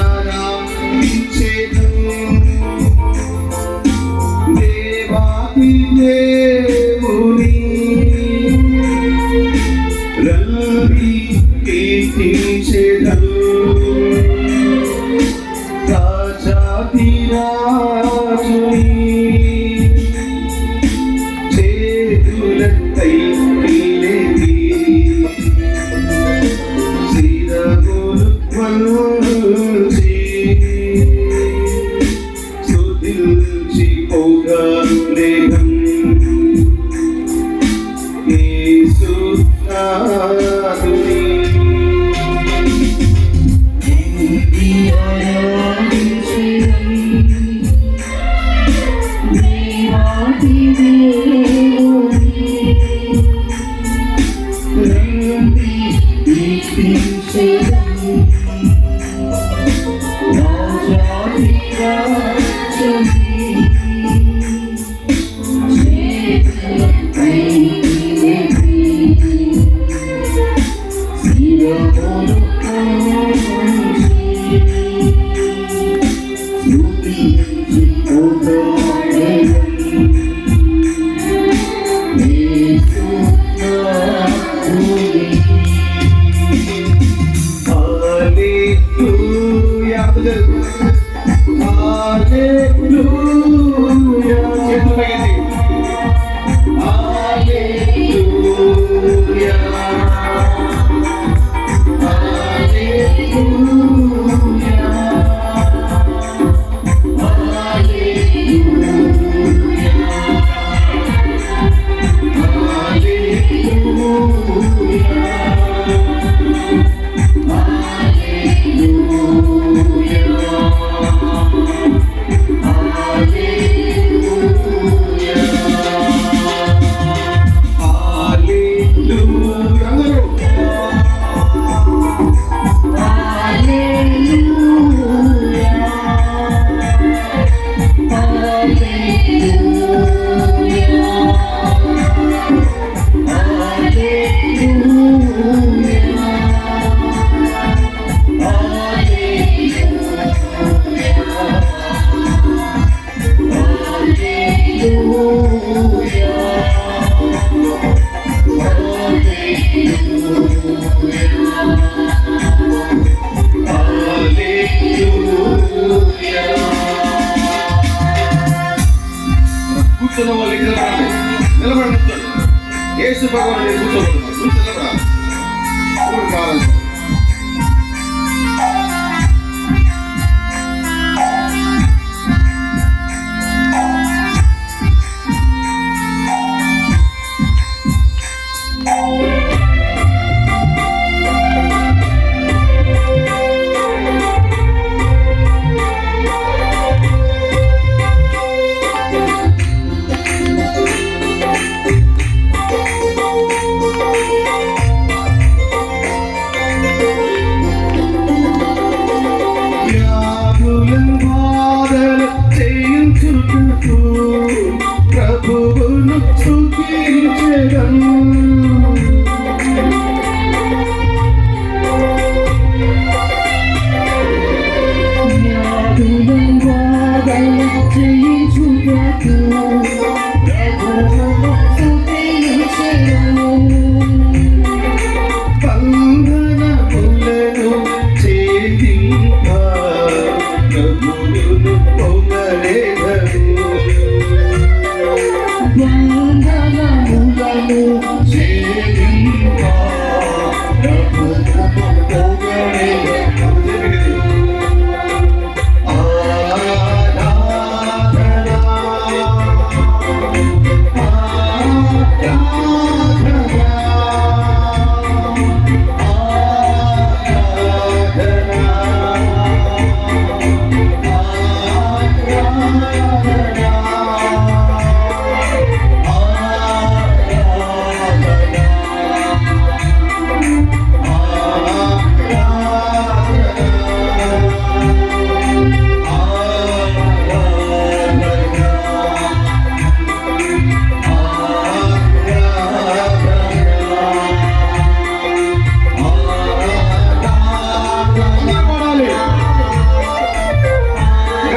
ఆరాధించెను దేవాది దేవుని రండి కీర్తించెను రాజాది రాజుని చేతులకై నిలిపి శిరమును వంచి స్తుతించి పొగడెదం యేసు నాథుని కూర్చున్న వాళ్ళు నిలబడి యేసు భగవాన్ కూర్చోబడుతున్నారు నిలబడాలి.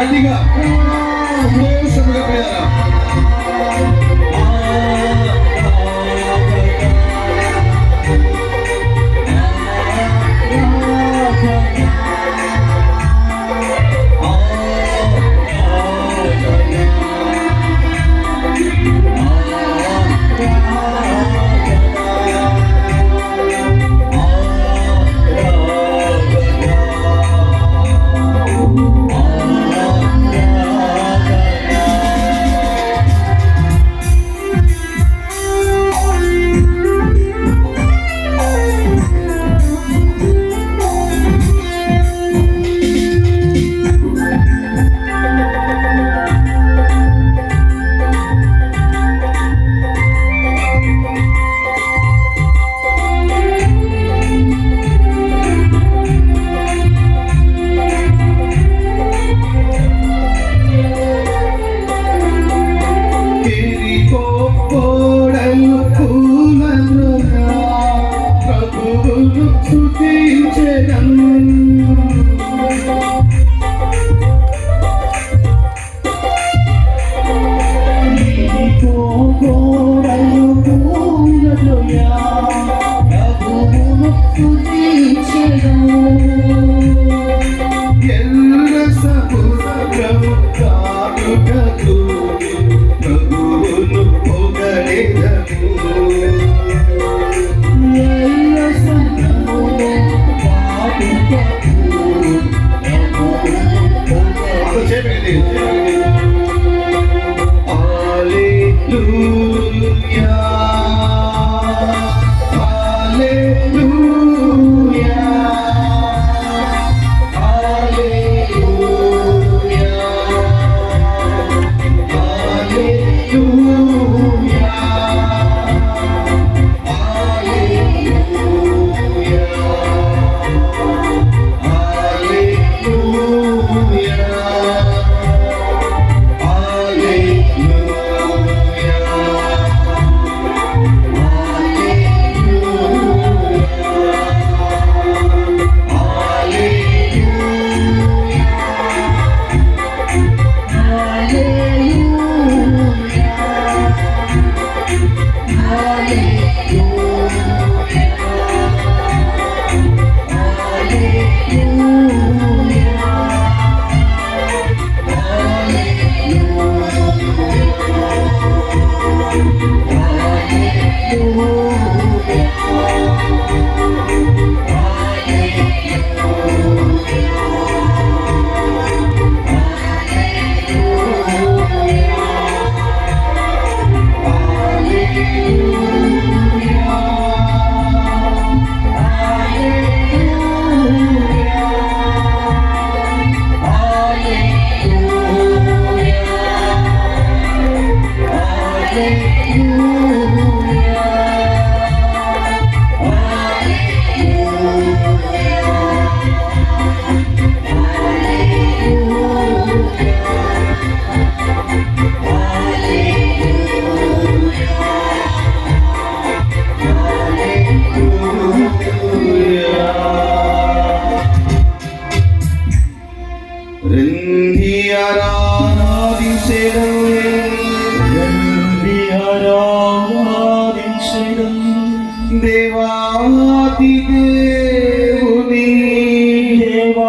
గట్టిగా సంతోషముగా ప్రియులారా.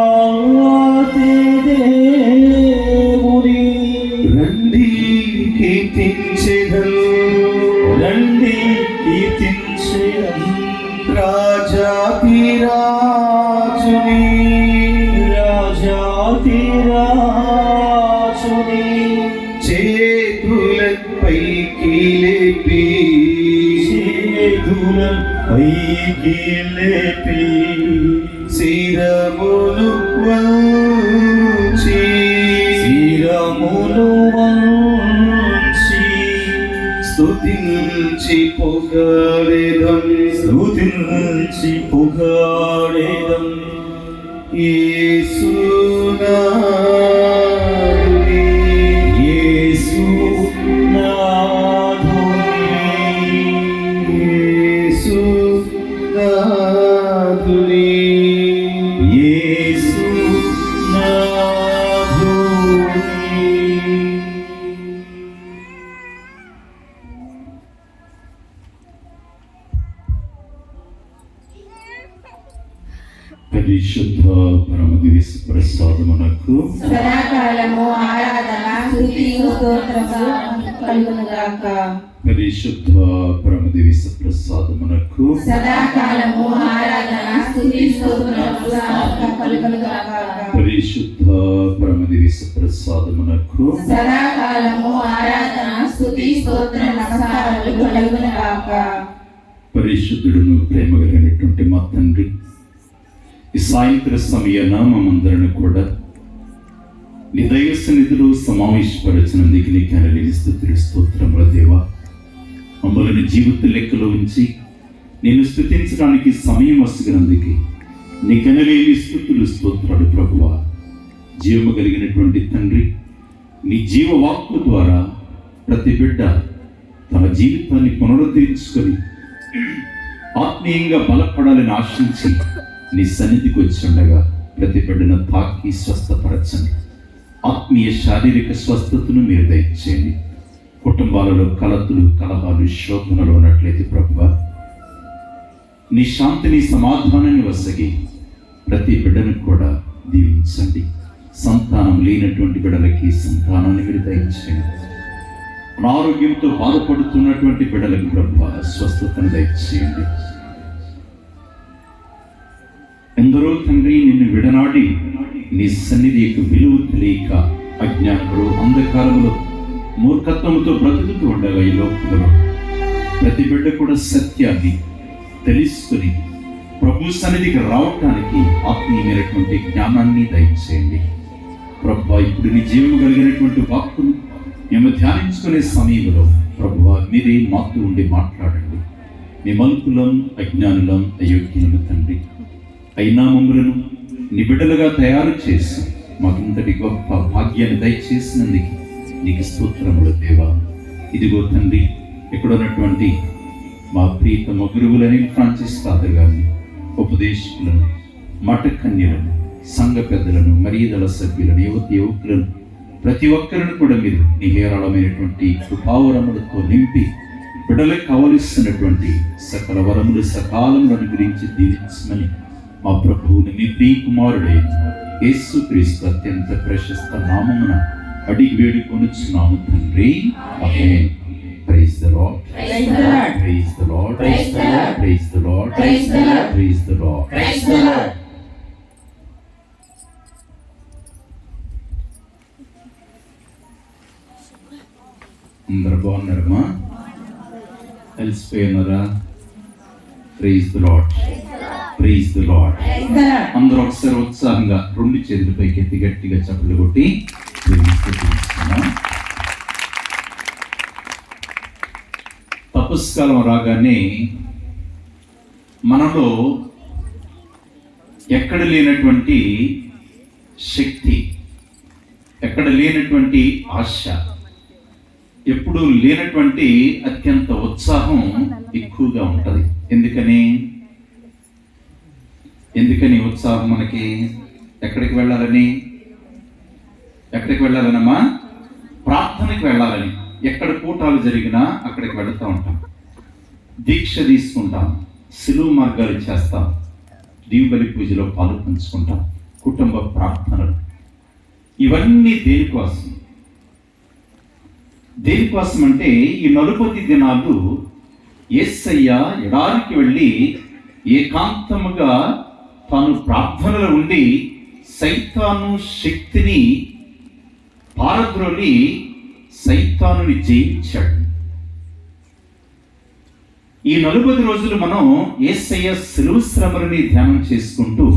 దేవాతి దేవుని రండి కీర్తించెదన్ రాజాతి రాజుని చేతులపైకి లేపి శిరములు వంచి స్తుతించి పొగడెదం యేసు నాథుని పరిశుద్ధ పరమ దివ్య ప్రసాదమునకు సదాకాలము ఆరాధన స్తుతి స్తోత్రములు కలుగునుగాక. పరిశుద్ధ పరమ దివ్య ప్రసాదమునకు సదాకాలము ఆరాధన స్తుతి స్తోత్రములు కలుగునుగాక. పరిశుద్ధ పరమ దివ్య ప్రసాదమునకు సదాకాలము ఆరాధన స్తుతి స్తోత్ర నమస్కారములు కలుగునుగాక. పరిశుద్ధుడును ప్రేమ కలిగినటువంటి మా తండ్రి, ఈ సాయంత్ర సమయాన మమ్మందరిని కూడా నీ దైవ సన్నిధిలో సమావేశపరచినందుకు నీకు అనలేని స్తుతులు స్తోత్రముల దేవా. మమ్మల్ని జీవిత లెక్కలో ఉంచి నేను స్తుతించడానికి సమయం వస్తున్నందుకు నీకు అనలేని స్తుతులు స్తోత్రాలు ప్రభువా. జీవము కలిగినటువంటి తండ్రి, నీ జీవవాక్కు ద్వారా ప్రతి బిడ్డ తన జీవితాన్ని పునరుద్ధరించుకొని ఆత్మీయంగా బలపడాలని ఆశించి నీ సన్నిధికి వచ్చిండగా ప్రతి బిడ్డను తాకి స్వస్థపరచండి. ఆత్మీయ శారీరక స్వస్థతను మీరు దయచేయండి. కుటుంబాలలో కలతులు, కలహాలు, శోధనలు ఉన్నట్లయితే ప్రభువా, నీ శాంతిని, సమాధానాన్ని వసగి ప్రతి బిడ్డను కూడా దీవించండి. సంతానం లేనటువంటి బిడ్డలకి సంతానాన్ని మీరు దయచేయండి. అనారోగ్యంతో బాధపడుతున్నటువంటి బిడ్డలకు ప్రభువా స్వస్థతను దయచేయండి. ఎందరో తండ్రి నిన్ను విడనాడి నీ సన్నిధి యొక్క విలువ తెలియక అజ్ఞానంలో, అంధకారంలో, మూర్ఖత్వంతో బ్రతుకుతూ ఉండగా ఈ లోకంలో ప్రతి బిడ్డ కూడా సత్యాన్ని తెలుసుకుని ప్రభు సన్నిధికి రావటానికి ఆత్మీయమైనటువంటి జ్ఞానాన్ని దయచేయండి. ప్రభువా, ఇప్పుడు నీ జీవము కలిగినటువంటి వాక్కును మేము ధ్యానించుకునే సమయంలో ప్రభువా మీరే మాతో ఉండి మాట్లాడండి. నీ మలుపులం, అజ్ఞానులం, అయోగ్యులము తండ్రి, అయినా మమ్మలను నీ బిడ్డలుగా తయారు చేసి మాకింతటి గొప్ప భాగ్యాన్ని దయచేసినందుకు నీకు స్తోత్రములు దేవా. ఇదిగో తండ్రి, ఎక్కడున్నటువంటి మా ప్రీతమ గురువులని ఫ్రాన్సిస్ ఫాదర్ గారిని, ఉపదేశకులను, మఠ కన్యలను, సంఘ పెద్దలను, మర్యాదల సభ్యులను, యువకులను, ప్రతి ఒక్కరిని కూడా మీరు నీ హేరాళమైనటువంటి కృపావరములతో నింపి బిడ్డలకు కావలసినటువంటి సకల వరములు సకాలములను గురించి దీవించమని మా ప్రభువుని మీ ప్రియ కుమారుడైన యేసుక్రీస్తు అత్యంత ప్రశస్త నామమున అడిగి వేడుకొనుచున్నాము తండ్రి. Amen. Praise the Lord. Praise the Lord. Praise the Lord. Praise the Lord. Praise the Lord. Praise the Lord. Praise the Lord. Praise the Lord. అందరు బాగున్నారమ్మా? కలిసిపోయినారా? Praise the Lord. Praise the Lord. అందరూ ఒకసారి ఉత్సాహంగా రెండు చేతుల పైకి ఎత్తి గట్టిగా చప్పట్లు కొట్టి తపస్కాలం రాగానే మనలో ఎక్కడ లేనటువంటి శక్తి, ఎక్కడ లేనటువంటి ఆశ, ఎప్పుడు లేనటువంటి అత్యంత ఉత్సాహం ఎక్కువగా ఉంటుంది. ఎందుకని ఉత్సాహం మనకి? ఎక్కడికి వెళ్ళాలనమ్మా? ప్రార్థనకి వెళ్ళాలని. ఎక్కడ కూటాలు జరిగినా అక్కడికి వెళుతూ ఉంటాం, దీక్ష తీసుకుంటాం, సిలువ మార్గాలు చేస్తాం, దీవుబలి పూజలో పాలు పంచుకుంటాం, కుటుంబ ప్రార్థనలు. ఇవన్నీ దేనికోసం అంటే ఈ 40 దినాలు యేసయ్య ఎడారికి వెళ్ళి ఏకాంతముగా తాను ప్రార్థనలో ఉండి సైతాను శక్తిని పారద్రోలి సైతానుని జయించాడు. ఈ 40 రోజులు మనం యేసయ్య శిలువ శ్రమలని ధ్యానం చేసుకుంటూ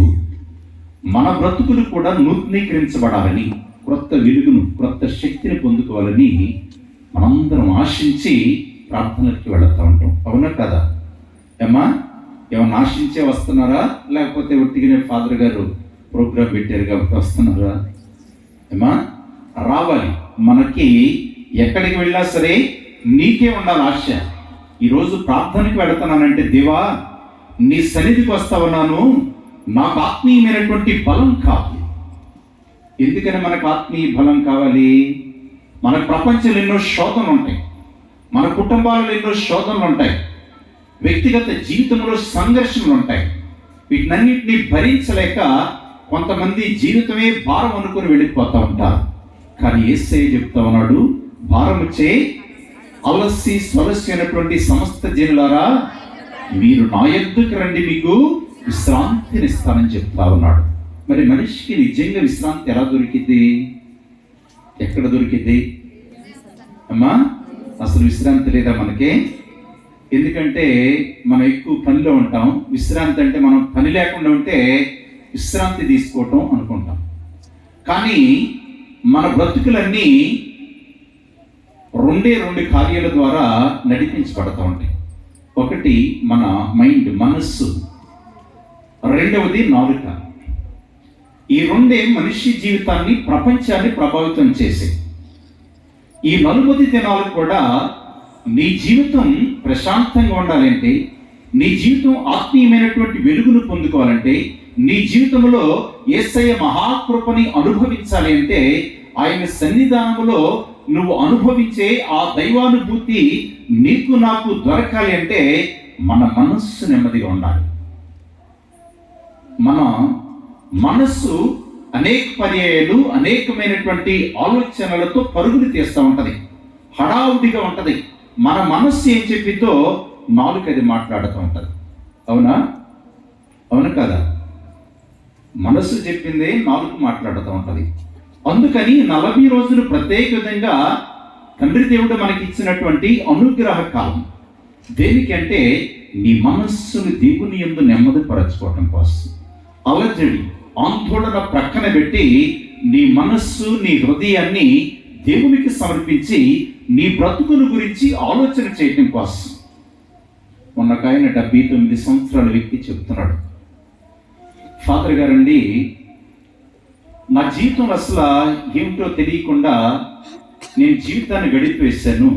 మన బ్రతుకులు కూడా నూతనీకరించబడాలని, క్రొత్త వెలుగును, క్రొత్త శక్తిని పొందుకోవాలని మనందరం ఆశించి ప్రార్థనలకి వెళుతూ ఉంటాం. అవునా కదా? ఏమన్నా ఆశించే వస్తున్నారా? లేకపోతే ఒట్టిగానే ఫాదర్ గారు ప్రోగ్రాం పెట్టారు కాబట్టి వస్తున్నారా? రావాలి. మనకి ఎక్కడికి వెళ్ళినా సరే నీకే ఉండాలి ఆశ. ఈరోజు ప్రార్థనకి వెళుతున్నానంటే, దేవా నీ సన్నిధికి వస్తా ఉన్నాను, నాకు ఆత్మీయమైనటువంటి బలం కావాలి. ఎందుకని మనకు ఆత్మీయ బలం కావాలి? మన ప్రపంచంలో ఎన్నో శోధనలు ఉంటాయి, మన కుటుంబాలలో ఎన్నో శోధనలు ఉంటాయి, వ్యక్తిగత జీవితంలో సంఘర్షణలు ఉంటాయి. వీటినన్నింటినీ భరించలేక కొంతమంది జీవితమే భారం అనుకుని వెళ్ళిపోతా ఉంటారు. కానీ యేసయ్య చెప్తా ఉన్నాడు, భారముచే అలసి సొలసి అయినటువంటి సమస్త జనులారా మీరు నా యొద్దకు రండి, మీకు విశ్రాంతినిస్తానని చెప్తా ఉన్నాడు. మరి మనిషికి నిజంగా విశ్రాంతి ఎలా దొరికింది? ఎక్కడ దొరికింది అమ్మా? అసలు విశ్రాంతి లేదా మనకి? ఎందుకంటే మనం ఎక్కువ పనిలో ఉంటాం. విశ్రాంతి అంటే మనం పని లేకుండా ఉంటే విశ్రాంతి తీసుకోవటం అనుకుంటాం. కానీ మన బ్రతుకులన్నీ రెండు కార్యాల ద్వారా నడిపించబడతా ఉంటాయి. ఒకటి మన మైండ్, మనస్సు, రెండవది నాలుక. ఈ రెండే మనిషి జీవితాన్ని, ప్రపంచాన్ని ప్రభావితం చేసే. ఈ 40 దినాలు కూడా నీ జీవితం ప్రశాంతంగా ఉండాలంటే, నీ జీవితం ఆత్మీయమైనటువంటి వెలుగును పొందుకోవాలంటే, నీ జీవితంలో యేసయ్య మహాకృపని అనుభవించాలి అంటే, ఆయన సన్నిధానంలో నువ్వు అనుభవించే ఆ దైవానుభూతి నీకు నాకు దొరకాలి అంటే మన మనస్సు నెమ్మదిగా ఉండాలి. మన మనస్సు అనేక పర్యాయాలు అనేకమైనటువంటి ఆలోచనలతో పరుగులు తీస్తూ ఉంటది, హడావుడిగా ఉంటది. మన మనస్సు ఏం చెప్పితో నాలుక అది మాట్లాడుతూ ఉంటది. అవునా? అవును కదా? మనస్సు చెప్పిందే నాలుక మాట్లాడుతూ ఉంటది. అందుకని 40 రోజులు ప్రత్యేక విధంగా తండ్రి దేవుడు మనకి ఇచ్చినటువంటి అనుగ్రహ కాలం. దేనికంటే నీ మనస్సును దేవుని యందు నెమ్మది పరచుకోవటం కోసం. అలజడి, ఆందోళన ప్రక్కన పెట్టి నీ మనస్సు, నీ హృదయాన్ని దేవునికి సమర్పించి నీ బ్రతుకుల గురించి ఆలోచన చేయటం కోసం. మొన్నకాయన 79 సంవత్సరాల వ్యక్తి చెప్తున్నాడు, ఫాదర్ గారండి, నా జీవితం అసలు ఏమిటో తెలియకుండా నేను జీవితాన్ని గడిపేశాను.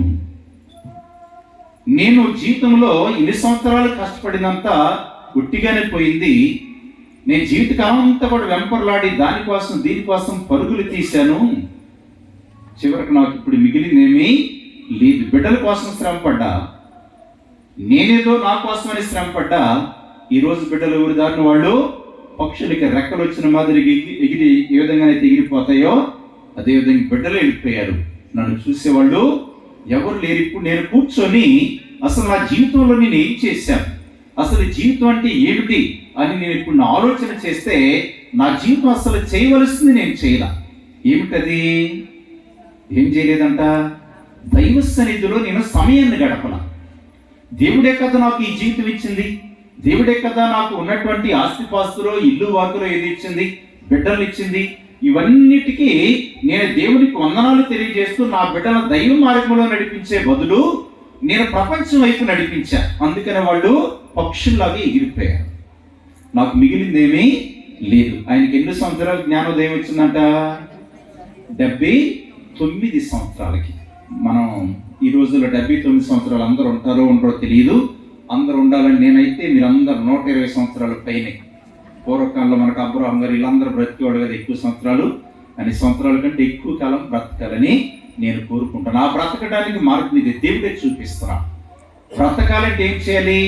నేను జీవితంలో ఇన్ని సంవత్సరాలు కష్టపడినంత ఉట్టిగానే పోయింది. నేను జీవితకాలం అంతా కూడా వెంపర్లాడి దానికోసం దీనికోసం పరుగులు తీశాను. చివరికి నాకు ఇప్పుడు మిగిలిందేమీ లేదు. బిడ్డల కోసం శ్రమపడ్డా, నేనేదో నా కోసమని శ్రమపడ్డా. ఈరోజు బిడ్డలు ఎవరి దారిన వాళ్ళు పక్షులకి రెక్కలు వచ్చిన మాదిరి ఎగిరి ఏ విధంగానైతే ఎగిరిపోతాయో అదే విధంగా బిడ్డలు వెళ్ళిపోయారు. నన్ను చూసేవాళ్ళు ఎవరు లేరు. ఇప్పుడు నేను కూర్చొని అసలు నా జీవితంలో నేను ఏం చేశాను, అసలు జీవితం అంటే ఏమిటి అని నేను ఇప్పుడు నా ఆలోచన చేస్తే నా జీవితం అసలు చేయవలసింది నేను చేయలా. ఏమిటది? ఏం చేయలేదంట? దైవ సన్నిధిలో నేను సమయాన్ని గడపల. దేవుడే కదా నాకు ఈ జీవితం ఇచ్చింది, దేవుడే కదా నాకు ఉన్నటువంటి ఆస్తిపాస్తులో, ఇల్లు వాకులో ఏది ఇచ్చింది, బిడ్డలు ఇచ్చింది. ఇవన్నిటికీ నేను దేవునికి వందనాలు తెలియజేస్తూ నా బిడ్డల దైవ మార్గంలో నడిపించే బదులు నేను ప్రపంచం వైపు నడిపించా. అందుకని వాళ్ళు పక్షుల్లాగా ఎగిరిపోయారు. నాకు మిగిలిందేమీ లేదు. ఆయనకి ఎన్ని సంవత్సరాలు జ్ఞానోదయం వచ్చిందంట? 79 సంవత్సరాలకి. మనం ఈ రోజుల్లో 79 సంవత్సరాలు అందరూ ఉంటారో ఉండరో తెలియదు. అందరూ ఉండాలని నేనైతే మీరందరూ 120 సంవత్సరాల పైనే. పూర్వకాలంలో మనకు అబ్రహాం గారు వీళ్ళందరూ బ్రతికేవాడు కదా, ఎక్కువ సంవత్సరాలు. అన్ని సంవత్సరాల కంటే ఎక్కువ కాలం బ్రతకాలని నేను కోరుకుంటాను. ఆ బ్రతకడానికి మార్గం ఇది దేవుడే చూపిస్తున్నా. బ్రతకాలంటే ఏం చేయాలి?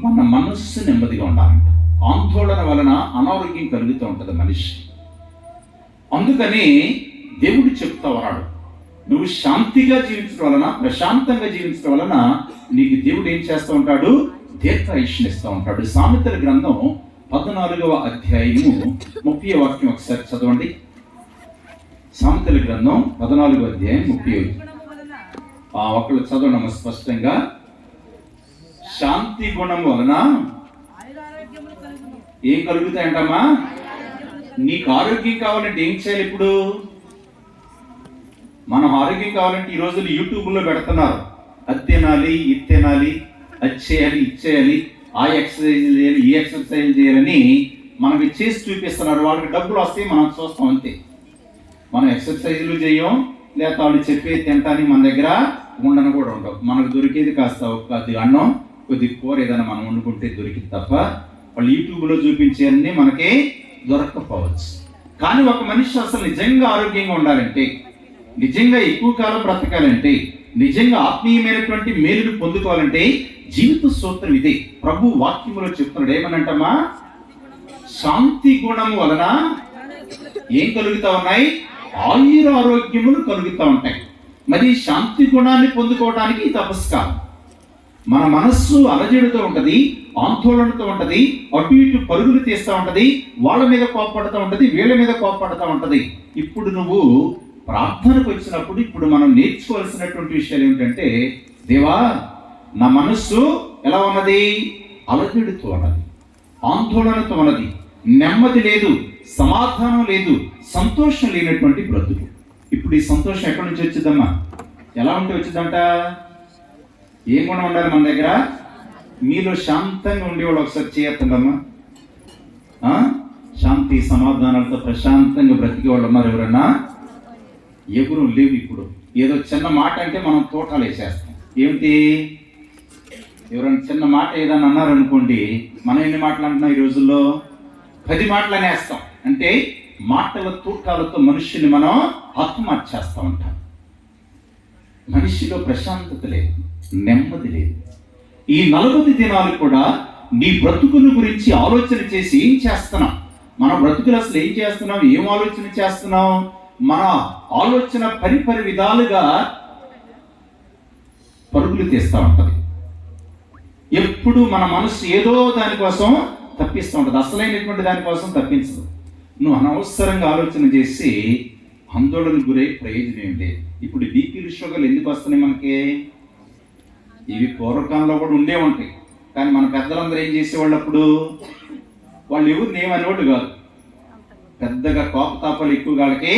మన మనస్సు నెమ్మదిగా ఉండాలంట. ఆందోళన వలన అనారోగ్యం కలుగుతూ ఉంటుంది మనిషి. అందుకని దేవుడు చెప్తా ఉన్నాడు, నువ్వు శాంతిగా జీవించడం వలన, ప్రశాంతంగా జీవించడం వలన నీకు దేవుడు ఏం చేస్తూ ఉంటాడు? దీర్ఘాయుష్ని ఇస్తూ ఉంటాడు. సామెతల గ్రంథం 14వ అధ్యాయము 30వ వాక్యం ఒకసారి చదవండి. సామెతల గ్రంథం 14వ అధ్యాయం 30. ఒకళ్ళు చదవడం స్పష్టంగా. శాంతి గుణం వలన ఏం కలుగుతాయంటమ్మా? నీకు ఆరోగ్యం కావాలంటే ఏం చేయాలి? ఇప్పుడు మనం ఆరోగ్యం కావాలంటే ఈ రోజులు యూట్యూబ్లో పెడుతున్నారు, అది తినాలి, ఇది తినాలి, అది చేయాలి, ఇది చేయాలి, ఆ ఎక్సర్సైజ్ చేయాలి, ఈ ఎక్సర్సైజ్ చేయాలని మనకి చేసి చూపిస్తున్నారు. వాళ్ళకి డబ్బులు వస్తాయి, మనం చూస్తాం అంతే. మనం ఎక్సర్సైజ్లు చేయం, లేదా వాళ్ళు చెప్పేది తింటానికి మన దగ్గర ఉండను కూడా ఉండవు. మనకు దొరికేది కాస్త కొద్ది అన్నం, కొద్ది కూర ఏదైనా మనం వండుకుంటే దొరికింది తప్ప వాళ్ళు యూట్యూబ్లో చూపించేవన్నీ మనకి దొరకకపోవచ్చు. కానీ ఒక మనిషి అసలు నిజంగా ఆరోగ్యంగా ఉండాలంటే, నిజంగా ఎక్కువ కాలం బ్రతకాలంటే, నిజంగా ఆత్మీయమైనటువంటి మేలును పొందుకోవాలంటే జీవిత సూత్రం ఇదే. ప్రభు వాక్యములో చెప్తున్నాడు. ఏమనంటమ్మా? శాంతి గుణము వలన ఏం కలుగుతా ఉన్నాయి? ఆయురారోగ్యములు కలుగుతూ ఉంటాయి. మరి శాంతి గుణాన్ని పొందుకోవడానికి తపస్సు కాదు. మన మనస్సు అలజడితో ఉంటది, ఆందోళనతో ఉంటది, అటు ఇటు పరుగులు తీస్తూ ఉంటది, వాళ్ళ మీద కోపపడుతూ ఉంటది, వీళ్ళ మీద కోపపడుతూ ఉంటది. ఇప్పుడు నువ్వు ప్రార్థనకు వచ్చినప్పుడు ఇప్పుడు మనం నేర్చుకోవాల్సినటువంటి విషయాలు ఏమిటంటే, దేవా నా మనస్సు ఎలా ఉన్నది? అలజడితో ఉన్నది, ఆందోళనతో ఉన్నది, నెమ్మది లేదు, సమాధానం లేదు, సంతోషం లేనటువంటి బ్రతుకు. ఇప్పుడు ఈ సంతోషం ఎక్కడి నుంచి వచ్చిందమ్మా? ఎలా ఉంటే వచ్చిందంట? ఏం గుణం ఉండాలి మన దగ్గర? మీలో శాంతంగా ఉండేవాళ్ళు ఒకసారి చేయొద్దండమ్మా. శాంతి సమాధానాలతో ప్రశాంతంగా బ్రతికే వాళ్ళు ఉన్నారు ఎవరన్నా? ఎవరు లేవు. ఇప్పుడు ఏదో చిన్న మాట అంటే మనం తోటాలు వేసేస్తాం. ఏమిటి? ఎవరైనా చిన్న మాట ఏదైనా అన్నారనుకోండి, మనం ఎన్ని మాటలు అంటున్నాం ఈ రోజుల్లో? 10 మాటలు అనేస్తాం. అంటే మాటల తూటాలతో మనుషుల్ని మనం హతమార్చేస్తూ ఉంటాం. మనిషిలో ప్రశాంతత లేదు, నెమ్మది లేదు. ఈ 40 దినాలు కూడా నీ బ్రతుకుల గురించి ఆలోచన చేసి ఏం చేస్తున్నాం? మన బ్రతుకులు అసలు ఏం చేస్తున్నాం? ఏం ఆలోచన చేస్తున్నాం? మన ఆలోచన పరిపరి విధాలుగా పరుగులు తీస్తూ ఉంటుంది. ఎప్పుడు మన మనసు ఏదో దానికోసం తప్పిస్తూ ఉంటుంది, అసలైనటువంటి దానికోసం తప్పించదు. నువ్వు అనవసరంగా ఆలోచన చేసి ఆందోళనకు గురై ప్రయోజనం ఏం లేదు. ఇప్పుడు బీపీలు షుగర్లు ఎందుకు వస్తున్నాయి మనకి? ఇవి పూర్వకాలంలో కూడా ఉండే ఉంటాయి. కానీ మన పెద్దలందరూ ఏం చేసేవాళ్ళు అప్పుడు? వాళ్ళు ఎవరు ఏమనేవాళ్ళు కాదు, పెద్దగా కోపతాపాలు ఎక్కువ వాళ్ళకి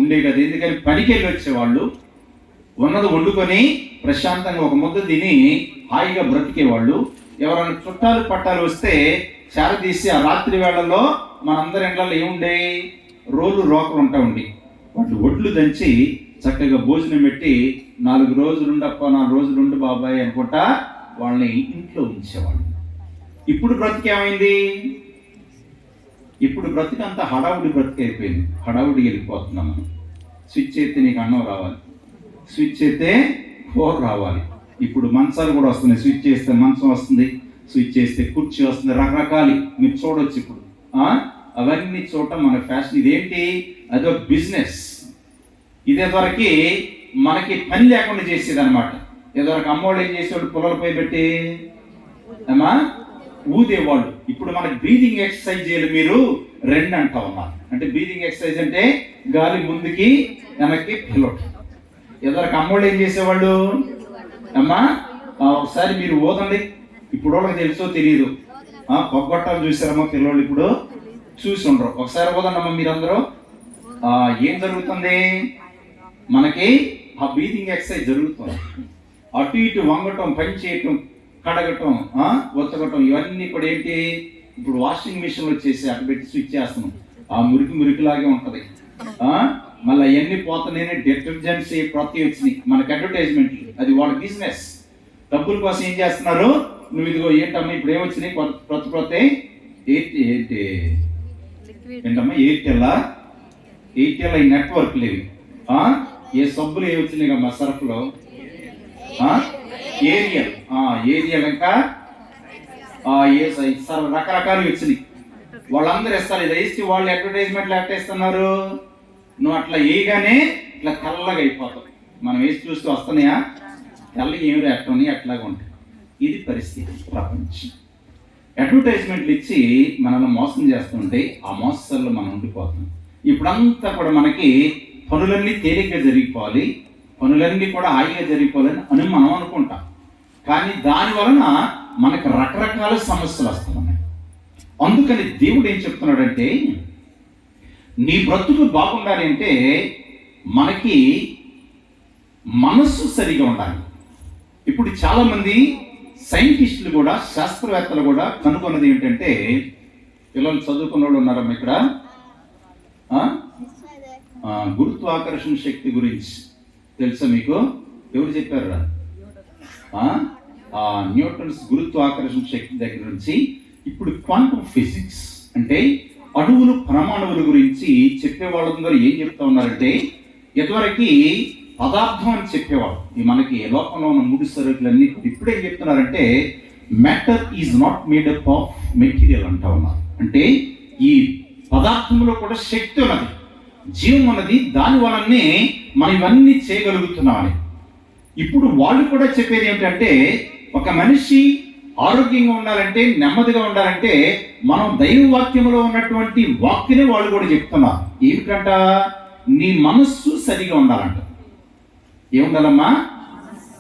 ఉండే కదా. ఎందుకని పనికి వెళ్ళి వచ్చేవాళ్ళు, ఉన్నది వండుకొని ప్రశాంతంగా ఒక ముద్ద తిని హాయిగా బ్రతికేవాళ్ళు. ఎవరైనా చుట్టాలు పట్టాలు వస్తే చారదీసి ఆ రాత్రి వేళల్లో మనందరి ఇళ్ళల్లో ఏముండే? రోలు రోకలు ఉంటా ఉండి వాటి ఒడ్లు దంచి చక్కగా భోజనం పెట్టి 4 రోజులుండప్ప 4 రోజులుండు బాబాయ్ అనుకుంటా వాళ్ళని ఇంట్లో ఉంచేవాళ్ళు. ఇప్పుడు బ్రతికేమైంది? ఇప్పుడు బ్రతికంతా హడావుడి బ్రతికి అయిపోయింది. హడావుడి వెళ్ళిపోతున్నాం మనం. స్విచ్ అయితే నీకు అన్నం రావాలి, స్విచ్ అయితే కూర రావాలి. ఇప్పుడు మంచాలు కూడా వస్తున్నాయి. స్విచ్ చేస్తే మంచం వస్తుంది, స్విచ్ చేస్తే కుర్చీ వస్తుంది, రకరకాలు మీరు చూడొచ్చు. ఇప్పుడు అవన్నీ చూడటం మన ఫ్యాషన్. ఇదేంటి? అదొక బిజినెస్. ఇదేవరకు మనకి పని లేకుండా చేసేది అనమాట. ఏదొరకు అమ్మోళ్ళు ఏం చేసేవాళ్ళు? పొలాలు పోయి పెట్టి అమ్మా ఊదేవాళ్ళు. ఇప్పుడు మనకి బ్రీదింగ్ ఎక్సర్సైజ్ చేయాలి మీరు 2 అంటా ఉన్నారు. అంటే బ్రీదింగ్ ఎక్సర్సైజ్ అంటే గాలి ముందుకి వెనక్కి పిలవటం. ఏదొరకు అమ్మోళ్ళు ఏం చేసేవాళ్ళు? అమ్మా ఒకసారి మీరు ఊదండి. ఇప్పుడు వాళ్ళకి తెలుసో తెలియదు, పొగ్గొట్టాలు చూసారమ్మా పిల్లలు? ఇప్పుడు చూసి ఉండరు. ఒకసారి ఊదండమ్మా మీరందరూ. ఏం జరుగుతుంది? మనకి ఆ బ్రీదింగ్ ఎక్సర్సైజ్ జరుగుతుంది. అటు ఇటు వంగటం, పని చేయటం, కడగటం, ఒత్తగటం, ఇవన్నీ కూడా ఏంటి? ఇప్పుడు వాషింగ్ మిషన్ వచ్చేసి అటు పెట్టి స్విచ్ చేస్తున్నాం. ఆ మురికిలాగే ఉంటుంది. మళ్ళీ అవన్నీ పోతున్నాయి. డిటర్జెంట్స్ ప్రతి వచ్చినాయి మనకి అడ్వర్టైజ్మెంట్లు. అది వాళ్ళ బిజినెస్. డబ్బుల కోసం ఏం చేస్తున్నారు? నువ్వు ఇదిగో ఏంటమ్మా ఇప్పుడు ఏమొచ్చినాయి? కొత్త ఏంటమ్మా? ఎయిర్టెల్ ఈ నెట్వర్క్ లేవి. ఏ సబ్బులు ఏ వచ్చినాయి కమ్మా సర్ఫ్లో? ఏరియల్ ఇంకా రకరకాలు వచ్చినాయి. వాళ్ళందరూ ఇస్తారు. ఇది వేసి వాళ్ళు అడ్వర్టైజ్మెంట్లు ఎట్టేస్తున్నారు. నువ్వు అట్లా వేయగానే ఇట్లా తెల్లగా అయిపోతావు. మనం వేసి చూస్తూ వస్తున్నాయా? తెల్లగా ఏమి రేపని అట్లాగా ఉంటాయి. ఇది పరిస్థితి ప్రపంచం. అడ్వర్టైజ్మెంట్లు ఇచ్చి మనల్ని మోసం చేస్తుంటే ఆ మోసాల్లో మనం ఉండిపోతాం. ఇప్పుడంతా కూడా మనకి పనులన్నీ తేలిగ్గా జరిగిపోవాలి, పనులన్నీ కూడా హాయిగా జరిగిపోవాలని అని మనం అనుకుంటాం. కానీ దాని వలన మనకు రకరకాల సమస్యలు వస్తున్నాయి. అందుకని దేవుడు ఏం చెప్తున్నాడంటే, నీ బ్రతుకు బాగుండాలి అంటే మనకి మనస్సు సరిగా ఉండాలి. ఇప్పుడు చాలామంది సైంటిస్టులు కూడా, శాస్త్రవేత్తలు కూడా కనుగొన్నది ఏంటంటే, పిల్లలు చదువుకున్న వాళ్ళు ఉన్నారమ్మా ఇక్కడ? గురుత్వాకర్షణ శక్తి గురించి తెలుసా మీకు? ఎవరు చెప్పారా? న్యూటన్స్ గురుత్వాకర్షణ శక్తి దగ్గర నుంచి ఇప్పుడు క్వాంటమ్ ఫిజిక్స్ అంటే అణువులు, పరమాణువుల గురించి చెప్పే వాళ్ళందరూ ఏం చెప్తా ఉన్నారంటే, ఇదివరకు పదార్థం అని చెప్పేవాడు. ఈ మనకి లోకంలో ఉన్న 3 సరుకులన్నీ ఇప్పుడు ఏం చెప్తున్నారంటే matter is not made up of material అంటా ఉన్నారు. అంటే ఈ పదార్థంలో కూడా శక్తి ఉన్నది, జీవం ఉన్నది, దాని వలనే మనం ఇవన్నీ చేయగలుగుతున్నామని. ఇప్పుడు వాళ్ళు కూడా చెప్పేది ఏమిటంటే, ఒక మనిషి ఆరోగ్యంగా ఉండాలంటే, నెమ్మదిగా ఉండాలంటే మనం దైవ వాక్యంలో ఉన్నటువంటి వాక్యనే వాళ్ళు కూడా చెప్తున్నారు. ఏమిటంట? నీ మనస్సు సరిగా ఉండాలంట. ఏముండాలమ్మా?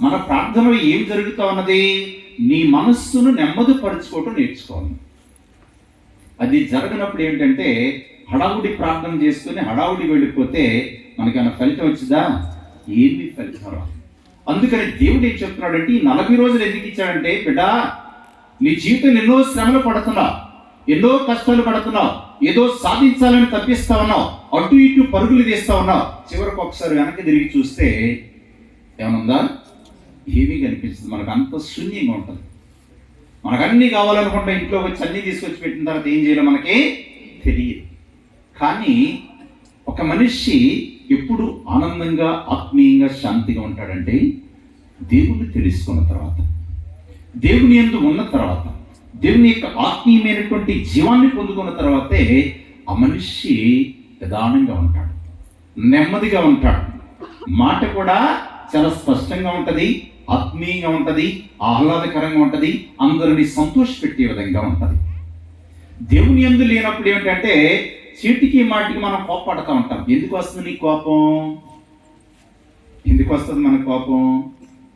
మన ప్రార్థనలో ఏం జరుగుతూ ఉన్నది? నీ మనస్సును నెమ్మదిపరుచుకోవటం నేర్చుకోవాలి. అది జరగనప్పుడు ఏమిటంటే, హడావుడి ప్రార్థన చేసుకుని హడావుడి వెళ్ళిపోతే మనకైనా ఫలితం వచ్చిందా? ఏమీ ఫలితం రాదు. అందుకని దేవుడు ఏం చెప్తున్నాడంటే, ఈ 40 రోజులు ఎందుకు ఇచ్చాడంటే, బిడ్డా నీ జీవితంలో ఎన్నో శ్రమలు పడుతున్నావు, ఎన్నో కష్టాలు పడుతున్నావు, ఏదో సాధించాలని తప్పిస్తా ఉన్నావు, అటు ఇటు పరుగులు తీస్తా ఉన్నావు. చివరికి ఒకసారి వెనక్కి తిరిగి చూస్తే ఏమనుందా? ఏమీ కనిపిస్తుంది. మనకు అంత శూన్యంగా ఉంటుంది. మనకు అన్నీ కావాలనుకుంటే ఇంట్లో వచ్చి అన్నీ తీసుకొచ్చి పెట్టిన తర్వాత ఏం చేయాలో మనకి తెలియదు. కానీ ఒక మనిషి ఎప్పుడు ఆనందంగా, ఆత్మీయంగా, శాంతిగా ఉంటాడంటే దేవుణ్ణి తెలుసుకున్న తర్వాత, దేవుని యందు ఉన్న తర్వాత, దేవుని యొక్క ఆత్మీయమైనటువంటి జీవాన్ని పొందుకున్న తర్వాతే ఆ మనిషి ప్రధానంగా ఉంటాడు, నెమ్మదిగా ఉంటాడు. మాట కూడా చాలా స్పష్టంగా ఉంటుంది, ఆత్మీయంగా ఉంటుంది, ఆహ్లాదకరంగా ఉంటుంది, అందరినీ సంతోషపెట్టే విధంగా ఉంటుంది. దేవుని యందు లేనప్పుడు ఏమిటంటే, చీటికి మాటికి మనం కోపపడతా ఉంటాం. ఎందుకు వస్తుంది నీ కోపం? ఎందుకు వస్తుంది మన కోపం?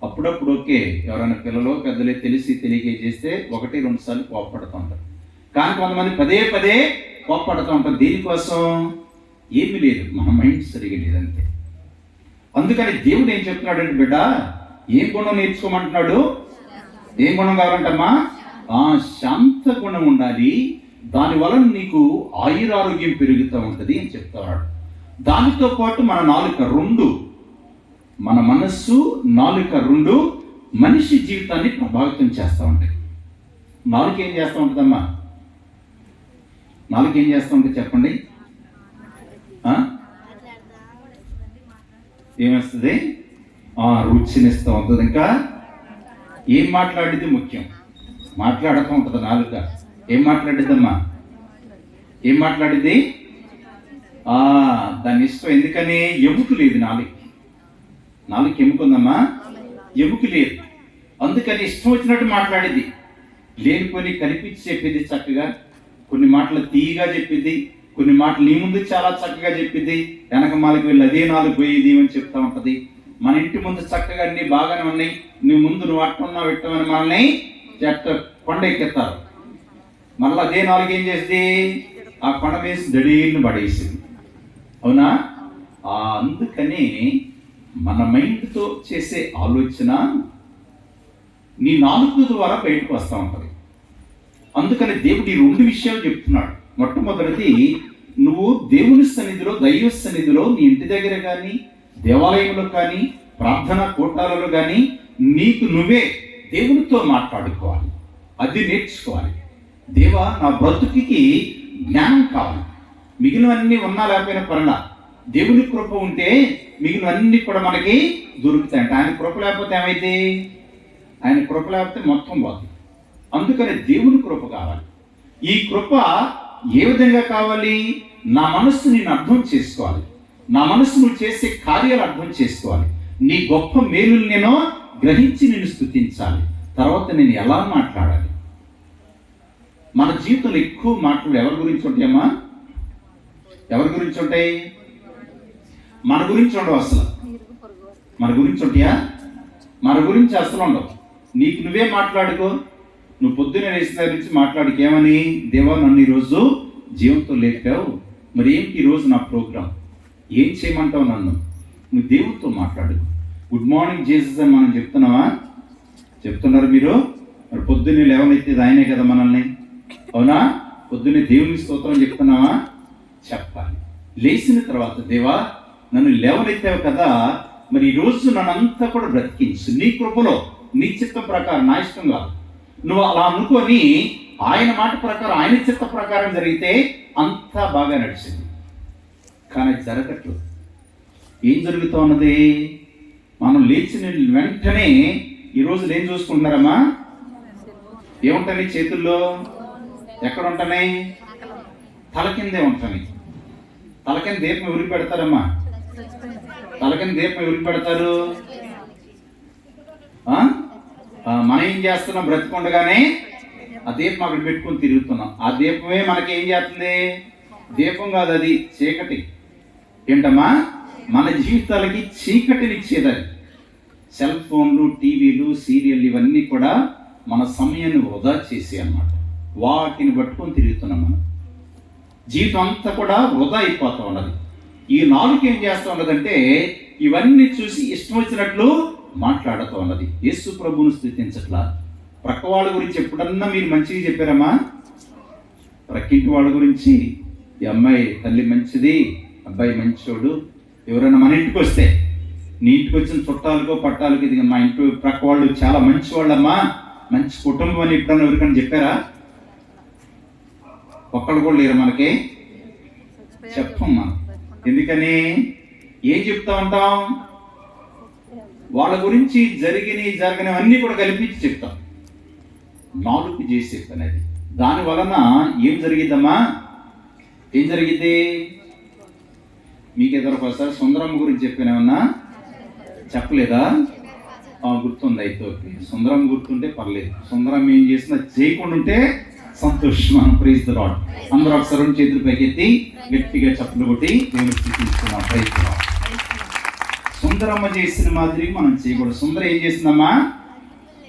అప్పుడప్పుడు ఓకే, ఎవరైనా పిల్లలు పెద్దలే తెలిసి తెలియక చేస్తే 1-2 సార్లు కోపపడుతూ ఉంటారు. కానీ కొంతమంది పదే పదే కోపపడుతూ ఉంటారు. దీనికోసం ఏమీ లేదు, మన మైండ్ సరిగా లేదంతే. అందుకని దేవుడు ఏం చెప్తున్నాడంటే, బిడ్డ ఏం గుణం నేర్చుకోమంటున్నాడు? ఏం గుణం కావాలంటమ్మా? శాంత గుణం ఉండాలి. దానివలన నీకు ఆయురారోగ్యం పెరుగుతూ ఉంటుంది అని చెప్తున్నాడు. దానితో పాటు మన నాలుక 2, మన మనస్సు, నాలుక 2 మనిషి జీవితాన్ని ప్రభావితం చేస్తూ ఉంటాయి. నాలుక ఏం చేస్తూ ఉంటుందమ్మా? నాలుక ఏం చేస్తూ ఉంటుంది చెప్పండి? ఏమొస్తుంది? రుచినిస్తూ ఉంటుంది. ఇంకా ఏం మాట్లాడితే ముఖ్యం? మాట్లాడుతూ ఉంటుంది నాలుక. ఏం మాట్లాడిద్దమ్మా? ఏం మాట్లాడిద్ది? దాని ఇష్టం. ఎందుకని? ఎముక లేదు నాలుగు ఎముకుందమ్మా, ఎముక లేదు. అందుకని ఇష్టం వచ్చినట్టు మాట్లాడిద్ది. లేనిపోని కనిపించి చెప్పేది చక్కగా, కొన్ని మాటలు తీయగా చెప్పిద్ది, కొన్ని మాటలు నీ ముందు చాలా చక్కగా చెప్పిద్ది, వెనక మాలకి వెళ్ళి అదే 4 పోయేది అని చెప్తా ఉంటది. మన ఇంటి ముందు చక్కగా అన్ని బాగానే ఉన్నాయి, నీ ముందు నువ్వు అట్టున్నావు పెట్టమని మనల్ని కొండ ఎక్కెత్తారు. మళ్ళీ అదే 4 ఏం చేసింది? ఆ కొండ వేసి దడీలను పడేసింది. అవునా? అందుకని మన మైండ్తో చేసే ఆలోచన నీ నాలుగు ద్వారా బయటకు వస్తూ ఉంటుంది. అందుకని దేవుడు ఈ 2 విషయాలు చెప్తున్నాడు. మొట్టమొదటిది, నువ్వు దేవుని సన్నిధిలో, దైవ సన్నిధిలో, నీ ఇంటి దగ్గర కానీ, దేవాలయంలో కానీ, ప్రార్థనా కూటాలలో కానీ నీకు నువ్వే దేవునితో మాట్లాడుకోవాలి. అది నేర్చుకోవాలి. దేవా, నా బ్రతుకుకి జ్ఞానం కావాలి. మిగిలినవన్నీ ఉన్నా లేకపోయినా పర్లా, దేవుని కృప ఉంటే మిగిలినవన్నీ కూడా మనకి దొరుకుతాయంట. ఆయన కృప లేకపోతే ఏమైతే? ఆయన కృప లేకపోతే మొత్తం పోతుంది. అందుకని దేవుని కృప కావాలి. ఈ కృప ఏ విధంగా కావాలి? నా మనస్సు నేను అర్థం చేసుకోవాలి, నా మనస్సు నువ్వు చేసే కార్యాలు అర్థం చేసుకోవాలి, నీ గొప్ప మేలులు నేను గ్రహించి నేను స్తుతించాలి. తర్వాత నేను ఎలా మాట్లాడాలి? మన జీవితంలో ఎక్కువ మాటలు ఎవరి గురించి ఉంటాయమ్మా? ఎవరి గురించి ఉంటాయి? మన గురించి ఉండవు అసలు. మన గురించి ఉంటాయా? మన గురించి అసలు ఉండవు. నీకు నువ్వే మాట్లాడుకో. నువ్వు పొద్దున్నే లేచిన దగ్గర నుంచి మాట్లాడుకేమని? దేవా, నన్ను ఈరోజు జీవంతో లేపావు, మరి ఏంటి ఈరోజు నా ప్రోగ్రాం, ఏం చేయమంటావు నన్ను? నువ్వు దేవుడితో మాట్లాడు. గుడ్ మార్నింగ్ జీసస్ అని మనం చెప్తున్నావా? చెప్తున్నారు మీరు? మరి పొద్దున్నే లేవనెత్తేది ఆయనే కదా మనల్ని. అవునా? పొద్దున్నే దేవుని స్తోత్రం చెప్తున్నావా? చెప్పాలి. లేచిన తర్వాత, దేవా నన్ను లేవనెత్తావు కదా, మరి ఈరోజు నన్నంతా కూడా బ్రతికించు. నీ కృపలో, నీ చిత్తం ప్రకారం, నా ఇష్టం కాదు, నువ్వు అలా అనుకొని ఆయన మాట ప్రకారం, ఆయన చిత్త ప్రకారం జరిగితే అంతా బాగా నడిచింది. కానీ జరగట్లేదు. ఏం జరుగుతూ ఉన్నది? మనం లేచిన వెంటనే ఈరోజు ఏం చూసుకుంటున్నారమ్మా? ఏముంటాయి చేతుల్లో? ఎక్కడ ఉంటున్నాయి? తల కిందే ఉంటుంది. తల కింద దీపం ఎవరికి పెడతారమ్మా? తల కింద దీపం ఎవరికి పెడతారు? మనం ఏం చేస్తున్నాం? బ్రతికుండగానే ఆ దీపం అక్కడ పెట్టుకుని తిరుగుతున్నాం. ఆ దీపమే మనకి ఏం చేస్తుంది? దీపం కాదు, అది చీకటి. ఏంటమ్మా? మన జీవితాలకి చీకటినిచ్చేది అది. సెల్ ఫోన్లు, టీవీలు, సీరియల్ ఇవన్నీ కూడా మన సమయాన్ని వృధా చేసి అన్నమాట. వాటిని పట్టుకొని తిరుగుతున్నాం. మనం జీవితం అంతా కూడా వృధా అయిపోతూ ఉన్నది. ఈ నాలుగు ఏం చేస్తూ ఉన్నదంటే ఇవన్నీ చూసి ఇష్టం వచ్చినట్లు మాట్లాడుతూ ఉన్నది. యేసు ప్రభువును స్తుతించట్లా. ప్రక్క వాళ్ళ గురించి ఎప్పుడన్నా మీరు మంచిగా చెప్పారమ్మా? ప్రక్కింటి వాళ్ళ గురించి, ఈ అమ్మాయి తల్లి మంచిది, అబ్బాయి మంచోడు, ఎవరైనా మన ఇంటికి వస్తే, నీ ఇంటికి వచ్చిన చుట్టాలకో పట్టాలకి ఇది మా ఇంటి ప్రక్క వాళ్ళు చాలా మంచి వాళ్ళమ్మా, మంచి కుటుంబం అని ఎప్పుడన్నా ఎవరికైనా చెప్పారా? ఒక్కడు కూడా లేరు మనకి. చెప్పమ్మా. ఎందుకని? ఏం చెప్తా ఉంటాం? వాళ్ళ గురించి జరగనివన్నీ కూడా కల్పించి చెప్తాం. నాలుగు చేసే పని అది. దాని వలన ఏం జరిగిద్దమ్మా? ఏం జరిగిద్ది? మీకు ఎదురుకోసారి సుందరమ్మ గురించి చెప్పినేమన్నా? చెప్పలేదా? గుర్తుంది. అయితే ఓకే, సుందరమ్మ గుర్తుంటే పర్లేదు. సుందరమ్మ ఏం చేసినా చేయకుండా ఉంటే సంతోషం. మనం ప్రైజ్ ది లార్డ్. అందరూ ఒకసారి రెండు చేతులు పైకెత్తి గట్టిగా చప్పట్లు కొట్టి దేవుని స్తుతిస్తున్నాం. Praise the Lord. సుందరమ్మ చేసిన మాదిరి మనం చేయకూడదు. సుందర ఏం చేసిందమ్మా?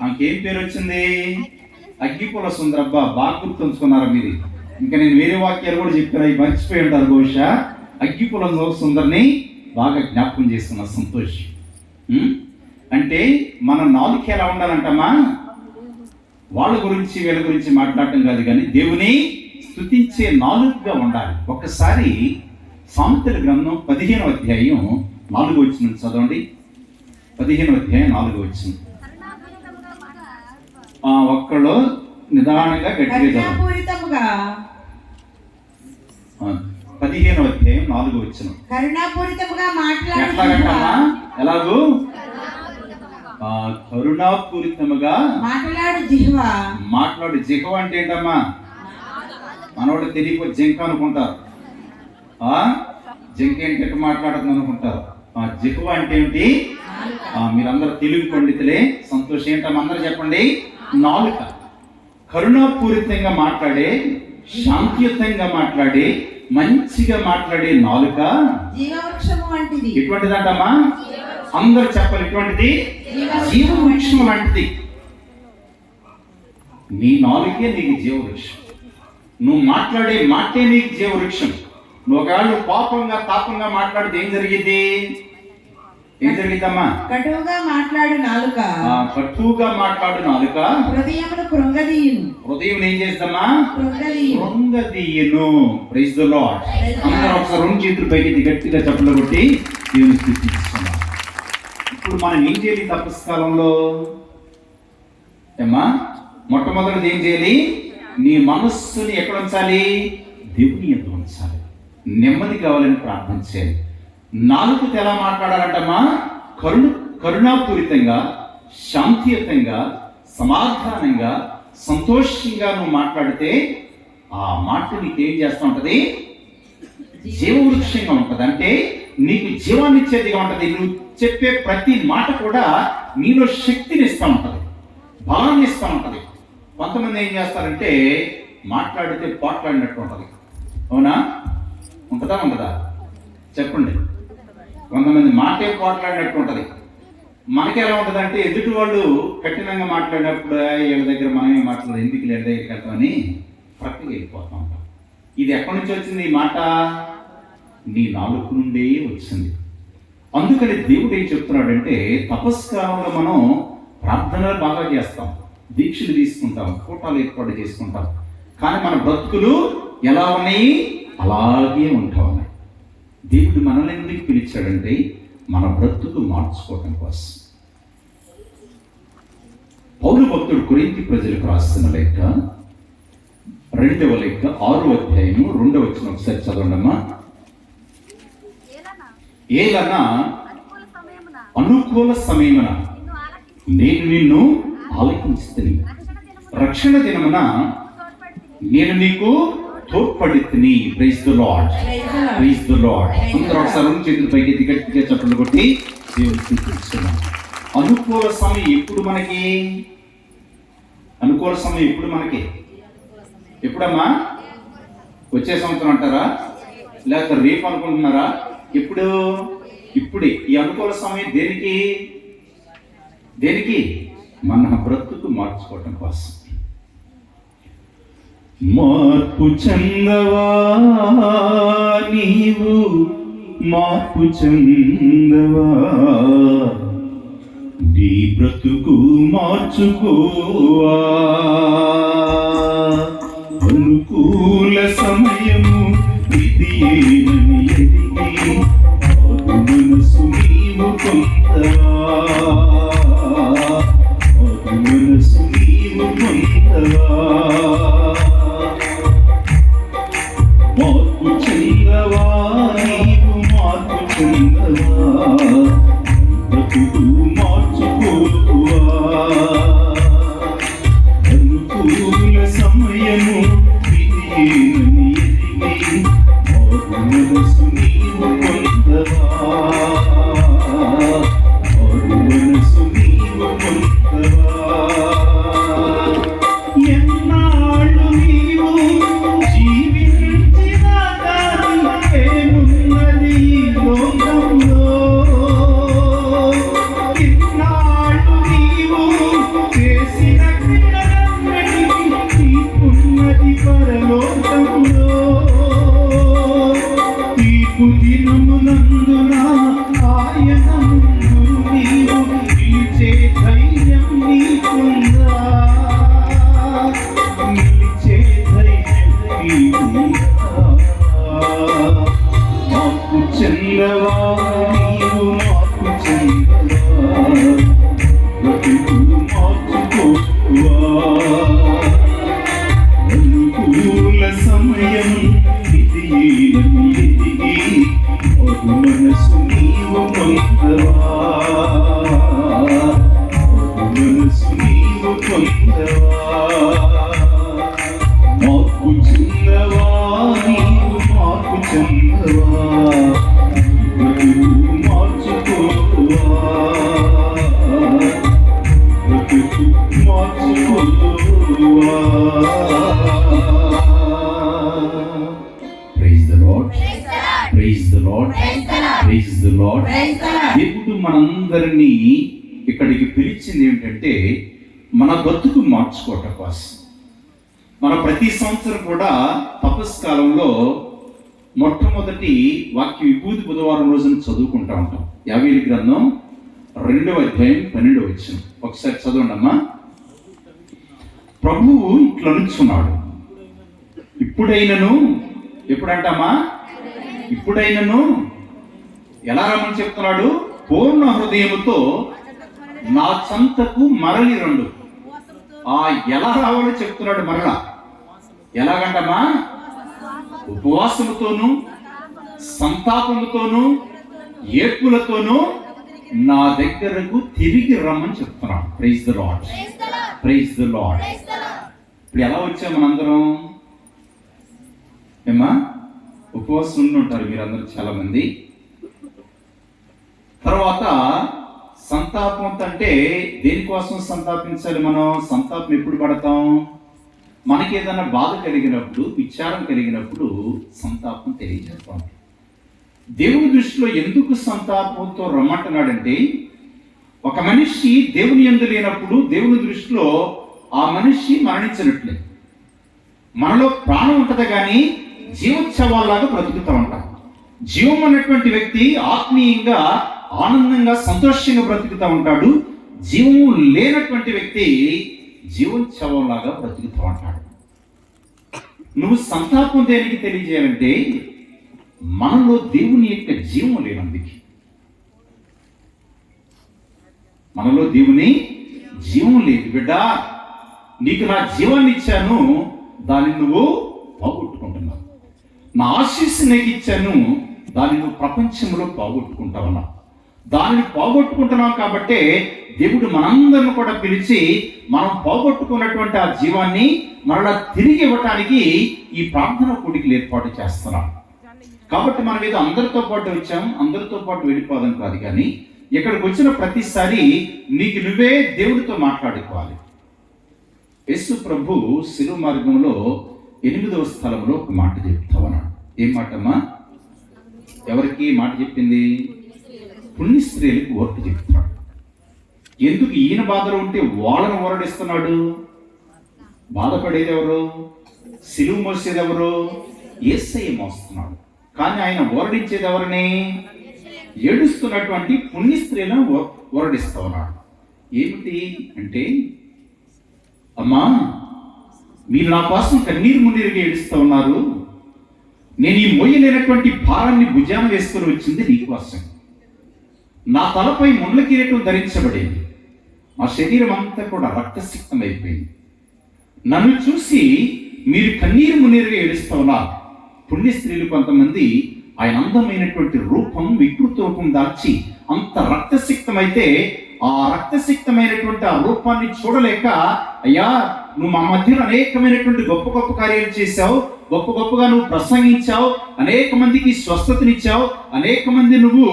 ఆమెకేం పేరు వచ్చింది? అగ్గిపుల సుందరబ్బ. బాగా గుర్తుంచుకున్నారా మీరు? ఇంకా నేను వేరే వాక్యాలు కూడా చెప్పాను, అవి మర్చిపోయి ఉంటారు బహుశా. అగ్గిపుల సుందరిని బాగా జ్ఞాపకం చేస్తున్నా. సంతోషం. అంటే మన నాలుక ఎలా ఉండాలంటమ్మా? వాళ్ళ గురించి వీళ్ళ గురించి మాట్లాడటం కాదు, కానీ దేవుని స్తుతించే నాలుగుగా ఉండాలి. ఒక్కసారి సామెతల గ్రంథం 15వ అధ్యాయం 4వ వచనం చదవండి. 15వ అధ్యాయం 4వ వచనం. ఒక్కళ్ళు నిదానంగా గట్టిగా చదవండి. 15వ అధ్యాయం 4వ వచనం. కరుణాపూరితముగా ఎట్లాగంటమ్మా? ఎలాగూ? కరుణాపూరితముగా మాట్లాడు జిహ్వ అంటే ఏంటమ్మా? మనోడు తెలియక జింక అనుకుంటారు. జింక ఏంటి ఎట్లా మాట్లాడుతుంది అనుకుంటారు. జిహ్వ అంటే ఏంటి? మీరందరూ తెలుగు పండితులే, సంతోషం. ఏంటమ్మా? అందరూ చెప్పండి. నాలుక. కరుణాపూరితంగా మాట్లాడే, శాంతియుతంగా మాట్లాడే, మంచిగా మాట్లాడే నాలుక జీవవృక్షము వంటిది. ఎటువంటిదంటమ్మా? అందరూ చెప్పాలి. ఎటువంటిది? జీవవృక్షం లాంటిది. నీ నాలుకే నీకు జీవవృక్షం. నువ్వు మాట్లాడే మాటే నీకు జీవవృక్షం. నువ్వు ఒకవేళ పాపంగా తాపంగా మాట్లాడితే ఏం జరిగింది? ఏం జరిగిద్దమ్మా? కటువుగా మాట్లాడు నాలుక. కటువుగా మాట్లాడు నాలుక హృదయమును కృంగదీయును. హృదయం ఏం చేద్దమ్మా? కృంగదీయును. Praise the Lord. అందరూ ఒకసారి రెండు చేతులు పైకి గట్టిగా చప్పట్లు కొట్టి దేవుని స్తుతిస్తున్నాం. ఇప్పుడు మనం ఏం చేయాలి తపస్కాలంలో? ఏమ్మా? మొట్టమొదటిది ఏం చేయాలి? నీ మనస్సుని ఎక్కడ ఉంచాలి? దేవుని యందు ఉంచాలి. నెమ్మది కావాలని ప్రార్థన చేయాలి. నాలుగుతో ఎలా మాట్లాడాలంటమ్మా? కరుణాపూరితంగా, శాంతియుతంగా, సమాధానంగా, సంతోషంగా నువ్వు మాట్లాడితే ఆ మాట నీకేం చేస్తూ ఉంటది? జీవవృక్షంగా ఉంటది. అంటే నీకు జీవాన్ని ఇచ్చేదిగా ఉంటది. నువ్వు చెప్పే ప్రతి మాట కూడా నీలో శక్తిని ఇస్తూ ఉంటది, బలాన్ని ఇస్తూ ఉంటది. కొంతమంది ఏం చేస్తారంటే మాట్లాడితే పోట్లాడినట్టు ఉంటది. అవునా? ఉంటుందా? ఉండదా? చెప్పండి. కొంతమంది మాటే పోట్లాడినట్టు ఉంటుంది. మనకి ఎలా ఉంటుంది అంటే ఎదుటి వాళ్ళు కఠినంగా మాట్లాడినప్పుడు వీళ్ళ దగ్గర మనమే మాట్లాడదు, ఎందుకు వీళ్ళ దగ్గరికి వెళ్తామని ప్రక్కకి వెళ్ళిపోతూ ఉంటాం. ఇది ఎక్కడి నుంచి వచ్చింది? ఈ మాట నీ నాలుక నుండే వచ్చింది. అందుకని దేవుడు ఏం చెప్తున్నాడంటే తపస్కాలంలో మనం ప్రార్థనలు బాగా చేస్తాం, దీక్షలు తీసుకుంటాం, కూటాలు ఏర్పాటు చేసుకుంటాం, కానీ మన బ్రతుకులు ఎలా ఉన్నాయి? అలాగే ఉంటా ఉన్నాయి. దేవుడు మనల్ని ఎందుకు పిలిచాడంటే మన బ్రతుకు మార్చుకోవటం కోసం. పౌలు భక్తుడు కొరింథీ ప్రజలకు రాస్తున్న లేఖ 2వ లేఖ 6వ అధ్యాయము 2వ వచనం ఒకసారి చదవండమ్మా. ఏలన్నా అనుకూల సమయమున నేను నిన్ను ఆలకించుతని, రక్షణ దినమున నేను నీకు తోడ్పడితిని. Praise the Lord, praise the Lord. అందరూ ఒకసారి రెండు చేతులు పైకి ఎత్తి గట్టిగా చప్పట్లు కొట్టి దేవుని స్తుతిస్తున్నాం. అనుకూల సమయం ఎప్పుడు మనకి? అనుకూల సమయం ఎప్పుడు మనకి? ఎప్పుడమ్మా? వచ్చే సంవత్సరం అంటారా, లేకపోతే రేపు అనుకుంటున్నారా? ఎప్పుడు? ఇప్పుడే. ఈ అనుకూల సమయం దేనికి? దేనికి? మన బ్రతుకు మార్చుకోవటం కోసం. మార్పు చెందవా నీవు, మార్పు చెందవా, నీ బ్రతుకు మార్చుకోవా. అనుకూల సమయము ఇది ఏనని ఎరిగి మనసు నీవు పొందవా, మనసు నీవు పొందవా. మార్పు చెందవా నీవు, మార్పు చెందవా, బ్రతుకు మార్చుకోవా. అనుకూల సమయము ఇది ఏనని ఎరిగి మనసు నీవు పొందవా, మనసు నీవు పొందవా. ఎన్నాళ్ళు నీవు జీవించినా కానీ ఏమున్నది ఈ లోకంలో? ఇన్నాళ్ళు నీవు చేసిన క్రియలన్నిటికీ తీర్పున్నది పరలోకంలో. తీర్పు దినమునందున ఆయన ముందు నీవు నిలిచే ధైర్యం నీకుందా? నిలిచే ధైర్యం నీకుందా? మార్పు చెందవా నీవు, మార్పు చెందవా, బ్రతుకు మార్చుకోవా. అనుకూల సమయం ఇది ఏనని ఎరిగి మనసు నీవు పొందవా, మనసు నీవు పొందవా. మార్పు చెందవా నీవు, మార్పు చెందవా, బ్రతుకు మార్చుకోవా, బ్రతుకు మార్చుకోవా. Praise the Lord, praise the Lord, praise the Lord. దేవుడు మనందరినీ ఇక్కడికి పిలిచింది ఏమిటంటే మన బ్రతుకు మార్చుకోవటం కోసం. మన ప్రతి సంవత్సరం కూడా తపస్కాలంలో మొట్టమొదటి వాక్య విభూతి బుధవారం రోజున చదువుకుంటా ఉంటాం. యావేలు గ్రంథం 2వ అధ్యాయం 12వ వచనం. ఒకసారి చదవండి అమ్మా. ప్రభువు ఇట్లనుచున్నాడు, ఇప్పుడైనను, ఎప్పుడంటామా? ఇప్పుడైనను ఎలా రమ్మని చెప్తున్నాడు? పూర్ణ హృదయముతో నా చెంతకు మరలి రండు. ఎలా రావాలో చెప్తున్నాడు. మరలా ఎలాగంటమా? ఉపవాసముతోను, సంతాపముతోను, ఏడ్పులతోను నా దగ్గరకు తిరిగి రమ్మని చెప్తున్నాడు. Praise the Lord, praise the Lord. ఇప్పుడు ఎలా వచ్చాం మనందరం? ఏమా? ఉపవాసం ఉండి ఉంటారు మీరందరూ చాలా మంది. తర్వాత సంతాపం అంటే దేనికోసం సంతాపించాలి మనం? సంతాపం ఎప్పుడు పడతాం? మనకి ఏదైనా బాధ కలిగినప్పుడు, విచారం కలిగినప్పుడు సంతాపం తెలియజేస్తాం. దేవుని దృష్టిలో ఎందుకు సంతాపంతో రమ్మంటున్నాడంటే, ఒక మనిషి దేవుని యందు లేనప్పుడు దేవుని దృష్టిలో ఆ మనిషి మరణించినట్లే. మనలో ప్రాణం ఉంటది కానీ జీవోత్సవాల్లాగా బ్రతుకుతూ ఉంటాం. జీవం అన్నటువంటి వ్యక్తి ఆత్మీయంగా, ఆనందంగా, సంతోషంగా బ్రతుకుతూ ఉంటాడు. జీవము లేనటువంటి వ్యక్తి జీవోత్సవంలాగా బ్రతుకుతూ ఉంటాడు. నువ్వు సంతాపం దేనికి తెలియజేయాలంటే, మనలో దేవుని యొక్క జీవం లేనందుకు. మనలో దేవుని జీవం లేదు. బిడ్డ, నీకు నా జీవాన్ని ఇచ్చాను, దాన్ని నువ్వు పోగొట్టుకుంటున్నావు. నా ఆశీస్సు నీకు ఇచ్చాను, దాన్ని నువ్వు ప్రపంచంలో పోగొట్టుకుంటావన్నా. దానిని పోగొట్టుకుంటున్నాం కాబట్టే దేవుడు మనందరిని కూడా పిలిచి మనం పోగొట్టుకున్నటువంటి ఆ జీవాన్ని మరలా తిరిగి ఇవ్వటానికి ఈ ప్రార్థన కూడికలు ఏర్పాటు చేస్తున్నాం. కాబట్టి మనం ఏదో అందరితో పాటు వచ్చాం, అందరితో పాటు వెళ్ళిపోదాం కాదు, కానీ ఇక్కడికి వచ్చిన ప్రతిసారి నీకు నువ్వే దేవుడితో మాట్లాడుకోవాలి. యేసు ప్రభు శిలువ మార్గంలో 8వ స్థలంలో ఒక మాట చెప్తా ఉన్నాడు. ఏం మాటమ్మా? ఎవరికి మాట చెప్పింది? పుణ్య స్త్రీలకు ఓర్పు చెప్తున్నాడు. ఎందుకు ఈయన బాధలో ఉంటే వాళ్ళను ఓరడిస్తున్నాడు? బాధపడేది ఎవరు? సిలువ మోసేది ఎవరు? యేసయ్య మోస్తున్నాడు. కానీ ఆయన ఓరడించేది ఎవరిని? ఏడుస్తున్నటువంటి పుణ్య స్త్రీలను ఓరడిస్తా ఉన్నాడు. ఏమిటి అంటే, అమ్మా మీరు నా కోసం కన్నీరు మున్నీరుగా ఏడుస్తూ ఉన్నారు. నేను ఈ మొయ్యలేనటువంటి భారాన్ని భుజాన వేసుకొని వచ్చింది నీకోసం. నా తలపై ముళ్ళ కిరీటం ధరించబడింది. మా శరీరం అంతా కూడా రక్తసిక్తం అయిపోయింది. నన్ను చూసి మీరు కన్నీరు మున్నీరుగా ఏడుస్తూ ఉన్నారు. పుణ్య స్త్రీలు కొంతమంది ఆయన అందమైనటువంటి రూపం, వికృత రూపం దాల్చి అంత రక్తసిక్తమైతే ఆ రక్తసిక్తమైనటువంటి ఆ రూపాన్ని చూడలేక, అయ్యా నువ్వు మా మధ్యలో అనేకమైనటువంటి గొప్ప గొప్ప కార్యాలు చేశావు, గొప్ప గొప్పగా నువ్వు ప్రసంగించావు, అనేక మందికి స్వస్థతనిచ్చావు, అనేక మంది నువ్వు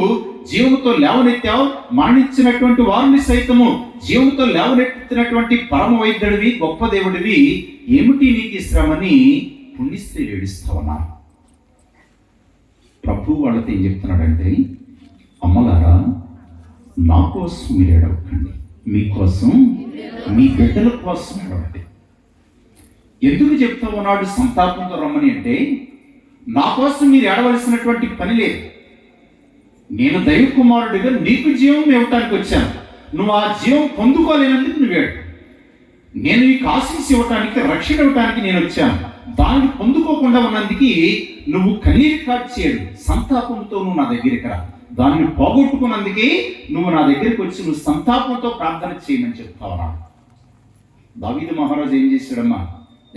జీవంతో లేవనెత్తావు, మరణించినటువంటి వారిని సైతము జీవంతో లేవనెత్తినటువంటి పరమ వైద్యుడివి, గొప్ప దేవుడివి, ఏమిటి నీకు ఈ శ్రమని పుణ్యస్త్రీలు ఏడుస్తా ఉన్నారు. ప్రభు వాళ్ళతో ఏం చెప్తున్నాడంటే, అమ్మలారా నా కోసం మీరు ఏడవకండి, మీకోసం మీ బిడ్డల కోసం ఏడవండి. ఎందుకు చెప్తా ఉన్నాడు సంతాపంతో రమ్మని అంటే, నా కోసం మీరు ఏడవలసినటువంటి పని లేదు. నేను దైవ కుమారుడిగా నీకు జీవం ఇవ్వటానికి వచ్చాను. నువ్వు ఆ జీవం పొందుకోలేనందుకు నువ్వేడు. నేను నీకు ఆశీస్సు ఇవ్వటానికి, రక్షణ ఇవ్వటానికి నేను వచ్చాను. దాన్ని పొందుకోకుండా ఉన్నందుకు నువ్వు కన్నీరు కార్చేయడు, సంతాపంతో నువ్వు నా దగ్గరికి రా. దాన్ని పోగొట్టుకున్నందుకే నువ్వు నా దగ్గరికి వచ్చి నువ్వు సంతాపంతో ప్రార్థన చేయమని చెప్తా ఉన్నాడు. దావీదు మహారాజు ఏం చేశాడమ్మా?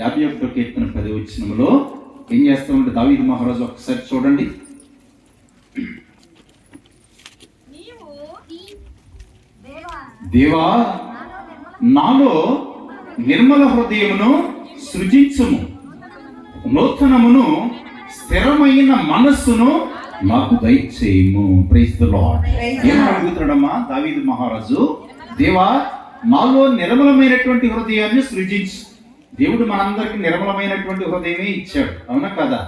51వ కీర్తన 10వ వచనంలో ఏం చేస్తా ఉంటే దావీదు మహారాజు ఒకసారి చూడండి. దేవా నాలో నిర్మల హృదయమును సృజించుము, నూతనమును స్థిరమైన మనస్సును నాకు దయచేయము. Praise the Lord. ఏం అడుగుతున్నాడమ్మా దావీదు మహారాజు? దేవా నాలో నిర్మలమైనటువంటి హృదయాన్ని సృజించు. దేవుడు మనందరికి నిర్మలమైనటువంటి హృదయమే ఇచ్చాడు, అవునా కదా?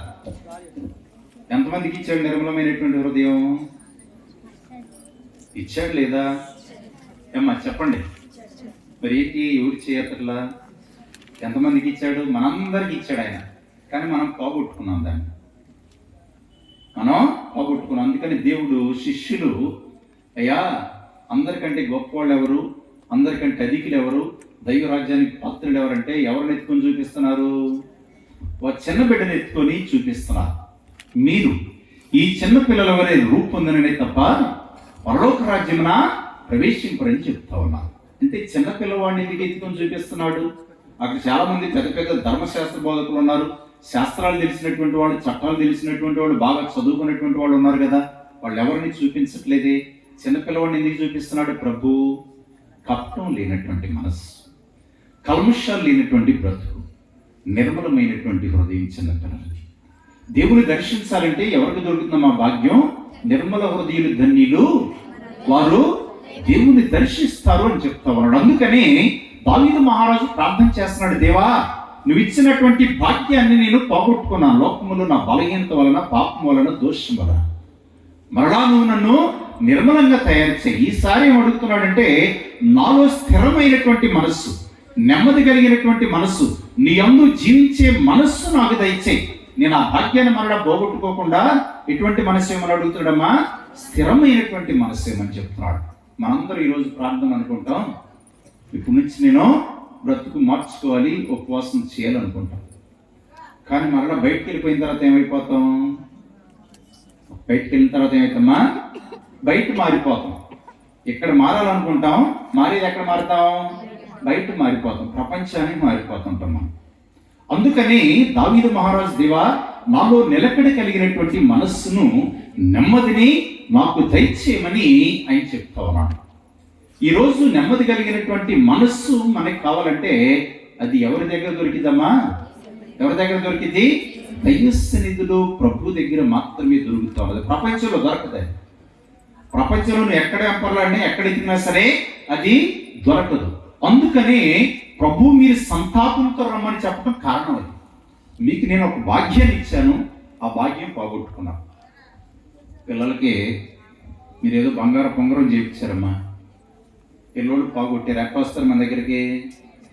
ఎంతమందికి ఇచ్చాడు నిర్మలమైనటువంటి హృదయం? ఇచ్చాడు లేదా ఏమ్మా చెప్పండి. మరి ఏంటి, ఎవరు చేయట్లా? ఎంతమందికి ఇచ్చాడు? మనందరికి ఇచ్చాడు ఆయన. కానీ మనం పోగొట్టుకున్నాం దాన్ని, మనం పోగొట్టుకున్నాం. అందుకని దేవుడు శిష్యులు, అయ్యా అందరికంటే గొప్పవాళ్ళు ఎవరు, అందరికంటే అధికులు ఎవరు, దైవ రాజ్యానికి పాత్రులు ఎవరంటే ఎవరిని ఎత్తుకొని చూపిస్తున్నారు? ఒక చిన్న బిడ్డను ఎత్తుకొని చూపిస్తున్నారు. మీరు ఈ చిన్న పిల్లల వరే రూపొందననే తప్ప పరలోక రాజ్యమున ప్రవేశింపరని చెప్తా ఉన్నారు. అంటే చిన్న పిల్లవాడిని ఎందుకు ఎత్తుకొని చూపిస్తున్నాడు? అక్కడ చాలా మంది పెద్ద పెద్ద ధర్మశాస్త్ర బోధకులు ఉన్నారు, శాస్త్రాలు తెలిసినటువంటి వాళ్ళు, చట్టాలు తెలిసినటువంటి వాళ్ళు, బాగా చదువుకున్నటువంటి వాళ్ళు ఉన్నారు కదా. వాళ్ళు ఎవరిని చూపించట్లేదే. చిన్నపిల్లవాడిని ఎందుకు చూపిస్తున్నాడు ప్రభు? కపటం లేనటువంటి మనస్సు, కల్మషాలు లేనటువంటి బ్రతుకు, నిర్మలమైనటువంటి హృదయం చిన్నపిల్లలది. దేవుని దర్శించాలంటే ఎవరికి దొరుకుతున్న మా భాగ్యం? నిర్మల హృదయులు ధన్యులు, వారు దేవుని దర్శిస్తారు అని చెప్తా ఉన్నాడు. అందుకని దావీదు మహారాజు ప్రార్థన చేస్తున్నాడు, దేవా నువ్వు ఇచ్చినటువంటి భాగ్యాన్ని నేను పోగొట్టుకున్నాను. లోకములో నా బలహీనత వలన, పాపం వలన, దోషం వలన. మరలా నువ్వు నన్ను నిర్మలంగా తయారు చేయి. ఈసారి ఏం అడుగుతున్నాడంటే, నాలో స్థిరమైనటువంటి మనస్సు, నెమ్మది కలిగినటువంటి మనస్సు, నీ యందు జీవించే మనస్సు నాకు దయచేయి. నేను ఆ భాగ్యాన్ని మరలా పోగొట్టుకోకుండా ఎటువంటి మనస్సు ఏమని అడుగుతున్నాడమ్మా? స్థిరమైనటువంటి మనస్సు ఏమని చెప్తున్నాడు. మనందరూ ఈరోజు ప్రార్థన అనుకుంటాం, ఇప్పటి నుంచి నేను బ్రతుకు మార్చుకోవాలి, ఉపవాసం చేయాలనుకుంటాం. కానీ మరలా బయటకు వెళ్ళిపోయిన తర్వాత ఏమైపోతాం? బయటకు వెళ్ళిన తర్వాత ఏమవుతామా? బయట మారిపోతాం. ఎక్కడ మారాలనుకుంటాం, మారేది ఎక్కడ మారుతాం? బయట మారిపోతాం, ప్రపంచానికి మారిపోతుంటాం మనం. అందుకని దావీదు మహారాజు, దేవా నాలో నిలకడ కలిగినటువంటి మనస్సును, నెమ్మదిని నాకు దయచేయమని ఆయన చెప్తా ఉన్నాడు. ఈరోజు నెమ్మది కలిగినటువంటి మనస్సు మనకి కావాలంటే అది ఎవరి దగ్గర దొరికిదమ్మా? ఎవరి దగ్గర దొరికింది? దైవ సన్నిధిలో ప్రభు దగ్గర మాత్రమే దొరుకుతా ఉన్నది. ప్రపంచంలో దొరకదు. ప్రపంచంలో నువ్వు ఎక్కడ వెంపర్లాడినా ఎక్కడ ఎత్తినా సరే అది దొరకదు. అందుకని ప్రభు మీరు సంతాపంతో రమ్మని చెప్పడం కారణం అది. మీకు నేను ఒక భాగ్యాన్ని ఇచ్చాను, ఆ భాగ్యం పోగొట్టుకున్నాను. పిల్లలకి మీరు ఏదో బంగారు పొంగరం చేయించారమ్మా, పిల్లోళ్ళు పోగొట్టారు. ఎక్కడ వస్తారు మన దగ్గరికి?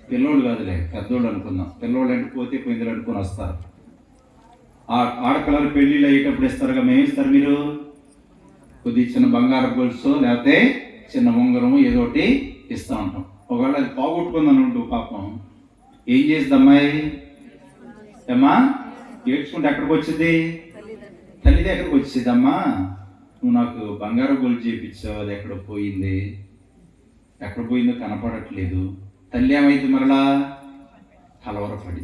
పిల్లోళ్ళు కాదులే, పెద్దోళ్ళు అనుకుందాం. పిల్లోళ్ళు అంటే పోతే పోయిందులు అనుకుని వస్తారు. ఆ ఆడపిల్లలు పెళ్ళిళ్ళు అయ్యేటప్పుడు ఇస్తారుగా, మేము ఇస్తారు మీరు కొద్ది చిన్న బంగారు గొలుసు లేకపోతే చిన్న ఉంగరము ఏదో ఒకటి ఇస్తూ ఉంటాం. ఒకవేళ అది పోగొట్టుకుందని ఉంటూ పాపం ఏం చేస్తుంది అమ్మాయి? ఏమ్మా ఏడ్చుకుంటే ఎక్కడికి వచ్చింది? తల్లి దగ్గరకు వచ్చింది. అమ్మా నువ్వు నాకు బంగారు గొలుసు చేయించావు, అది ఎక్కడ పోయింది, ఎక్కడ పోయిందో కనపడట్లేదు. తల్లి ఏమైంది? మరలా కలవరపడి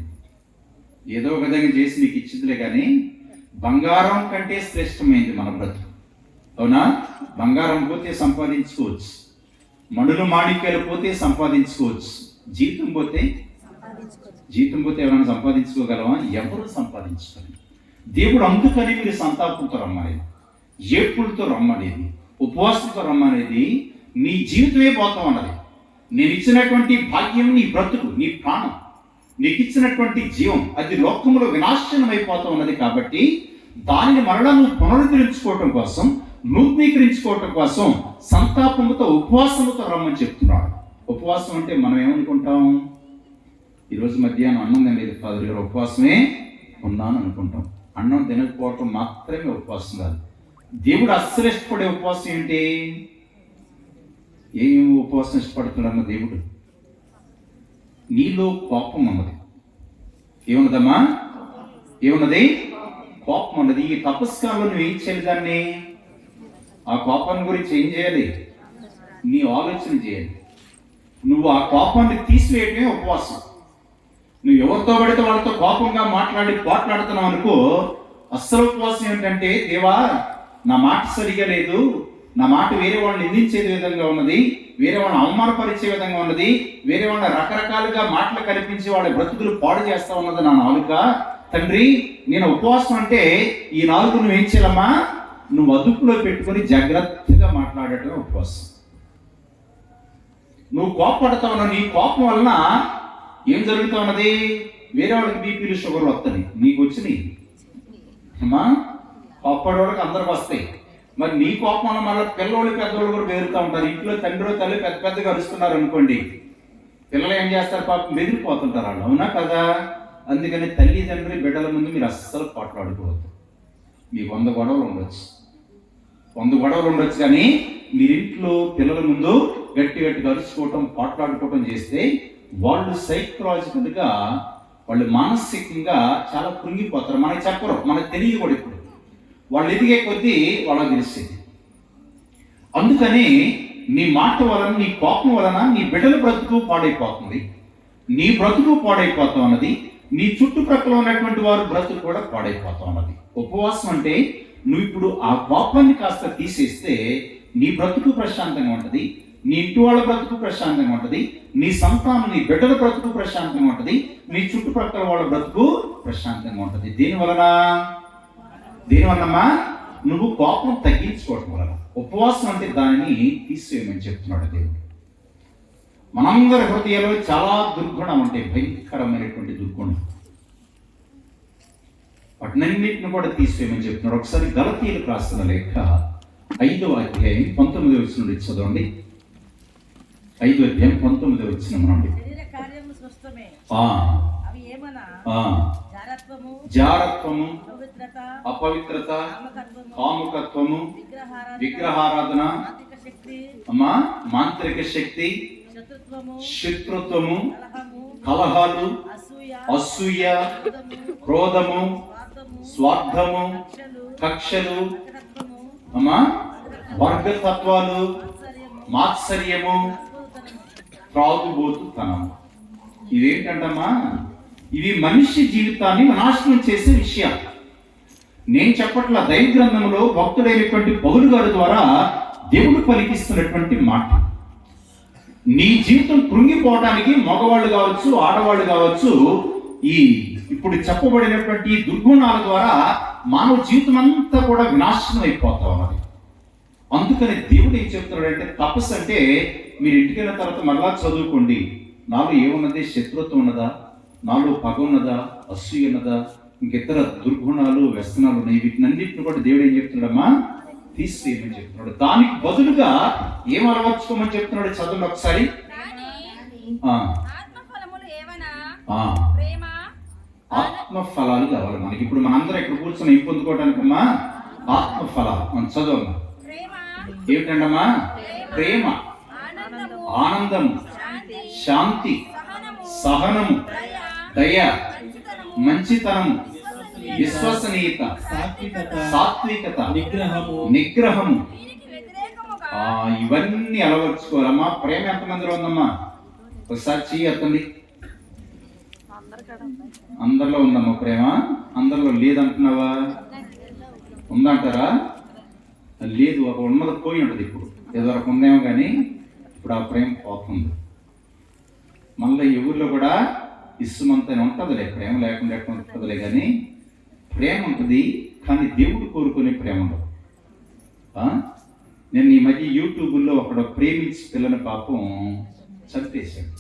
ఏదో ఒక విధంగా చేసి నీకు ఇచ్చిందిలే. కానీ బంగారం కంటే శ్రేష్టమైంది మన బ్రతుకు. అవునా? బంగారం పోతే సంపాదించుకోవచ్చు, మణులు మాణిక్యాలు పోతే సంపాదించుకోవచ్చు, జీతం పోతే ఎవరైనా సంపాదించుకోగలవా? ఎవరు సంపాదించుకోలేదు. దేవుడు అందుకని మీరు సంతాపంతో రమ్మనేది, ఏడ్పులతో రమ్మనేది, ఉపవాసంతో రమ్మనేది. నీ జీవితమే పోతాం అన్నది. నేను ఇచ్చినటువంటి భాగ్యం, నీ బ్రతుకు, నీ ప్రాణం, నీకు ఇచ్చినటువంటి జీవం అది లోకంలో వినాశనం అయిపోతా ఉన్నది. కాబట్టి దానిని మరలా నువ్వు పునరుద్ధరించుకోవటం కోసం, నూతనీకరించుకోవటం కోసం సంతాపముతో ఉపవాసముతో రమ్మని చెప్తున్నాడు. ఉపవాసం అంటే మనం ఏమనుకుంటాం? ఈరోజు మధ్యాహ్నం అన్నం తినలేదు ఫాదర్ గారు, ఉపవాసమే ఉన్నాను అనుకుంటాం. అన్నం తినకపోవటం మాత్రమే ఉపవాసం కాదు. దేవుడు అస్సలు ఇష్టపడే ఉపవాసం ఏంటి? ఏం ఉపవాసం ఇష్టపడుతున్నాడన్న దేవుడు? నీలో కోపం ఉన్నది. ఏమున్నదమ్మా? ఏమున్నది? కోపం ఉన్నది. ఈ తపస్కారంలో నువ్వు ఏం చేయాలి? దాన్ని, ఆ కోపాన్ని గురించి ఏం చేయాలి? నీ ఆలోచన చేయాలి. నువ్వు ఆ కోపాన్ని తీసివేయటమే ఉపవాసం. నువ్వు ఎవరితో పడితే వాళ్ళతో కోపంగా పోట్లాడుతున్నావు అనుకో, అస్సలు ఉపవాసం ఏంటంటే, దేవా నా మాట సరిగా లేదు, నా మాట వేరే వాళ్ళని నిందించే విధంగా ఉన్నది, వేరే వాళ్ళని అవమానపరిచే విధంగా ఉన్నది, వేరే వాళ్ళని రకరకాలుగా మాటలు కల్పించి వాళ్ళ బ్రతుకులు పాడు చేస్తా ఉన్నది నా నాలుక. తండ్రి నేను ఉపవాసం అంటే ఈ నాలుగు నువ్వు ఏం చేయాలమ్మా? నువ్వు అదుపులో పెట్టుకొని జాగ్రత్తగా మాట్లాడటం ఉపవాసం. నువ్వు కోపపడతా ఉన్నావు, నీ కోపం వలన ఏం జరుగుతా ఉన్నది? వేరే వాళ్ళకి బీపీలు షుగర్లు వస్తాయి, నీకు వచ్చినాయి అమ్మా. కోపపడే వాళ్ళకి అందరికి వస్తాయి. మరి నీ కోపం వల్ల మళ్ళీ పిల్లవాళ్ళు పెద్దవాళ్ళు కూడా బెదురుతూ ఉంటారు. ఇంట్లో తండ్రి తల్లి పెద్ద పెద్దగా అరుస్తున్నారు అనుకోండి, పిల్లలు ఏం చేస్తారు? పాపం బెదిరిపోతుంటారు వాళ్ళు. అవునా కదా? అందుకని తల్లి తండ్రి బిడ్డల ముందు మీరు అస్సలు పోట్లాడుకోవద్దు. మీకు 100 గొడవలు ఉండొచ్చు, 100 గొడవలు ఉండొచ్చు, కానీ మీరింట్లో పిల్లల ముందు గట్టిగా అరుచుకోవటం, పోట్లాడుకోవటం చేస్తే వాళ్ళు సైకలాజికల్గా, వాళ్ళు మానసికంగా చాలా కృంగిపోతారు. మనకి చెప్పరు, మనకు తెలియదు కూడా. ఇప్పుడు వాళ్ళు ఎదిగే కొద్దీ వాళ్ళకి తెలిసేది. అందుకని నీ మాట వలన, నీ కోపం వలన నీ బిడ్డల బ్రతుకు పాడైపోతుంది, నీ బ్రతుకు పాడైపోతా ఉన్నది, నీ చుట్టుప్రక్కల ఉన్నటువంటి వారు బ్రతుకు కూడా పాడైపోతా ఉన్నది. ఉపవాసం అంటే నువ్వు ఇప్పుడు ఆ కోపాన్ని కాస్త తీసేస్తే నీ బ్రతుకు ప్రశాంతంగా ఉంటుంది, నీ ఇంటి వాళ్ళ బ్రతుకు ప్రశాంతంగా ఉంటుంది, నీ సంతానం, నీ బిడ్డల బ్రతుకు ప్రశాంతంగా ఉంటుంది, నీ చుట్టుప్రక్కల వాళ్ళ బ్రతుకు ప్రశాంతంగా ఉంటుంది. దీనివల్లమ్మా నువ్వు కోపం తగ్గించుకోవటం వలన. ఉపవాసం అంటే దానిని తీసేయమని చెప్తున్నాడు దేవుడు. మనందరి హృదయాల్లో చాలా దుర్గుణం అంటే భయంకరమైనటువంటి దుర్గుణం, వాటినన్నింటిని కూడా తీసేయమని చెప్తున్నాడు. ఒకసారి గలతీయులకు రాసిన లేఖ 5వ అధ్యాయం 19వ వచనం నుండి చదవండి. 5వ అధ్యాయం 19వ వచనం నుండి. జారత్వము, అపవిత్రత, కాముకత్వము, విగ్రహారాధన, మాంత్రిక శక్తి, శత్రుత్వము, కలహాలు, అసూయ, క్రోధము, స్వార్థము, కక్షలు, వర్గతత్వాలు, మాత్సర్యము, త్రాగుబోతుతనము. ఇవేంటంటమ్మా? ఇవి మనిషి జీవితాన్ని నాశనం చేసే విషయాలు. నేను చెప్పట్ల, దైవ గ్రంథంలో భక్తుడైనటువంటి పౌలు గారి ద్వారా దేవుడు పలికిస్తున్నటువంటి మాట. నీ జీవితం కృంగిపోవడానికి మగవాళ్ళు కావచ్చు, ఆడవాళ్ళు కావచ్చు, ఈ ఇప్పుడు చెప్పబడినటువంటి దుర్గుణాల ద్వారా మానవ జీవితం అంతా కూడా వినాశనం అయిపోతా ఉన్నది. అందుకని దేవుడు ఏం చెప్తున్నాడంటే, తపస్సు అంటే మీరు ఇంటికి వెళ్ళిన తర్వాత మరలా చదువుకోండి. నాలో ఏమున్నది? శత్రుత్వం ఉన్నదా? నాలో పగ ఉన్నదా? అసూయ ఉన్నదా? ఇంకితర దుర్గుణాలు, వ్యసనాలు ఉన్నాయి. వీటినన్నింటిని కూడా దేవుడు ఏం చెప్తున్నాడమ్మా? తీసేయమని చెప్తున్నాడు. దానికి బదులుగా ఏం అలవర్చుకోమని చెప్తున్నాడు? చదువు ఒకసారి. ఆత్మ ఫలాలు కావాలి మనకి. ఇప్పుడు మనందరం ఇక్కడ కూర్చొని ఏం పొందుకోవడానికమ్మా? ఆత్మ ఫలాలు. మనం చదవమ్మా. ఏమిటండమ్మా? ప్రేమ, ఆనందము, శాంతి, సహనము, దయ, మంచితనము, విశ్వసనీయత, సాత్వికత, నిగ్రహము. ఇవన్నీ అలవర్చుకోవాలమ్మా. ప్రేమ ఎంతమందిలో ఉందమ్మా? ఒకసారి చెయ్యి ఎత్తండి. అందరిలో ఉందమ్మా ప్రేమ? అందరిలో లేదంటున్నావా? ఉందంటారా? లేదు, ఒక ఉన్నది పోయి ఉంటుంది. ఇప్పుడు ఎదురకు ఉందేమో కానీ ఇప్పుడు ఆ ప్రేమ పోతుంది. మళ్ళీ ఎవరిలో కూడా ఇసుమంతనే ఉంటుందిలే, ప్రేమ లేకుండా ఎట్లా ఉంటుందిలే. కానీ ప్రేమ ఉంటుంది, కానీ దేవుడు కోరుకునే ప్రేమ ఉండదు. నేను ఈ మధ్య యూట్యూబ్లో ఒకడు ప్రేమించి పిల్లని పాపం చంపేశాడు.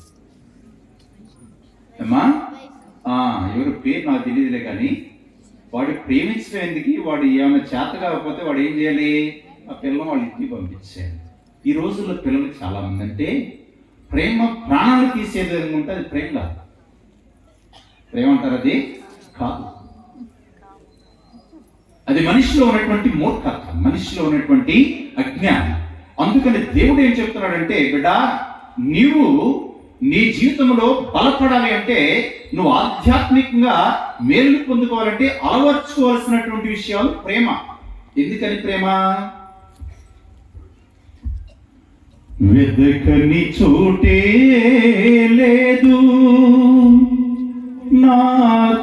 అమ్మా ఎవరు పేరు నాకు తెలియదులే, కానీ వాడు ప్రేమించడం ఎందుకు? వాడు ఏమైనా చేత కాకపోతే వాడు ఏం చేయాలి? ఆ పిల్లని వాళ్ళ ఇంటికి పంపించాడు. ఈ రోజుల్లో పిల్లలు చాలా మంది అంటే ప్రేమ ప్రాణాలు తీసేది అనుకుంటే అది ప్రేమ కాదు. ప్రేమ అంటారు, అది కాదు. అది మనిషిలో ఉన్నటువంటి మూర్ఖత్వం, మనిషిలో ఉన్నటువంటి అజ్ఞానం. అందుకని దేవుడు ఏం చెప్తున్నాడంటే, బిడ్డ నీవు నీ జీవితంలో బలపడాలి అంటే, నువ్వు ఆధ్యాత్మికంగా మేలు పొందుకోవాలంటే అలవర్చుకోవాల్సినటువంటి విషయాలు ప్రేమ. ఎందుకని ప్రేమ? వెదకని చోటే లేదు నా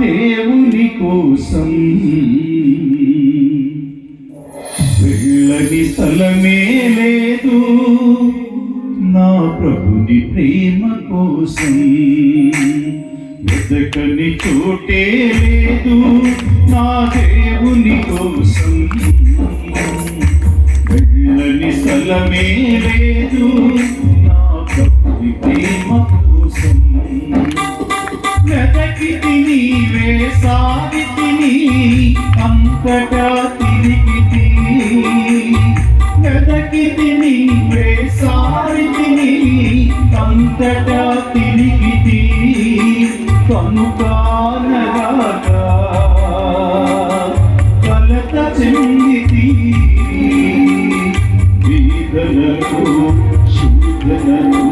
దేవుని కోసం, వెళ్ళని స్థలమే లేదు నా ప్రభుని ప్రేమ కోసం. వెదకని చోటే లేదు నా దేవుని కోసం, వెళ్ళని స్థలమే లేదు నా ప్రభుని ప్రేమ కోసం. వెదకితి నీవే సాగితిని అంతటా తిరిగితి, వెదకితి నీవే సాగితిని అంతటా తిరిగితి, కనుకానరాగా కలత చెందితి, వేదనకు శోధనకు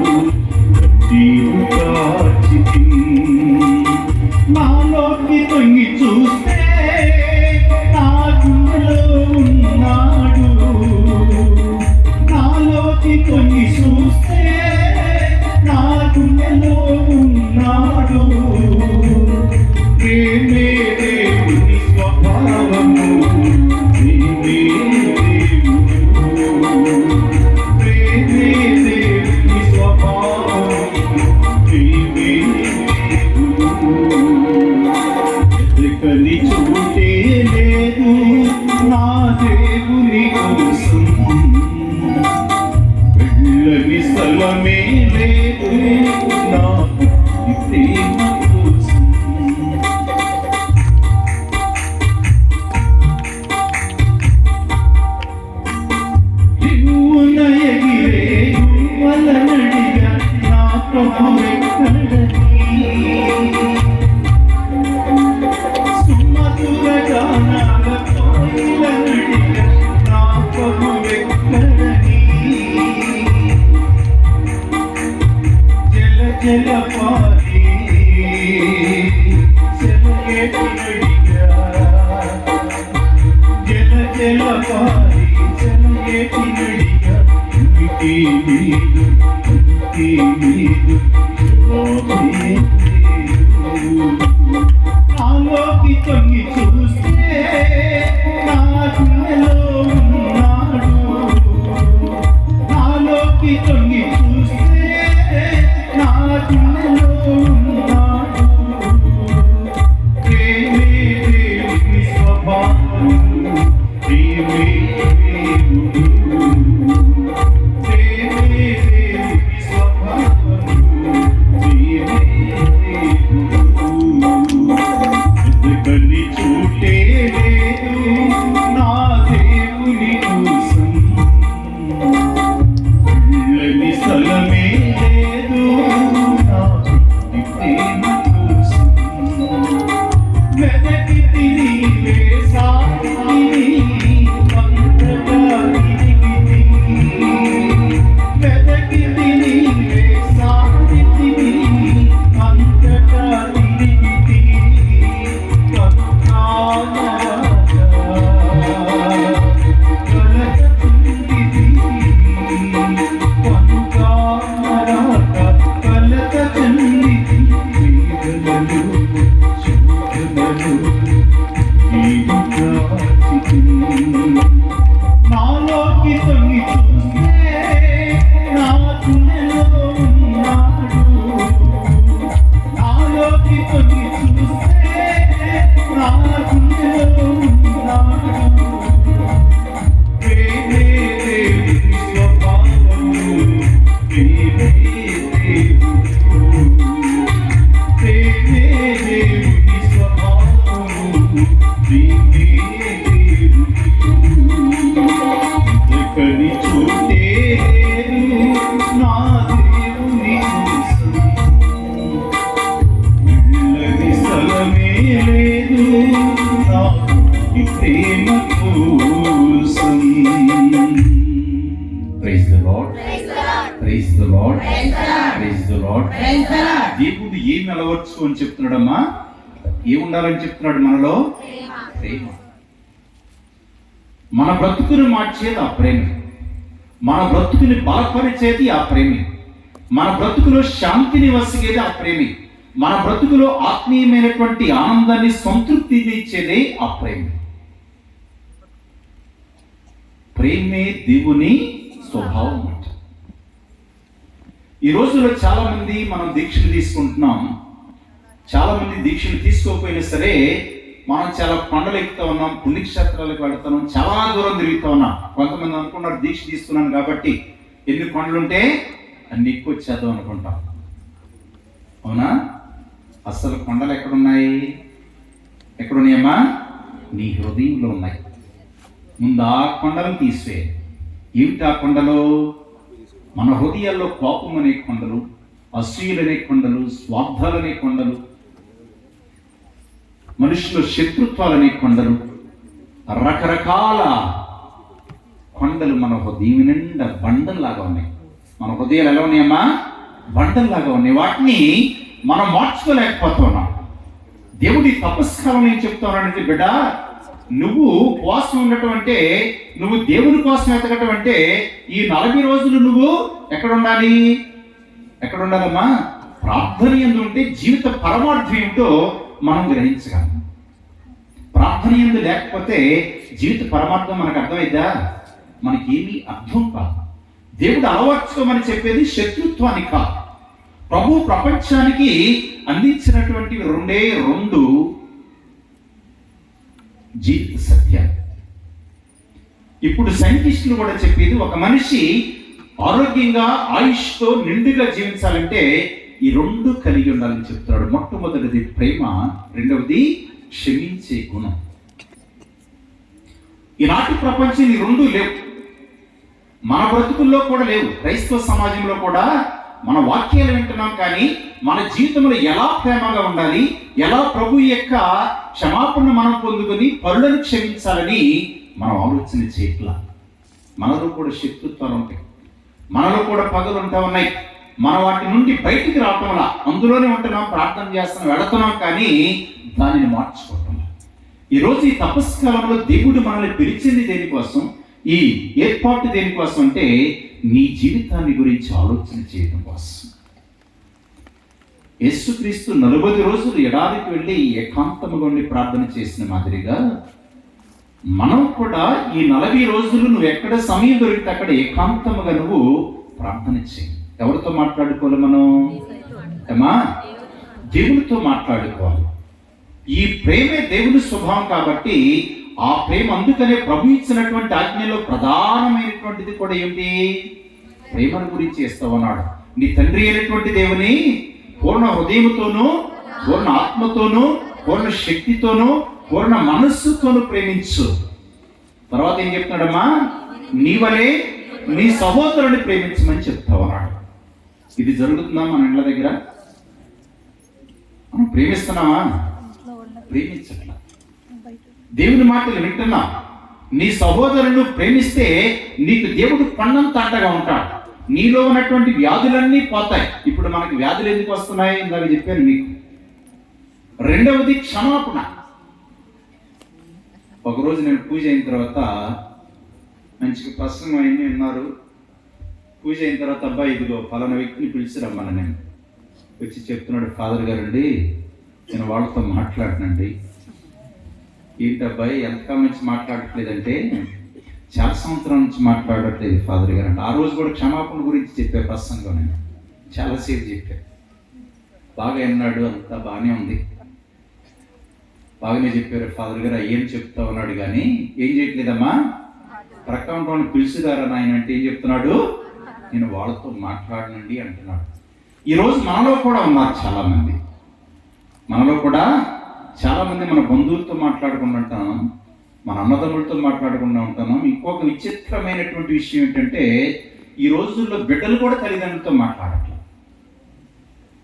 కన్నీరు కార్చితి. నాలోకి తొంగి చూస్తే నా గుండెలో ఉన్నాడు, నాలోకి తొంగి చూస్తే నా గుండెలో ఉన్నాడు. ప్రేమే దేవుని స్వభావము, ప్రేమే దేవుని స్వభావము, ప్రేమే ఎదకని చోటే లేదు నా దేవుని కోసం, వెళ్ళని స్థలమే లేదు నా ప్రేమ కోసం. దిగువన ఎగిరే గువ్వలనడిగా నా ప్రభువెక్కడని, సుమధుర గానాల కోయిలనడిగా నా ప్రభువెక్కడని, జల జల పారి సెలయేటినడిగా, జల జల పారి సెలయేటినడిగా, ఇంటి నీదు ఇంటి నీదు జవాబే లేదు. నాలోకి తొంగి చూస్తే praise the Lord, praise the Lord, praise the Lord. Praise the Lord. దేవుడు ఏమి అలవచ్చు అని చెప్తున్నాడమ్మా? ఏముండాలని చెప్తున్నాడు మనలో? ప్రేమ. మన బ్రతుకుని మార్చేది ఆ ప్రేమ, మన బ్రతుకుని బలపరిచేది ఆ ప్రేమి, మన బ్రతుకులో శాంతిని వసిగేది ఆ ప్రేమి, మన బ్రతుకులో ఆత్మీయమైనటువంటి ఆనందాన్ని సంతృప్తిని ఇచ్చేదే ఆ ప్రేమ. ప్రేమే దేవుని స్వభావం అంట. ఈ రోజుల్లో చాలా మంది మనం దీక్షలు తీసుకుంటున్నాం. చాలా మంది దీక్షలు తీసుకోకపోయినా సరే మనం చాలా కొండలు ఎక్కుతా ఉన్నాం, పుణ్యక్షేత్రాలకు వెళ్తున్నాం, చాలా దూరం తిరుగుతా ఉన్నాం. కొంతమంది అనుకున్నారు దీక్ష తీసుకున్నాను కాబట్టి ఎన్ని కొండలుంటే అన్ని ఎక్కువ వచ్చేద్దాం అనుకుంటాం. అవునా? అసలు కొండలు ఎక్కడున్నాయి? ఎక్కడున్నాయమ్మా? నీ హృదయంలో ఉన్నాయి. ముందు ఆ కొండలను తీసివే. ఏమిటి ఆ కొండలు? మన హృదయాల్లో కోపం అనే కొండలు, అసూయలనే కొండలు, స్వార్థాలనే కొండలు, మనుషుల శత్రుత్వాలనే కొండలు, రకరకాల కొండలు మన హృదయం నిండా బండల్లాగా ఉన్నాయి. మన హృదయాలు ఎలా ఉన్నాయమ్మా? బండల్లాగా ఉన్నాయి. వాటిని మనం మార్చుకోలేకపోతున్నాం. దేవుడి తపస్కాలం ఏం చెప్తానంటే, బిడ్డ నువ్వు ఉపవాసం ఉండటం అంటే, నువ్వు దేవుని కోసం ఎతకటం అంటే, ఈ 40 రోజులు నువ్వు ఎక్కడ ఉండాలి? ఎక్కడ ఉండాలమ్మా? ప్రార్థన యందు ఉంటే జీవిత పరమార్థం ఏమిటో మనం గ్రహించగలం. ప్రార్థన యందు లేకపోతే జీవిత పరమార్థం మనకు అర్థమైద్దా? మనకేమీ అర్థం కాదు. దేవుడు అలవర్చుకోమని చెప్పేది శత్రుత్వాన్ని కాదు. ప్రభు ప్రపంచానికి అందించినటువంటి 2 జీవిత సత్యాలు. ఇప్పుడు సైంటిస్టులు కూడా చెప్పేది, ఒక మనిషి ఆరోగ్యంగా ఆయుష్తో నిండుగా జీవించాలంటే ఈ 2 కలిగి ఉండాలని చెప్తున్నాడు. మొట్టమొదటిది ప్రేమ, రెండవది క్షమించే గుణం. ఈనాటి ప్రపంచం ఈ 2 లేవు. మన బ్రతుకుల్లో కూడా లేవు. క్రైస్తవ సమాజంలో కూడా మన వాక్యాలు వింటున్నాం, కానీ మన జీవితంలో ఎలా ప్రేమగా ఉండాలి, ఎలా ప్రభు యొక్క క్షమాపణ మనం పొందుకొని పరులను క్షమించాలని మనం ఆలోచన చేయట్లా. మనలో కూడా శత్రుత్వాలు ఉంటాయి, మనలో కూడా పగలు ఉంటా ఉన్నాయి. మనం వాటి నుండి బయటికి రావటంలా అందులోనే ఉంటున్నాం, ప్రార్థన చేస్తున్నాం, వెళుతున్నాం, కానీ దానిని మార్చుకోవటం. ఈరోజు ఈ తపస్కాలంలో దేవుడు మనల్ని పిలిచింది దేనికోసం? ఈ ఏర్పాటు దేనికోసం అంటే నీ జీవితాన్ని గురించి ఆలోచన చేయడం కోసం. యేసుక్రీస్తు 40 రోజులు ఎడారికి వెళ్ళి ఏకాంతముగా ఉండి ప్రార్థన చేసిన మాదిరిగా మనం కూడా ఈ 40 రోజులు నువ్వు ఎక్కడ సమయం దొరికితే అక్కడ ఏకాంతముగా నువ్వు ప్రార్థన చేయి. ఎవరితో మాట్లాడుకోవాలి మనం? ఏమా? దేవునితో మాట్లాడుకోవాలి. ఈ ప్రేమే దేవుని స్వభావం కాబట్టి ఆ ప్రేమ, అందుకనే ప్రభు ఇచ్చినటువంటి ఆజ్ఞలో ప్రధానమైనటువంటిది కూడా ఏంటి? ప్రేమను గురించి చేస్తావన్నాడు. నీ తండ్రి అయినటువంటి దేవుని పూర్ణ హృదయముతోనూ, పూర్ణ ఆత్మతోనూ, పూర్ణ శక్తితోనూ, పూర్ణ మనస్సుతోనూ ప్రేమించు. తర్వాత ఏం చెప్తున్నాడమ్మా? నీ వలే నీ సహోదరుని ప్రేమించమని చెప్తావన్నాడు. ఇది జరుగుతుందా మన ఇళ్ళ దగ్గర? మనం ప్రేమిస్తున్నావా? ప్రేమించట్లా. దేవుని మాటలు వింటున్నా. నీ సహోదరుని ప్రేమిస్తే నీకు దేవుడు పన్నంత అండగా ఉంటాడు. నీలో ఉన్నటువంటి వ్యాధులన్నీ పోతాయి. ఇప్పుడు మనకి వ్యాధులు ఎందుకు వస్తున్నాయి? ఇందాక చెప్పాను మీకు. రెండవది క్షమాపణ. ఒకరోజు నేను పూజ అయిన తర్వాత మంచిగా ప్రసంగం అయింది విన్నారు. పూజ అయిన తర్వాత అబ్బాయి ఇదిగో పలానా వ్యక్తిని పిలిచి రమ్మని నేను వచ్చి చెప్తున్నాడు, ఫాదర్ గారండి నేను వాళ్ళతో మాట్లాడనండి. ఏంటి అబ్బాయి ఎంతకాలం నుంచి మాట్లాడట్లేదంటే, చాలా సంవత్సరాల నుంచి మాట్లాడట్లేదు ఫాదర్ గారు అంటే. ఆ రోజు కూడా క్షమాపణ గురించి చెప్పే ప్రసంగం నేను చాలాసేపు చెప్పాను. బాగా విన్నాడు, అంతా బాగానే ఉంది, బాగానే చెప్పారు ఫాదర్ గారు. ఏం చెప్తా ఉన్నాడు కానీ ఏం చేయట్లేదమ్మా, ప్రక్క వాళ్ళని పిలుచుదారా నాయన అంటే ఏం చెప్తున్నాడు? నేను వాళ్ళతో మాట్లాడనండి అంటున్నాడు. ఈరోజు మనలో కూడా ఉన్నారు చాలామంది. మనలో కూడా చాలామంది మన బంధువులతో మాట్లాడకుండా ఉంటాం, మన అన్నదమ్ములతో మాట్లాడకుండా ఉంటాను. ఇంకొక విచిత్రమైనటువంటి విషయం ఏంటంటే, ఈ రోజుల్లో బిడ్డలు కూడా తల్లిదండ్రులతో మాట్లాడట్లేదు.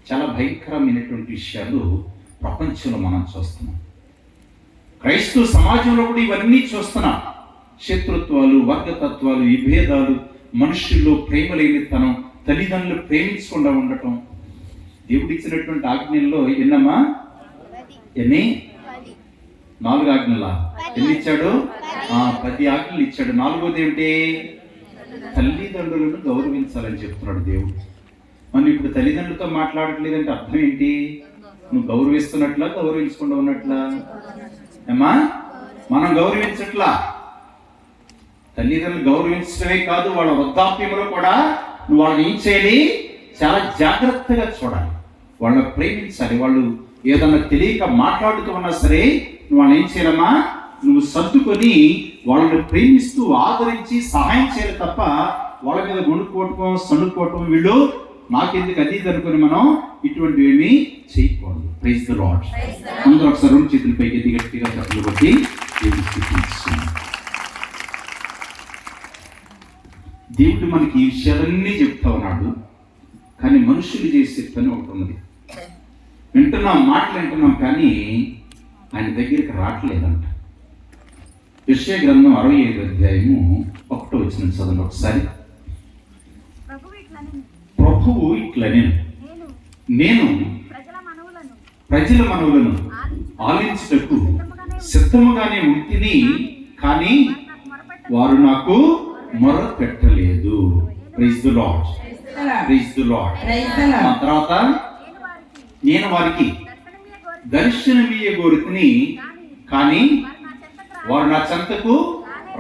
చాలా భయంకరమైనటువంటి విషయాలు ప్రపంచంలో మనం చూస్తున్నాం. క్రైస్తవ సమాజంలో కూడా ఇవన్నీ చూస్తున్నాం. శత్రుత్వాలు, వర్గతత్వాలు, విభేదాలు, మనుషుల్లో ప్రేమ లేనితనం, తల్లిదండ్రులు ప్రేమించకుండా ఉండటం. దేవుడు ఇచ్చినటువంటి ఆజ్ఞల్లో ఎన్నమ్మా? ఎన్ని? 4 ఆజ్ఞలా? ఎన్ని ఇచ్చాడు? 10 ఆజ్ఞలు ఇచ్చాడు. 4వది ఏమిటి? తల్లిదండ్రులను గౌరవించాలని చెప్తున్నాడు దేవుడు. మనం ఇప్పుడు తల్లిదండ్రులతో మాట్లాడట్లేదంటే అర్థం ఏంటి? నువ్వు గౌరవిస్తున్నట్లా, గౌరవించకుండా ఉన్నట్లా? ఏమా, మనం గౌరవించట్లా. తల్లిదండ్రులు గౌరవించడమే కాదు, వాళ్ళ వృద్ధాప్యంలో కూడా నువ్వు వాళ్ళని ఏం చేయాలి? చాలా జాగ్రత్తగా చూడాలి, వాళ్ళని ప్రేమించాలి. వాళ్ళు ఏదన్నా తెలియక మాట్లాడుతూ ఉన్నా సరే నువ్వు వాళ్ళని ఏం చేయాలమ్మా? నువ్వు సర్దుకొని వాళ్ళని ప్రేమిస్తూ ఆదరించి సహాయం చేయాలి తప్ప వాళ్ళ మీద గొనుక్కోవటం, సణుక్కోవటం, వీళ్ళు నాకెందుకు అది అనుకుని మనం ఇటువంటివి ఏమీ చేయకూడదు. Praise the Lord. అందరూ ఒకసారి 2 చేతుల పైకి ఎత్తి గట్టిగా చప్పట్లు కొట్టి దేవుని స్తుతిస్తున్నాం. దేవుడు మనకి ఈ విషయాలన్నీ చెప్తా ఉన్నాడు. కానీ మనుషులు చేసే పని ఒకటి ఉన్నది. వింటున్నాం, మాటలు వింటున్నాం, కానీ ఆయన దగ్గరికి రావట్లేదంట. యెషయా గ్రంథం 65వ అధ్యాయము 1వ వచనం చదవండి ఒకసారి. ప్రభువు ఇట్లనెను, నేను ప్రజల మనవులను ఆలించుటకు సిద్ధముగానే ఉంటిని, కానీ వారు నాకు మొర పెట్టలేదు. Praise the Lord. Praise the Lord. ఆ తర్వాత నేను వారికి దర్శనమియ్యగోరితిని, కానీ వారు నా చెంతకు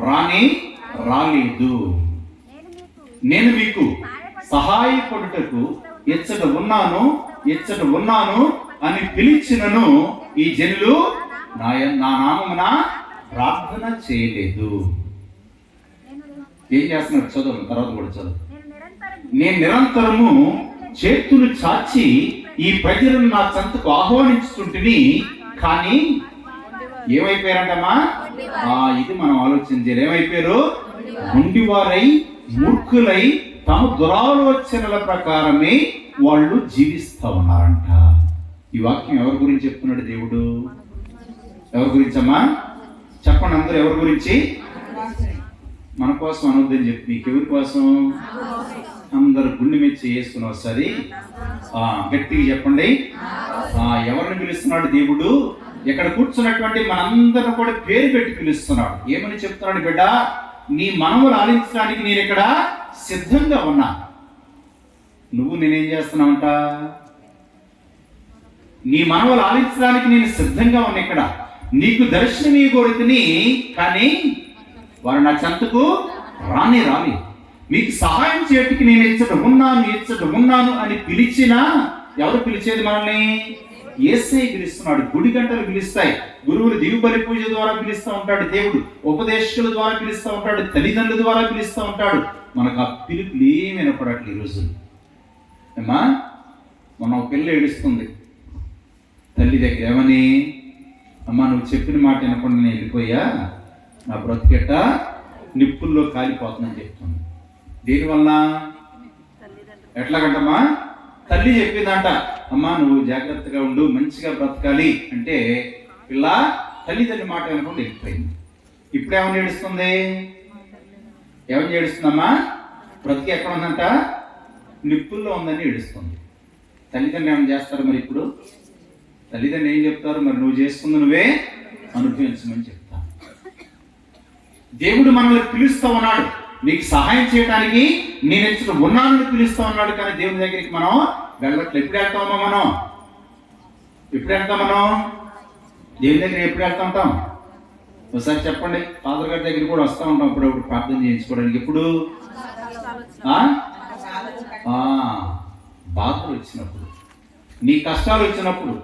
రాలేదు. నేను మీకు సహాయపడుటకు ఎచ్చట ఉన్నాను అని పిలిచినను ఈ జనులు నా నామమున ప్రార్థన చేయలేదు. ఏం చేస్తున్నారు? చదువు, తర్వాత కూడా చదువు. నేను నిరంతరము చేతులు చాచి ఈ ప్రజలను నా చెంతకు ఆహ్వానించుతుంటిని, కానీ ఏమైపోయారంటమ్మా? ఇది మనం ఆలోచించారు. ఏమైపోయారు? గుండివారై, మూర్ఖులై, తమ దురాలోచనల ప్రకారమే వాళ్ళు జీవిస్తా ఉన్నారంట. ఈ వాక్యం ఎవరి గురించి చెప్తున్నాడు దేవుడు? ఎవరి గురించమ్మా? చెప్పండి అందరూ, ఎవరి గురించి? మన కోసం అనొద్దని చెప్పి మీకెవరి కోసం? అందరు గుండె మీద చేసుకుని ఒకసారి గట్టిగా చెప్పండి. ఎవరిని పిలుస్తున్నాడు దేవుడు? ఇక్కడ కూర్చున్నటువంటి మనందరం కూడా పేరు పెట్టి పిలుస్తున్నాడు. ఏమని చెప్తున్నాడు? బిడ్డ, నీ మనవులు ఆలించడానికి నేను ఇక్కడ సిద్ధంగా ఉన్నా. నువ్వు నేనేం చేస్తున్నావంట? నీ మనవులు ఆలించడానికి నేను సిద్ధంగా ఉన్నా. ఇక్కడ నీకు దర్శనమియ్యగోరితిని, కానీ వారు నా చెంతకు రాని. మీకు సహాయం చేయటికి నేను ఇచ్చట ఉన్నాను అని పిలిచినా, ఎవరు పిలిచేది మనల్ని? యేసయ్య పిలుస్తున్నాడు. గుడి గంటలు పిలుస్తాయి, గురువులు దివ్యబలి పూజ ద్వారా పిలుస్తూ ఉంటాడు, దేవుడు ఉపదేశకుల ద్వారా పిలుస్తూ ఉంటాడు, తల్లిదండ్రుల ద్వారా పిలుస్తూ ఉంటాడు. మనకు ఆ పిలుపులు ఏమి వినపడట్లేదు ఈ రోజు. ఏమా, మొన్న ఒక పిల్ల ఏడుస్తుంది తల్లి దగ్గర. ఏమని? అమ్మా, నువ్వు చెప్పిన మాట వినకుండా నేను వెళ్ళిపోయా, నా బ్రతికెట్ట నిప్పుల్లో కాలిపోతుందని చెప్తుంది. దీనివల్ల ఎట్లాగంటమ్మా? తల్లి చెప్పిందంట, అమ్మా నువ్వు జాగ్రత్తగా ఉండు, మంచిగా బ్రతకాలి అంటే పిల్ల తల్లి మాట వినకుండా వెళ్ళిపోయింది. ఇప్పుడు ఏమని ఏడుస్తుంది? ఏమని ఏడుస్తుందమ్మా? బ్రతికి ఎక్కడ ఉందంట? నిప్పుల్లో ఉందని ఏడుస్తుంది. తల్లిదండ్రులు ఏమైనా చేస్తారు మరి? ఇప్పుడు తల్లిదండ్రులు ఏం చెప్తారు? మరి నువ్వు చేసుకుంది నువ్వే అనుభవించమని చెప్తా. దేవుడు మనల్ని పిలుస్తూ ఉన్నాడు, నీకు సహాయం చేయడానికి నేను ఎక్కడ ఉన్నానని పిలుస్తూ ఉన్నాడు. కానీ దేవుని దగ్గరికి మనం వెళ్ళట్లేదు. ఎప్పుడు వెళ్తామో మనం? ఎప్పుడు వెళ్తాం మనం దేవుని దగ్గర? ఎప్పుడు వెళ్తా ఉంటాం? ఒకసారి చెప్పండి. ఫాదర్ గారి దగ్గర కూడా వస్తూ ఉంటాం అప్పుడప్పుడు ప్రార్థన చేయించుకోవడానికి. ఎప్పుడు? బాధలు వచ్చినప్పుడు, నీ కష్టాలు వచ్చినప్పుడు,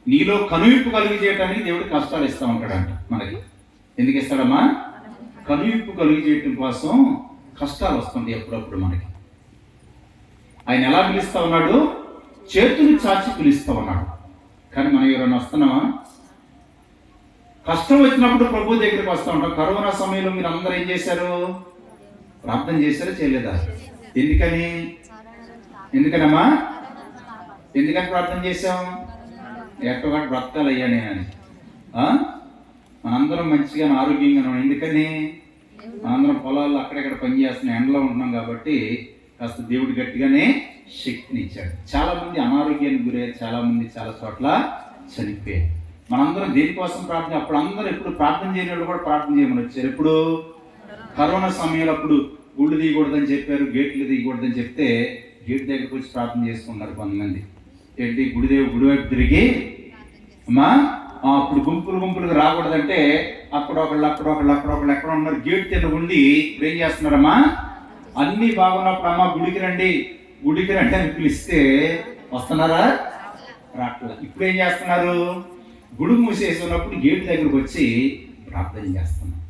నీలో కనువిప్పు కలిగి చేయడానికి దేవుడు కష్టాలు ఇస్తూ ఉంటాడంట మనకి. ఎందుకు ఇస్తాడమ్మా? కనువిప్పు కలిగి చేయటం కోసం కష్టాలు వస్తుంది ఎప్పుడప్పుడు మనకి. ఆయన ఎలా పిలుస్తూ ఉన్నాడు? చేతులు చాచి పిలుస్తూ ఉన్నాడు. కానీ మనం ఎవరైనా వస్తున్నామా? కష్టం వచ్చినప్పుడు ప్రభు దగ్గరికి వస్తూ ఉంటాం. కరోనా సమయంలో మీరు అందరూ ఏం చేశారు? ప్రార్థన చేశారా చేయలేదా? ఎందుకనమ్మా? ఎందుకని ప్రార్థన చేశాం? ఎక్కడ బ్రతకాలయ్యా నేనని. మనందరం మంచిగా ఆరోగ్యంగా ఉన్నాం. ఎందుకని? మనందరం పొలాల్లో అక్కడెక్కడ పని చేస్తున్న ఎండలో ఉంటున్నాం కాబట్టి కాస్త దేవుడు గట్టిగానే శక్తిని ఇచ్చాడు. చాలా మంది అనారోగ్యానికి గురయ్యారు, చాలా మంది చాలా చోట్ల చనిపోయారు. మనందరం దేనికోసం ప్రార్థన, అప్పుడు అందరూ ఎప్పుడు ప్రార్థన చేయని వాళ్ళు కూడా ప్రార్థన చేయమని వచ్చారు. ఎప్పుడు కరోనా సమయంలో అప్పుడు గుళ్ళు తీయకూడదని చెప్పారు, గేట్లు తీయకూడదని చెప్తే గేట్ దగ్గరికి వచ్చి ప్రార్థన చేసుకున్నారు కొంతమంది. ఏంటి గుడి వైపు తిరిగి అమ్మా అప్పుడు గుంపులుగా రాకూడదంటే అక్కడ ఒకళ్ళు ఎక్కడ ఉన్నారు, గేట్ తిన్న ఉండి ఇప్పుడు ఏం చేస్తున్నారమ్మా, అన్నీ బాగున్నప్పుడు అమ్మ గుడికి రండి అని పిలిస్తే వస్తున్నారా? రాట్లా. ఇప్పుడు ఏం చేస్తున్నారు, గుడి మూసేసి ఉన్నప్పుడు గేట్ దగ్గరకు వచ్చి ప్రార్థన చేస్తున్నాం.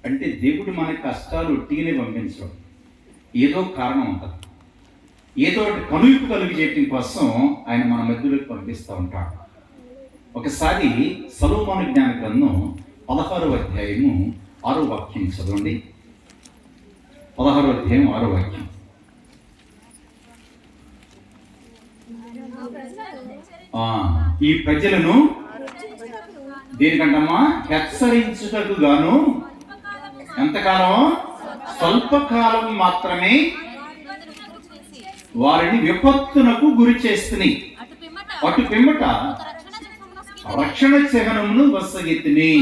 అంటే దేవుడు మన కష్టాలు ఒట్టిగానే పంపించడం, ఏదో కారణం ఉంటుంది, ఏదో ఒకటి కనువిప్పు కలిగి చేయడం కోసం ఆయన మన మధ్యలోకి పంపిస్తూ ఉంటాడు. ఒకసారి సొలొమోను జ్ఞాన గ్రంథం 16వ అధ్యాయము 6వ వాక్యం చదవండి. 16వ అధ్యాయం 6వ వాక్యం. ఈ ప్రజలను దేనికంటమ్మా, హెచ్చరించుటకు గాను ఎంతకాలం, స్వల్పకాలం మాత్రమే వారిని విపత్తునకు గురి చేస్తుని అటు పిమ్మట రక్షణ చిహ్నమును వసగితిని.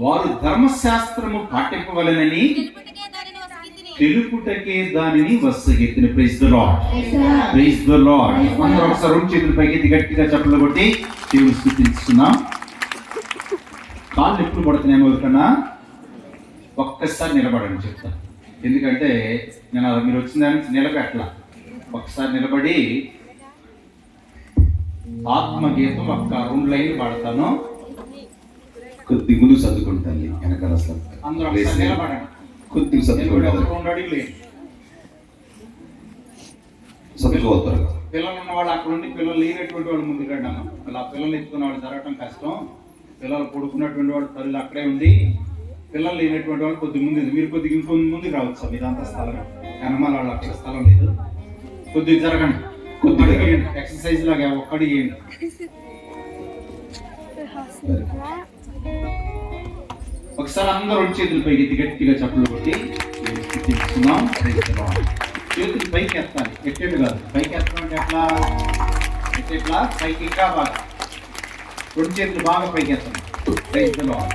వారు ధర్మశాస్త్రము పాటింపవలెనని తెలుపుటకే దానిని వసగితిని. Praise the Lord, praise the Lord. అందరూ ఒకసారి రెండు చేతులు పైకి గట్టిగా చప్పట్లు కొట్టి దేవుని స్తుతిస్తున్నాం. కాళ్ళు ఎప్పుడు పడుతున్నాయి ఎవరికన్నా, ఒక్కసారి నిలబడని చెప్తాను. ఎందుకంటే నేను మీరు వచ్చిన దాని నుంచి నిలబెట్టలా, ఒకసారి నిలబడి ఆత్మగీతం ఒక్క 2 లైన్లు పాడతాను. కొద్ది ముందు చదువుకుంటాను, వెనకాల అందరూ నిలబడండి, కొద్దిగా చదువుకుంటాను. 2 అడుగులు చదువుకోతారు. పిల్లలు ఉన్న వాళ్ళు అక్కడ ఉండి, పిల్లలు లేనటువంటి వాళ్ళు ముందుకు రండి అమ్మ. అలా పిల్లలు ఎత్తుకున్న వాళ్ళు జరగటం కష్టం. పిల్లలు పడుకున్నటువంటి వాళ్ళు తల్లి అక్కడే ఉండి, పిల్లలు లేనటువంటి వాళ్ళు కొద్ది ముందు, మీరు కొద్దిగా ఇంకొంది ముందుకు రావచ్చు. మీదంతా స్థలం హనుమాల వాళ్ళు అక్కడ స్థలం లేదు, కొద్దిగా జరగండి, కొద్దిగా ఎక్సర్సైజ్ లాగా ఒక్కడి చేయండి. ఒకసారి అందరూ రెండు చేతులు పైకి గట్టిగా చప్పులు కొట్టి తీసుకున్నాం. చేతులు పైకి ఎత్తాలి, ఎట్టేది కాదు. పైకి ఎత్తడం అంటే ఎట్లా పైకి ఇంకా బాగా రెండు చేతులు బాగా పైకి ఎత్తాలి. Praise the Lord,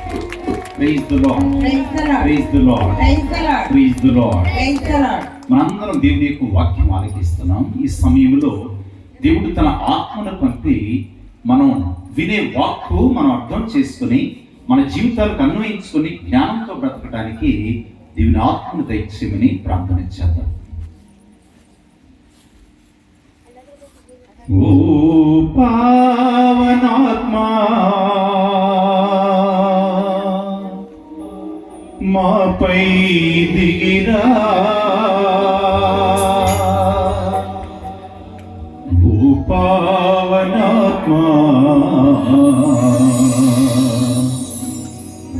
praise the Lord, praise the Lord, praise the Lord. మనందరం దేవుని యొక్క వాక్యం ఆలకిస్తున్నాం. ఈ సమయంలో దేవుడు తన ఆత్మను పంపి మనం వినే వాక్కు మనం అర్థం చేసుకుని మన జీవితాలకు అన్వయించుకొని జ్ఞానంతో బ్రతకడానికి దేవుని ఆత్మను దయచేయమని ప్రార్థన చేద్దాం. ఓ పావనాత్మా మాపై దిగిరా, ఓ పావనాత్మా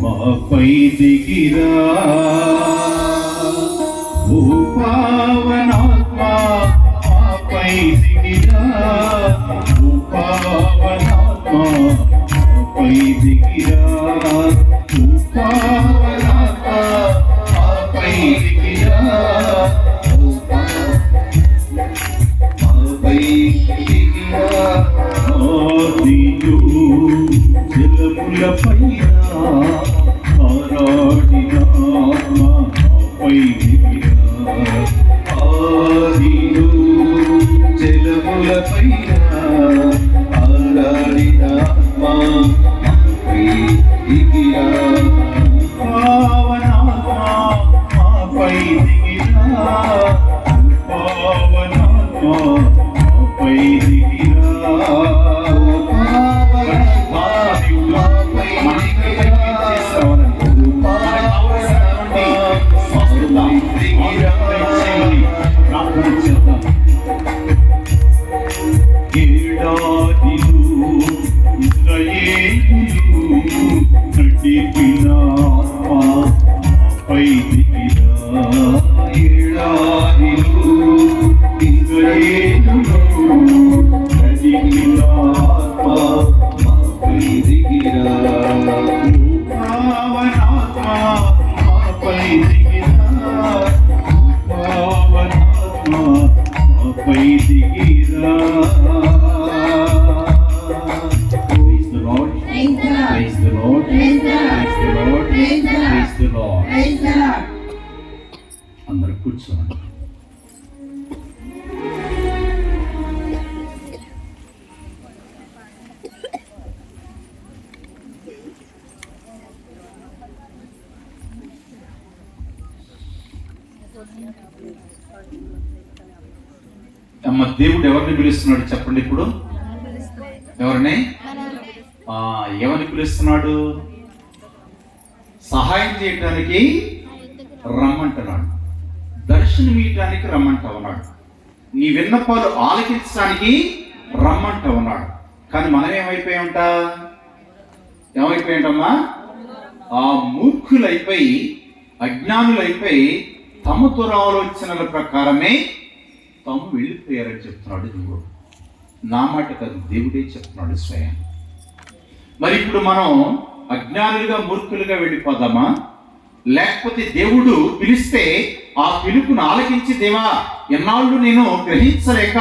మాపై దిగిరా, ఓ పావనాత్మా మాపై దిగిరా, ఓ పావనాత్మా మాపై దిగిరా, ఓ పావనాత్మా మాపై దిగిరా, మాపై దిగిరా. ఆదియు జలముల పైన ఆరాడిన ఆత్మ మాపై దిగిరా, ఆదియు జలముల పైన ఆరాడిన ఆత్మ మాపై దిగిరా, పావనాత్మ మాపై దిగిరా, పావనాత్మ మాపై దిగిరా, నడిపిన ఆత్మ మాపై దిగిరా, ఏడాదిలో ఇంద్రయేలు అందరూ కూర్చోండి. అమ్మ, దేవుడు ఎవరిని పిలుస్తున్నాడు చెప్పండి ఇప్పుడు? ఎవరిని? ఎవరిని పిలుస్తున్నాడు? సహాయం చేయటానికి రమ్మంటున్నాడు, దర్శనం ఇవ్వటానికి రమ్మంటా ఉన్నాడు, నీ విన్నపాలు ఆలకించడానికి రమ్మంటా ఉన్నాడు. కానీ మనం ఏమైపోయామా? ఆ మూర్ఖులైపోయి, అజ్ఞానులైపోయి తమ దురాలోచనల ప్రకారమే తాము వెళ్ళిపోయారని చెప్తున్నాడు దేవుడు. నా మాట కాదు, దేవుడే చెప్తున్నాడు స్వయం. మరి ఇప్పుడు మనం అజ్ఞానులుగా మూర్ఖులుగా వెళ్ళిపోదామా? లేకపోతే దేవుడు పిలిస్తే ఆ పిలుపును ఆలకించి, దేవా ఎన్నాళ్ళు నేను గ్రహించలేక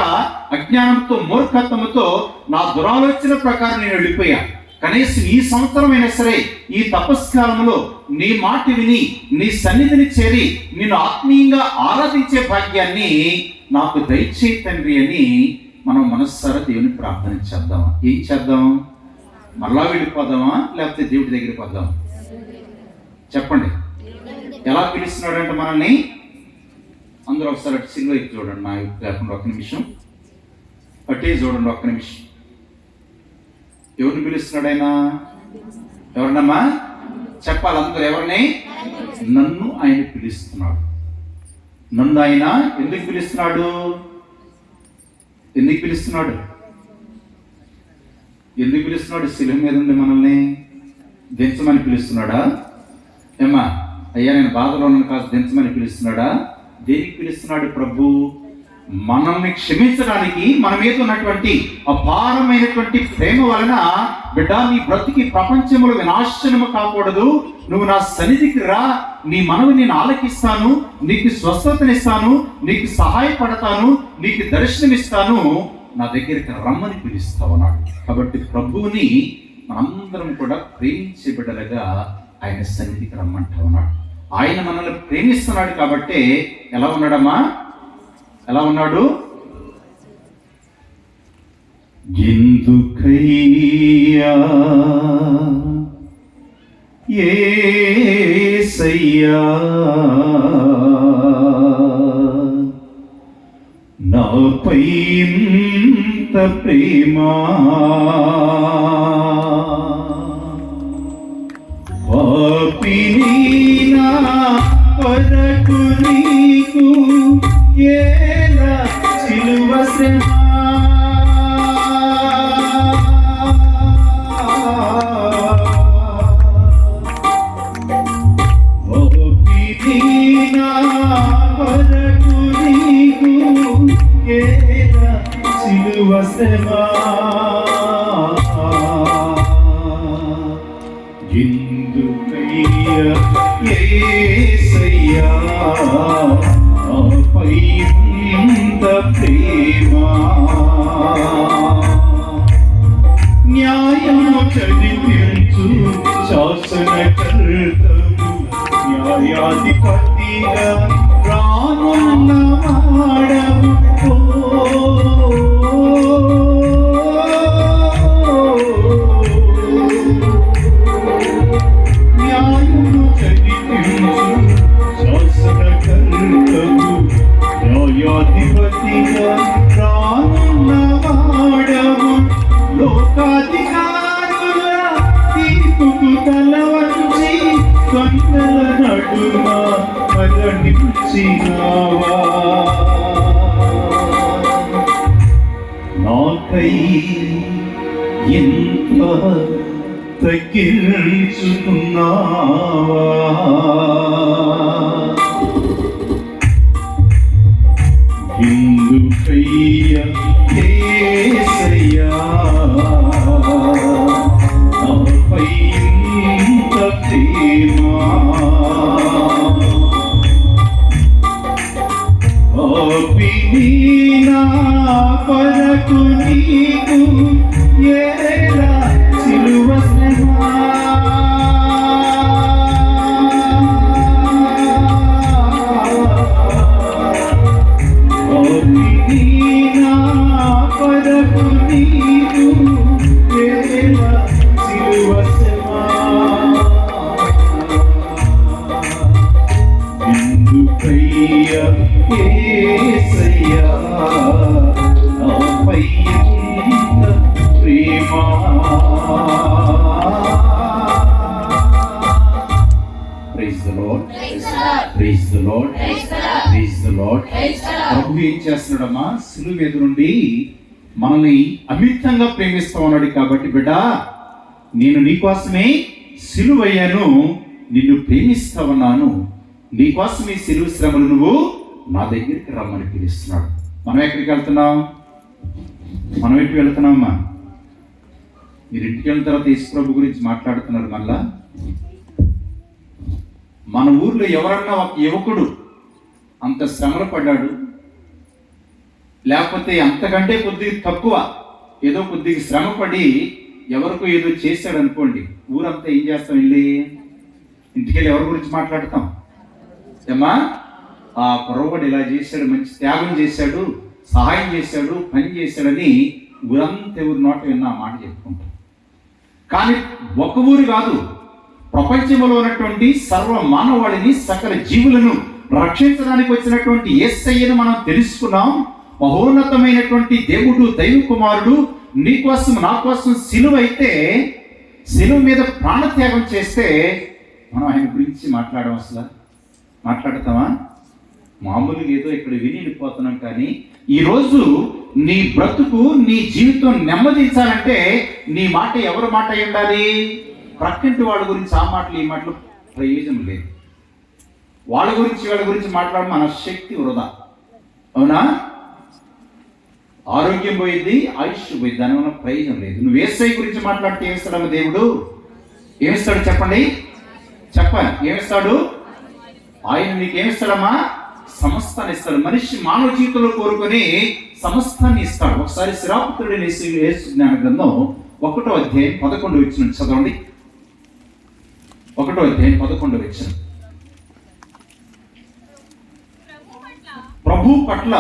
అజ్ఞానంతో మూర్ఖత్వంతో నా దురాలోచన ప్రకారం నేను వెళ్ళిపోయా, కనీసం ఈ సంవత్సరమైనా సరే ఈ తపస్కాలంలో నీ మాట విని నీ సన్నిధిని చేరి నిన్ను ఆత్మీయంగా ఆరాధించే భాగ్యాన్ని నాకు దయచేయి తండ్రి అని మనం మనస్సారా దేవుని ప్రార్థన చేద్దామా? ఏం చేద్దాం? మరలా వెళ్ళిపోదామా లేకపోతే దేవుడి దగ్గరికి వద్దామా? చెప్పండి. ఎలా పిలుస్తున్నాడంటే మనల్ని? అందరూ ఒకసారి అటు సిల్వ ఎక్కి చూడండి, నా లేకుండా ఒక్క నిమిషం అటే చూడండి, ఒక్క నిమిషం. ఎవరిని పిలుస్తున్నాడు ఆయన? ఎవరినమ్మా? చెప్పాలి అందరూ. ఎవరిని? నన్ను ఆయన పిలుస్తున్నాడు. నన్ను ఆయన ఎందుకు పిలుస్తున్నాడు? ఎందుకు పిలుస్తున్నాడు? శిలువ మీద ఉంది మనల్ని దించమని పిలుస్తున్నాడా? ఏమ్మా, అయ్యా నేను బాధలో ఉన్నాను కాదు దించమని పిలుస్తున్నాడా? దేనికి పిలుస్తున్నాడు ప్రభు? మనల్ని క్షమించడానికి, మన మీద ఉన్నటువంటి అపారమైనటువంటి ప్రేమ వలన, బిడ్డ నీ బ్రతికి ప్రపంచంలో వినాశనము కాకూడదు, నువ్వు నా సన్నిధికి రా, నీ మనవి నేను ఆలకిస్తాను, నీకు స్వస్థతనిస్తాను, నీకు సహాయపడతాను, నీకు దర్శనమిస్తాను, నా దగ్గరికి రమ్మని పిలుస్తావు అన్నాడు. కాబట్టి ప్రభువుని మనందరం కూడా ప్రేమించే బిడ్డలుగా ఆయన సన్నిధికి రమ్మంటా ఉన్నాడు. ఆయన మనల్ని ప్రేమిస్తున్నాడు కాబట్టి ఎలా ఉన్నాడమ్మా? ఎలా ఉన్నాడు? ఎందుకయ్యా యేసయ్యా నాపై ఇంత ప్రేమ, పాపిని నా కొరకు నీకు ఏలా సిలువ శ్రమ, పాపిని నా కొరకు నీకు ఏలా సిలువ శ్రమ, ఎందుకయ్యా యేసయ్యా నాపై ఇంత ప్రేమ, న్యాయము చదివించు శాసనకర్తవు, న్యాయాధిపతిగా రానున్న వాడవు, న్యాయము చదివించు శాసనకర్తవు, న్యాయాధిపతిగా రానున్న వాడవు, లోకాధికారుల తీర్పుకు తల వంచి కొండల నడుమ మరణించినావా, నాకై ఎంత తగ్గించుకున్నావా, ఎందుకయ్యా యేసయ్యా నాపై ఇంత ప్రేమ, పాపిని నా కొరకు నీకు ఏలా సిలువ శ్రమ, యేసయ్యా నాపై ఎంత ప్రేమ. Praise the Lord, praise the Lord, praise the Lord. ప్రభు ఏం చేస్తున్నాడమ్మా? సిలువ మీద నుండి మనల్ని అమితంగా ప్రేమిస్తా ఉన్నాడు. కాబట్టి బిడ్డ, నేను నీకోసమే సిలువయ్యాను, నిన్ను ప్రేమిస్తా ఉన్నాను, నీకోసమే సిలువ శ్రమలు నువ్వు నా దగ్గరికి రమ్మని పిలుస్తున్నాడు. మనం ఎక్కడికి వెళ్తున్నాం? మనం ఎక్కడికి వెళ్తున్నామమ్మా? మీరు ఇంటికి వెళ్ళిన తర్వాత యేసు ప్రభు గురించి మాట్లాడుతున్నారు. మళ్ళా మన ఊర్లో ఎవరన్నా ఒక యువకుడు అంత శ్రమలు పడ్డాడు, లేకపోతే అంతకంటే కొద్దిగా తక్కువ ఏదో కొద్దిగా శ్రమ పడి ఎవరికో ఏదో చేశాడు అనుకోండి, ఊరంతా ఏం చేస్తాం? వెళ్ళి ఇంటికెళ్ళి ఎవరి గురించి మాట్లాడతాం? ఏమా, ఆ కుర్రవాడు ఇలా చేశాడు, మంచి త్యాగం చేశాడు, సహాయం చేశాడు, పని చేశాడని ఊరంతా ఊరి నోట విన్న మాట చెప్పుకుంటాం. కానీ ఒక ఊరు కాదు, ప్రపంచంలో ఉన్నటువంటి సర్వ మానవాళిని, సకల జీవులను రక్షించడానికి వచ్చినటువంటి యేసయ్యను మనం తెలుసుకున్నాం. మహోన్నతమైనటువంటి దేవుడు, దైవ కుమారుడు నీకోసం నా కోసం సిలువ అయితే, సిలువ మీద ప్రాణత్యాగం చేస్తే మనం ఆయన గురించి మాట్లాడడం అసలు మాట్లాడతామా? మామూలుగా ఏదో ఇక్కడ విని వెళ్ళిపోతున్నాం. కానీ ఈరోజు నీ బ్రతుకు, నీ జీవితం నెమ్మదించాలంటే నీ మాట ఎవరి మాట అయి ఉండాలి? ప్రక్కింటి వాళ్ళ గురించి ఆ మాటలు ఈ మాటలు ప్రయోజనం లేదు. వాళ్ళ గురించి మాట్లాడడం మన శక్తి వృధా. అవునా? ఆరోగ్యం పోయింది, ఆయుష్ పోయింది, దానివల్ల ప్రయోజనం లేదు. నువ్వు యేసయ్య గురించి మాట్లాడితే ఏమిస్తాడమ్మ దేవుడు? ఏమిస్తాడు చెప్పండి? చెప్పాలి. ఏమిస్తాడు? ఆయన నీకు ఏమిస్తాడమ్మా? సమస్తాన్ని ఇస్తాడు. మనిషి మానవ జీవితంలో కోరుకొని సమస్తాన్ని ఇస్తాడు. ఒకసారి శ్రీరాపుత్రుడైన యేసు జ్ఞాన గ్రంథం 1వ అధ్యాయం 11వ వచనం చదవండి. 1వ అధ్యాయం 11వ వచనం. ప్రభు పట్ల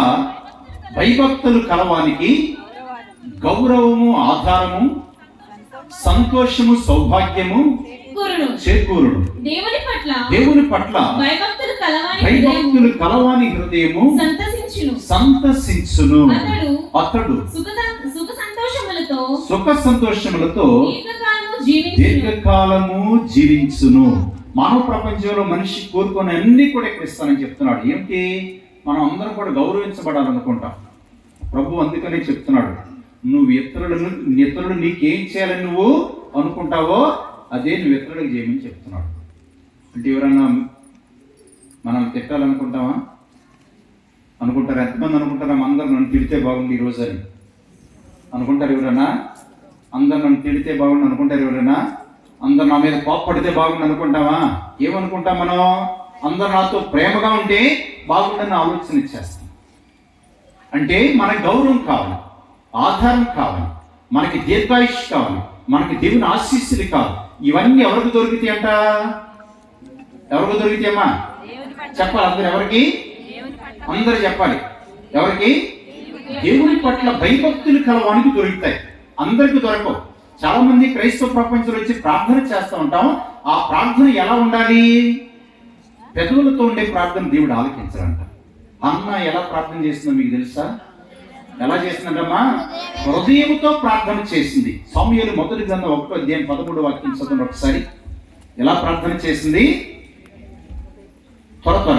భయభక్తులు కలవానికి గౌరవము, ఆధారము, సంతోషము, సౌభాగ్యము చేకూరుడు. దేవుని పట్ల భయభక్తులు కలవాని హృదయము సంతసించును. అతడు సుఖ సంతోషములతో దీర్ఘకాలము జీవించును. మానవ ప్రపంచంలో మనిషి కోరుకునే అన్ని కూడా ఇక్కడ ఇస్తానని చెప్తున్నాడు. ఏమిటి? మనం అందరం కూడా గౌరవించబడాలనుకుంటాం. ప్రభు అందుకనే చెప్తున్నాడు, నువ్వు ఇతరులు నీకేం చేయాలని నువ్వు అనుకుంటావో అదే నువ్వు ఇతరులకు చేయమని చెప్తున్నాడు. అంటే ఎవరన్నా మనం తిట్టాలనుకుంటామా? అనుకుంటారు. ఎంతమంది అనుకుంటారా? అందరూ నన్ను తిడితే బాగుంది ఈరోజు అని అనుకుంటారు ఎవరన్నా? అందరు నన్ను తిడితే బాగుండు అనుకుంటారు ఎవరైనా? అందరు నా మీద కోప్పడితే బాగుండు అనుకుంటామా? ఏమనుకుంటాం మనం? అందరు నాతో ప్రేమగా ఉంటే బాగుండని ఆలోచన ఇచ్చేస్తాం. అంటే మనకి గౌరవం కావాలి, ఆధారం కావాలి, మనకి దీర్ఘాయుష్ కావాలి, మనకి దేవుని ఆశీస్సులు కావాలి. ఇవన్నీ ఎవరికి దొరుకుతాయి అంట? ఎవరికి దొరుకుతాయమ్మా? చెప్పాలి అందరు. ఎవరికి? అందరు చెప్పాలి. ఎవరికి? దేవుని పట్ల భయభక్తులు కలవానికి దొరుకుతాయి. అందరికి దొరకవు. చాలా మంది క్రైస్తవ ప్రపంచంలో వచ్చి ప్రార్థన చేస్తూ ఉంటాం. ఆ ప్రార్థన ఎలా ఉండాలి? పెదవులతో ఉండే ప్రార్థన దేవుడు ఆలకించాలంట. అన్న ఎలా ప్రార్థన చేసిందో మీకు తెలుసా? ఎలా చేసిందంటమ్మా? హృదయంతో ప్రార్థన చేసింది. సమూయేలు మొదటి గ్రంథం 1వ అధ్యాయం 13వ వాక్యం చదవండి ఒకసారి. ఎలా ప్రార్థన చేసింది? త్వరగా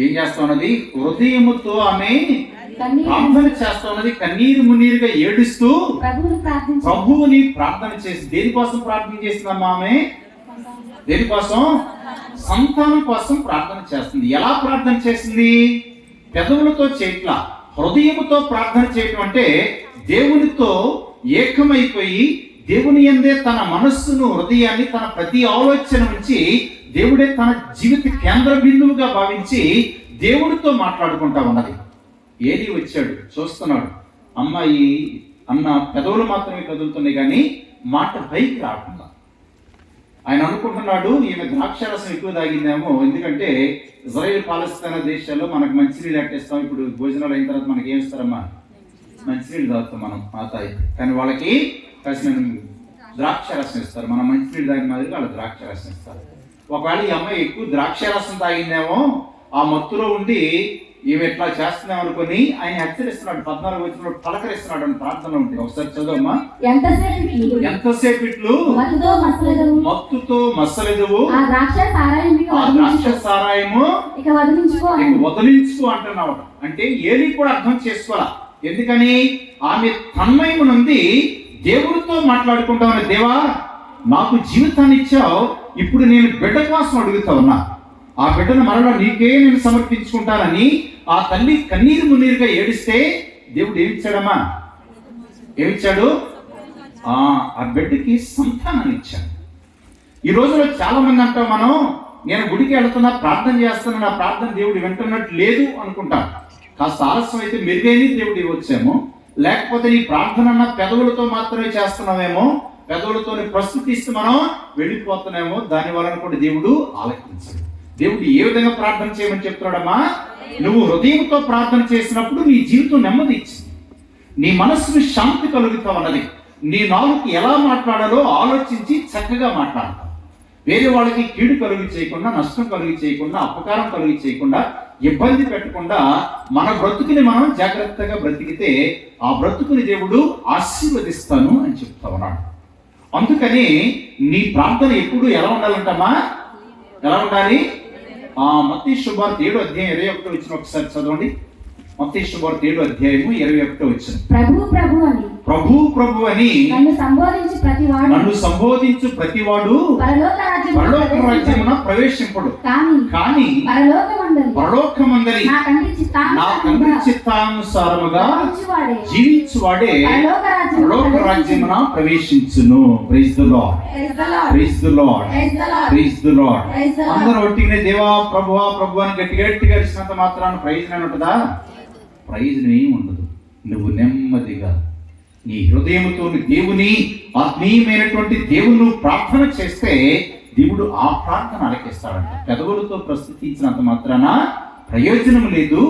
ఏం చేస్తా ఉన్నది? హృదయముతో ఆమె ప్రార్థన చేస్తా ఉన్నది, కన్నీరు మున్నీరుగా ఏడుస్తూ ప్రభువుని ప్రార్థన చేసి. దేనికోసం ప్రార్థన చేసిందమ్మా ఆమె? దేనికోసం? సంతానం కోసం ప్రార్థన చేస్తుంది. ఎలా ప్రార్థన చేసింది? పెదవులతో చేయట్లా, హృదయముతో ప్రార్థన చేయటం అంటే దేవునితో ఏకమైపోయి దేవుని యందే తన మనస్సును, హృదయాన్ని, తన ప్రతి ఆలోచన నుంచి దేవుడే తన జీవిత కేంద్ర బిందువుగా భావించి దేవుడితో మాట్లాడుకుంటా ఉన్నది. ఏలి వచ్చాడు, చూస్తున్నాడు. అమ్మాయి అన్న పెదవులు మాత్రమే కదులుతున్నాయి కానీ మాట పైకి రాకుండా. ఆయన అనుకుంటున్నాడు ఈమె ద్రాక్షారసం ఎక్కువ తాగిందేమో, ఎందుకంటే ఇజ్రాయెల్ పాలస్తీనా దేశాల్లో మనకు మంచినీళ్ళు అట్టేస్తాం. ఇప్పుడు భోజనాలు అయిన తర్వాత మనకి ఏం ఇస్తారమ్మా? మంచినీళ్ళు తాగుతాం మనం, మా తాయి. కానీ వాళ్ళకి కాసిన ద్రాక్ష రసం ఇస్తారు. మన మంచినీళ్ళు తాగిన మాదిరిగా వాళ్ళు ద్రాక్ష రసం ఇస్తారు. ఒకవేళ ఈ అమ్మాయి ఎక్కువ ద్రాక్ష రసం తాగిందేమో, ఆ మత్తులో ఉండి ఈమె ఎట్లా చేస్తున్నాం అనుకుని ఆయన హెచ్చరిస్తున్నాడు. 14 వచ్చిన పలకరిస్తున్నాడు అని ప్రార్థనలో ఉంటుంది. ఒకసారి చదవమ్మా. ఎంతసేపు ఇట్లు మత్తుతో మసలెదువు, ఆ ద్రాక్ష సారాయము ఇక వదిలించుకో అంటున్నావు. అంటే ఏలి కూడా అర్థం చేసుకోవాలా. ఎందుకని ఆమె తన్మయము నుండి దేవుడితో మాట్లాడుకుంటా ఉన్న, దేవా నాకు జీవితాన్ని ఇచ్చావు, ఇప్పుడు నేను బిడ్డ కోసం అడుగుతా ఉన్నా, ఆ బిడ్డను మరలా నీకే నేను సమర్పించుకుంటానని ఆ తల్లి కన్నీరు మున్నీరుగా ఏడిస్తే దేవుడు ఏమిచ్చాడమ్మా? ఏమిచ్చాడు? ఆ బిడ్డకి సంతానాన్ని ఇచ్చాడు. ఈ రోజులో చాలా మంది అంటాం, మనం నేను గుడికి వెళ్తున్నా, ప్రార్థన చేస్తున్నా, నా ప్రార్థన దేవుడు వింటున్నట్టు లేదు అనుకుంటాం. కాస్త ఆలస్యం అయితే మెరుగైన దేవుడు ఇవ్వచ్చేమో, లేకపోతే నీ ప్రార్థన అన్న పెదవులతో మాత్రమే చేస్తున్నామేమో, పెదవులతో ప్రస్తుతిస్తూ మనం వెళ్ళిపోతున్నామో, దాని వలన కూడా దేవుడు ఆలకించాడు. దేవుడు ఏ విధంగా ప్రార్థన చేయమని చెప్తున్నాడమ్మా? నువ్వు హృదయంతో ప్రార్థన చేసినప్పుడు నీ జీవితం నెమ్మది ఇచ్చింది, నీ మనస్సుకు శాంతి కలుగుతా ఉన్నది. నీ నాలుగు ఎలా మాట్లాడాలో ఆలోచించి చక్కగా మాట్లాడతావు. వేరే వాళ్ళకి కీడు కలుగు చేయకుండా, నష్టం కలుగు చేయకుండా, అపకారం కలుగు చేయకుండా, ఇబ్బంది పెట్టకుండా మన బ్రతుకుని మనం జాగ్రత్తగా బ్రతికితే ఆ బ్రతుకుని దేవుడు ఆశీర్వదిస్తాను అని చెప్తా ఉన్నాడు. అందుకని నీ ప్రార్థన ఎప్పుడు ఎలా ఉండాలంటమ్మా? ఎలా ఉండాలి? మత్తయి శుభవార్త 7వ అధ్యాయం 21 వచ్చిన ఒకసారి చదవండి. మత్తయి శుభవార్త 7వ అధ్యాయము 21 వచ్చిన. ప్రభు ప్రభు అని నన్ను సంబోధించు ప్రతివాడు పరలోక రాజ్యమున ప్రవేశింపడు, కానీ పరలోకమందలి నా తండ్రి చిత్తానుసారముగా జీవించువాడే పరలోక రాజ్యమున ప్రవేశించును. Praise the Lord, praise the Lord, praise the Lord. అందరూ ఒట్టిగానే దేవా ప్రభువా ప్రభు అని గట్టిగా అరిచినంత మాత్రాన ప్రైజ్ అని ఉంటుందా? ప్రైజ్ ఏమి ఉండదు. నువ్వు నెమ్మదిగా నీ హృదయంతో దేవుని ఆత్మీయమైనటువంటి దేవుని ప్రార్థన చేస్తే దేవుడు ఆ ప్రార్థన ఆలకిస్తాడంట. పెదవులతో ప్రస్తుతించినంత మాత్రాన ప్రయోజనం లేదు.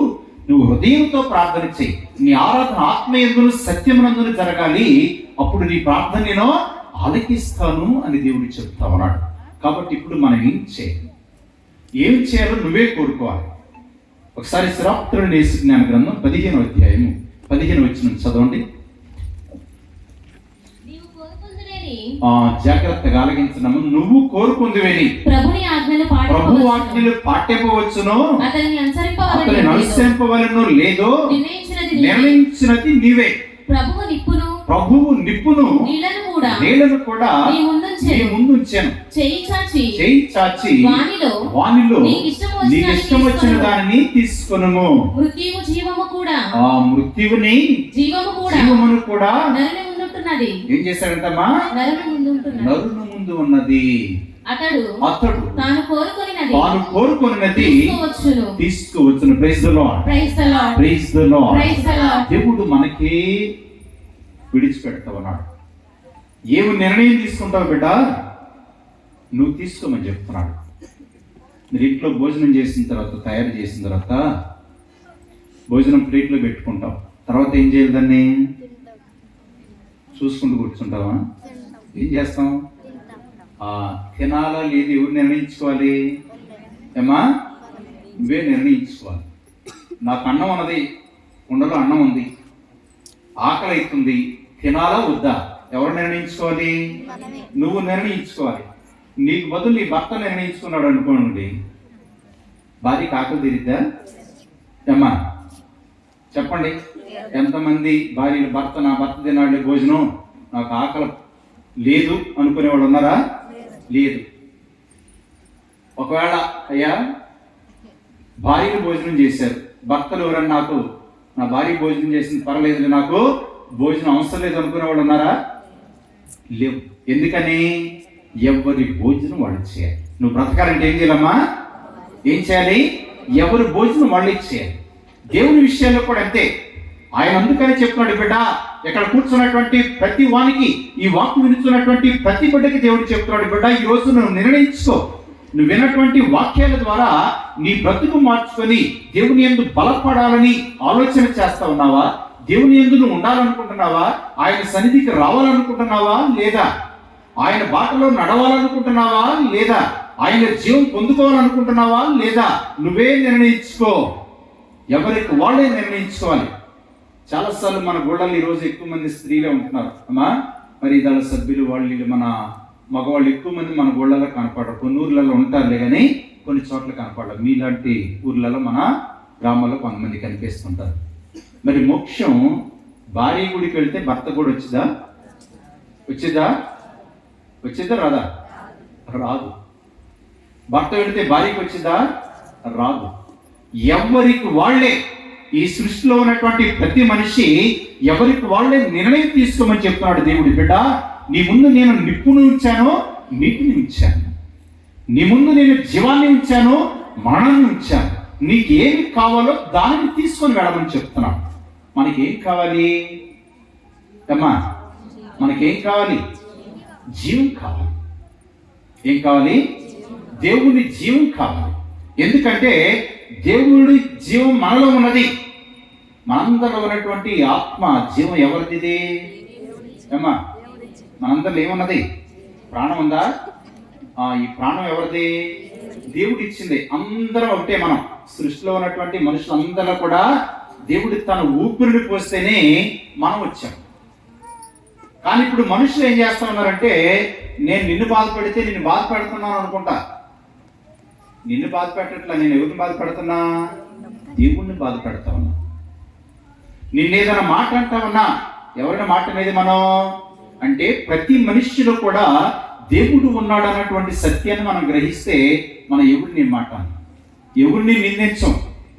నువ్వు హృదయంతో ప్రార్థన చేయి. నీ ఆరాధన ఆత్మయందును సత్యమునందును జరగాలి. అప్పుడు నీ ప్రార్థన నేను ఆలకిస్తాను అని దేవుడు చెప్తా ఉన్నాడు. కాబట్టి ఇప్పుడు మనం ఏం చేయాలో నువ్వే కోరుకోవాలి. ఒకసారి శ్రాప్తుల యేసు జ్ఞాన గ్రంథం 15వ అధ్యాయము 15 వచ్చిన చదవండి. జాగ్రత్తగా ఆలకించడము. నువ్వు కోరుకుందువేని ప్రభు ఆజ్ఞలు పాటింపవచ్చును, అతన్ని అనుసరింపవలెను లేదో నిర్ణయించినది నీవే. ప్రభువు నిప్పును నీళ్లను కూడా నీ ముందుంచాను, చేయి చాచి వానిలో నీకు ఇష్టం వచ్చిన దానిని తీసుకొనుము. ఆ మృత్యువుని జీవమును కూడా ఏం చేశాడంటమ్మా? నరుని ముందు ఉన్నది. అతడు తాను కోరుకొనినది తీసుకువచ్చును. Praise the Lord, praise the Lord. దేవుడు మనకి విడిచిపెడతా ఉన్నాడు. ఏమి నిర్ణయం తీసుకుంటావు బిడ్డ? నువ్వు తీసుకోమని చెప్తున్నాడు. మీరు ఇంట్లో భోజనం చేసిన తర్వాత, తయారు చేసిన తర్వాత భోజనం ప్లేట్లో పెట్టుకుంటాం. తర్వాత ఏం చేయాలి? దాన్ని చూసుకుంటూ కూర్చుంటావా? ఏం చేస్తాం? తినాలా లేదు ఎవరు నిర్ణయించుకోవాలి? ఏమా? నువ్వే నిర్ణయించుకోవాలి. నాకు అన్నం ఉన్నది, కుండలో అన్నం ఉంది, ఆకలి అవుతుంది, తినాలా వద్దా? ఎవరు నిర్ణయించుకోవాలి? నువ్వు నిర్ణయించుకోవాలి. నీకు బదులు నీ భర్త నిర్ణయించుకున్నాడు అనుకోండి, భార్యకి ఆకలి తీరిద్దా? ఏమ్మా చెప్పండి. ఎంతమంది భార్యలు నా భర్త తినాడు భోజనం, నాకు ఆకలి లేదు అనుకునేవాడు ఉన్నారా? లేదు. ఒకవేళ అయ్యా భార్యను భోజనం చేశారు, భర్తలు ఎవరన్నా నా భార్య భోజనం చేసింది పర్వాలేదు, నాకు భోజనం అవసరం లేదు అనుకునేవాడు ఉన్నారా? లేవు. ఎందుకని? ఎవరి భోజనం వాళ్ళు చేయాలి. నువ్వు బ్రతకాలంటే ఏం చేయాలమ్మా? ఏం చేయాలి? ఎవరి భోజనం వాళ్ళు చేయాలి. దేవుని విషయాల్లో కూడా అంతే. ఆయన అందుకనే చెప్తున్నాడు, బిడ్డ ఇక్కడ కూర్చున్నటువంటి ప్రతి వానికి, ఈ వాక్కు వినుచున్నటువంటి ప్రతి బిడ్డకి దేవుడు చెప్తున్నాడు, బిడ్డ ఈ రోజు నువ్వు నిర్ణయించుకో. నువ్వు విన్నటువంటి వాక్యాల ద్వారా నీ బ్రతుకు మార్చుకొని దేవుని యందు బలపడాలని ఆలోచన చేస్తా ఉన్నావా? దేవుని యందు నువ్వు ఉండాలనుకుంటున్నావా? ఆయన సన్నిధికి రావాలనుకుంటున్నావా? లేదా ఆయన బాటలో నడవాలనుకుంటున్నావా లేదా? ఆయన జీవం పొందుకోవాలనుకుంటున్నావా లేదా? నువ్వే నిర్ణయించుకో. ఎవరికి వాళ్ళే నిర్ణయించుకోవాలి. చాలాసార్లు మన గోడలు ఈరోజు ఎక్కువ మంది స్త్రీలే ఉంటున్నారు అమ్మా. మరి ఇదాల సభ్యులు వాళ్ళు మన మగవాళ్ళు ఎక్కువ మంది మన గోళ్ళలో కనపడరు. కొన్ని ఊర్లలో ఉంటారులే కానీ కొన్ని చోట్ల కనపడరు. మీలాంటి ఊర్లలో మన గ్రామాల్లో కొంతమంది కనిపిస్తుంటారు. మరి మోక్షం భార్య గుడికి వెళ్తే భర్త కూడా వచ్చిద్దా రాదా? రాదు. భర్త వెళితే భార్యకి వచ్చిందా? రాదు. ఎవరికి వాళ్ళే, ఈ సృష్టిలో ఉన్నటువంటి ప్రతి మనిషి ఎవరికి వాళ్ళే నిర్ణయం తీసుకోమని చెప్తున్నాడు దేవుడి. బిడ్డ, నీ ముందు నేను నిప్పును ఉంచాను, నీటిని ఉంచాను. నీ ముందు నేను జీవాన్ని ఉంచాను, మరణాన్ని ఉంచాను. నీకేమి కావాలో దానిని తీసుకొని వెళ్ళమని చెప్తున్నాను. మనకేం కావాలి అమ్మా? మనకేం కావాలి? జీవం కావాలి. ఏం కావాలి? దేవుని జీవం కావాలి. ఎందుకంటే దేవుడి జీవం మనలో ఉన్నది. మనందరిలో ఉన్నటువంటి ఆత్మ జీవం ఎవరిది? ఏమ్మా, మనందరిలో ఏమున్నది? ప్రాణం ఉందా? ఈ ప్రాణం ఎవరిది? దేవుడు ఇచ్చింది. అందరం ఒకటే. మనం సృష్టిలో ఉన్నటువంటి మనుషులందరూ కూడా దేవుడి తన ఊపిరిని పోస్తేనే మనం వచ్చాం. కానీ ఇప్పుడు మనుషులు ఏం చేస్తా ఉన్నారంటే, నేను నిన్ను బాధపడితే నిన్ను బాధపెడుతున్నాను అనుకుంటా. నిన్ను బాధ పెట్టట్లా, నేను ఎవరిని బాధ పెడుతున్నా? దేవుణ్ణి బాధ పెడతా ఉన్నా. నిన్నేదైనా మాట అంటా ఉన్నా, ఎవరైనా మాట అనేది మనం అంటే ప్రతి మనిషిలో కూడా దేవుడు ఉన్నాడు అన్నటువంటి సత్యాన్ని మనం గ్రహిస్తే మనం ఎవరిని మాట, ఎవరిని నిందించం,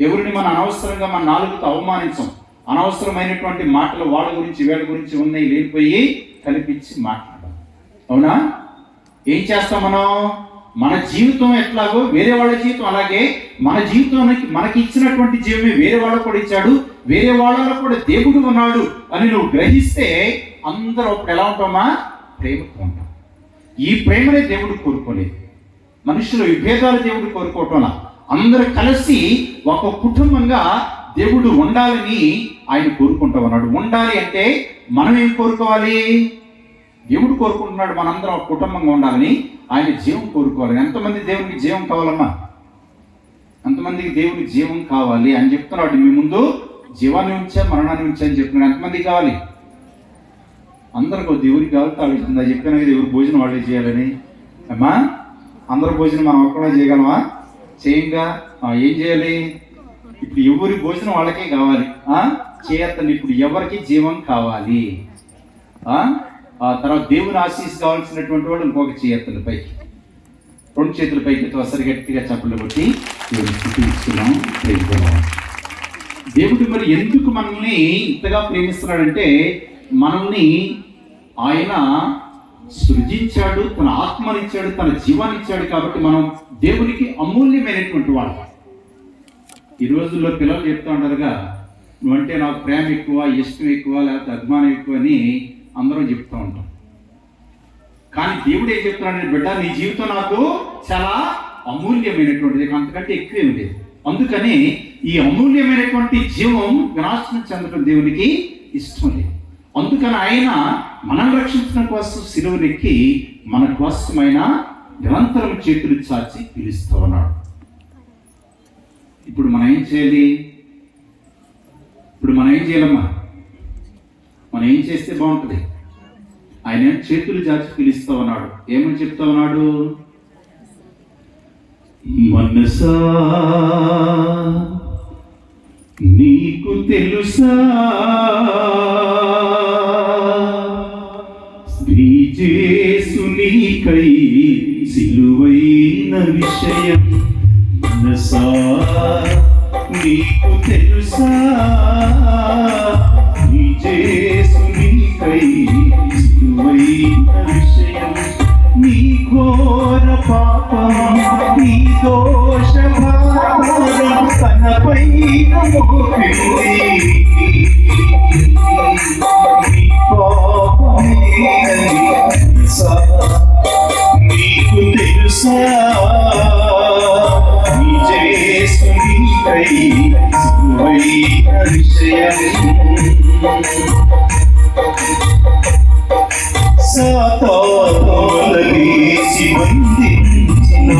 ఎవరిని మనం అనవసరంగా మన నాలుగుతో అవమానించం. అనవసరమైనటువంటి మాటలు వాళ్ళ గురించి వీళ్ళ గురించి ఉన్నాయి లేనిపోయి కల్పించి మాట్లాడడం. అవునా? ఏం చేస్తాం మనం? మన జీవితం ఎట్లాగో వేరే వాళ్ళ జీవితం అలాగే, మన జీవితానికి మనకి ఇచ్చినటువంటి జీవమే వేరే వాళ్ళకు కూడా ఇచ్చాడు, వేరే వాళ్ళలో కూడా దేవుడు ఉన్నాడు అని నువ్వు గ్రహిస్తే అందరూ అప్పుడు ఎలా ఉంటామా? ప్రేమతో ఉంటాం. ఈ ప్రేమనే దేవుడు కోరుకోలేదు. మనుషులు విభేదాలు దేవుడు కోరుకోవటంలా అందరూ కలిసి ఒక కుటుంబంగా దేవుడు ఉండాలని ఆయన కోరుకుంటూ ఉన్నాడు. ఉండాలి అంటే మనం ఏం కోరుకోవాలి? దేవుడు కోరుకుంటున్నాడు మనందరం ఒక కుటుంబంగా ఉండాలని. ఆయన జీవం కోరుకోవాలి. ఎంతమంది దేవునికి జీవం కావాలమ్మా? ఎంతమందికి దేవునికి జీవం కావాలి అని చెప్తున్నాడు. మీ ముందు జీవాన్ని ఉంచా, మరణాన్ని ఉంచా అని చెప్తున్నాడు. ఎంతమందికి కావాలి? అందరికీ దేవుడికి కావాలి. తాగుతుందా? చెప్పాను కదా, ఎవరు భోజనం వాళ్ళే చేయాలని. అమ్మా, అందరు భోజనం మనం ఒక్కడే చేయగలమా? చేయంగా. ఏం చేయాలి? ఇప్పుడు ఎవరి భోజనం వాళ్ళకే కావాలి. చేయత్తని ఇప్పుడు ఎవరికి జీవం కావాలి? ఆ తర్వాత దేవుని ఆశీస్ కావాల్సినటువంటి వాడు ఇంకొక చేయత్తలు పైకి, రెండు చేతుల పైకి ఒకసారి గట్టిగా చప్పట్లు కొట్టి దేవుని స్తుతిస్తున్నాం. దేవుడు మరి ఎందుకు మనల్ని ఇంతగా ప్రేమిస్తున్నాడంటే, మనల్ని ఆయన సృజించాడు, తన ఆత్మనిచ్చాడు, తన జీవాన్ని ఇచ్చాడు. కాబట్టి మనం దేవునికి అమూల్యమైనటువంటి వాడు. ఈ రోజుల్లో పిల్లలు చెప్తూ ఉంటారుగా, నువ్వంటే నాకు ప్రేమ ఎక్కువ, ఇష్టం ఎక్కువ, లేకపోతే అభిమానం ఎక్కువ అని అందరం చెప్తూ ఉంటాం. కానీ దేవుడు ఏం చెప్తున్నాడు? బిడ్డ, నీ జీవితం నాకు చాలా అమూల్యమైనటువంటిది, అంతకంటే ఎక్కువేమి లేదు. అందుకని ఈ అమూల్యమైనటువంటి జీవం వినాశనం చెందడం దేవునికి ఇష్టం లేదు. అందుకని ఆయన మనల్ని రక్షించడం కోసం సిలువనెక్కి మన కోసమైన నిరంతరం చేతులు చాచి పిలుస్తూ ఉన్నాడు. ఇప్పుడు మనం ఏం చేయాలి? చేయాలమ్మా? మనం ఏం చేస్తే బాగుంటుంది? ఆయన చేతులు చాచి పిలుస్తూ ఉన్నాడు. ఏమని చెప్తా ఉన్నాడు? మనసా నీకు తెలుసా శ్రీజేసునికై సిలువైన విషయం. మనసా నీకు తెలుసా శ్రీజేసునికై సిలువైన విషయం. నీ ఘోర పాపం, నీ దోష భారం తనపై మోపింది. నీ పాపమే తెలుసా, నీకు తెలుసా నీ యేసునికై సిలువైన విషయం. సాతాను చేసి బంధించిన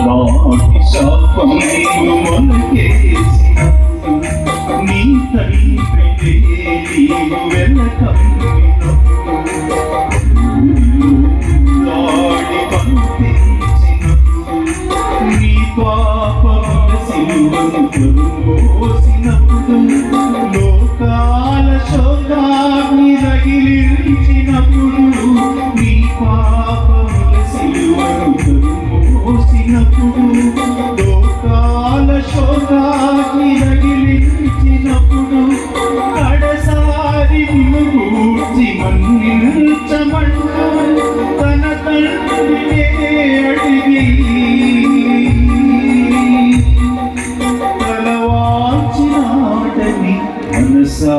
నాటి శాపం నీవు మనకేసిన నీ తండ్రి నీవు వెనకమ్మిన దాడి పంపించిన నీ పాపముల సిలువను మోసినప్పుడు లోకాల శోకాగ్ని రగిలించినప్పుడు నీ పాపముల సిలువను మోసినప్పుడు లోకాల శోకాగ్ని రగిలించినప్పుడు కడసారి నిలుగూర్చి మన్నించమంటూ తన తండ్రినే అడిగి తలవాల్చినాడని మనసా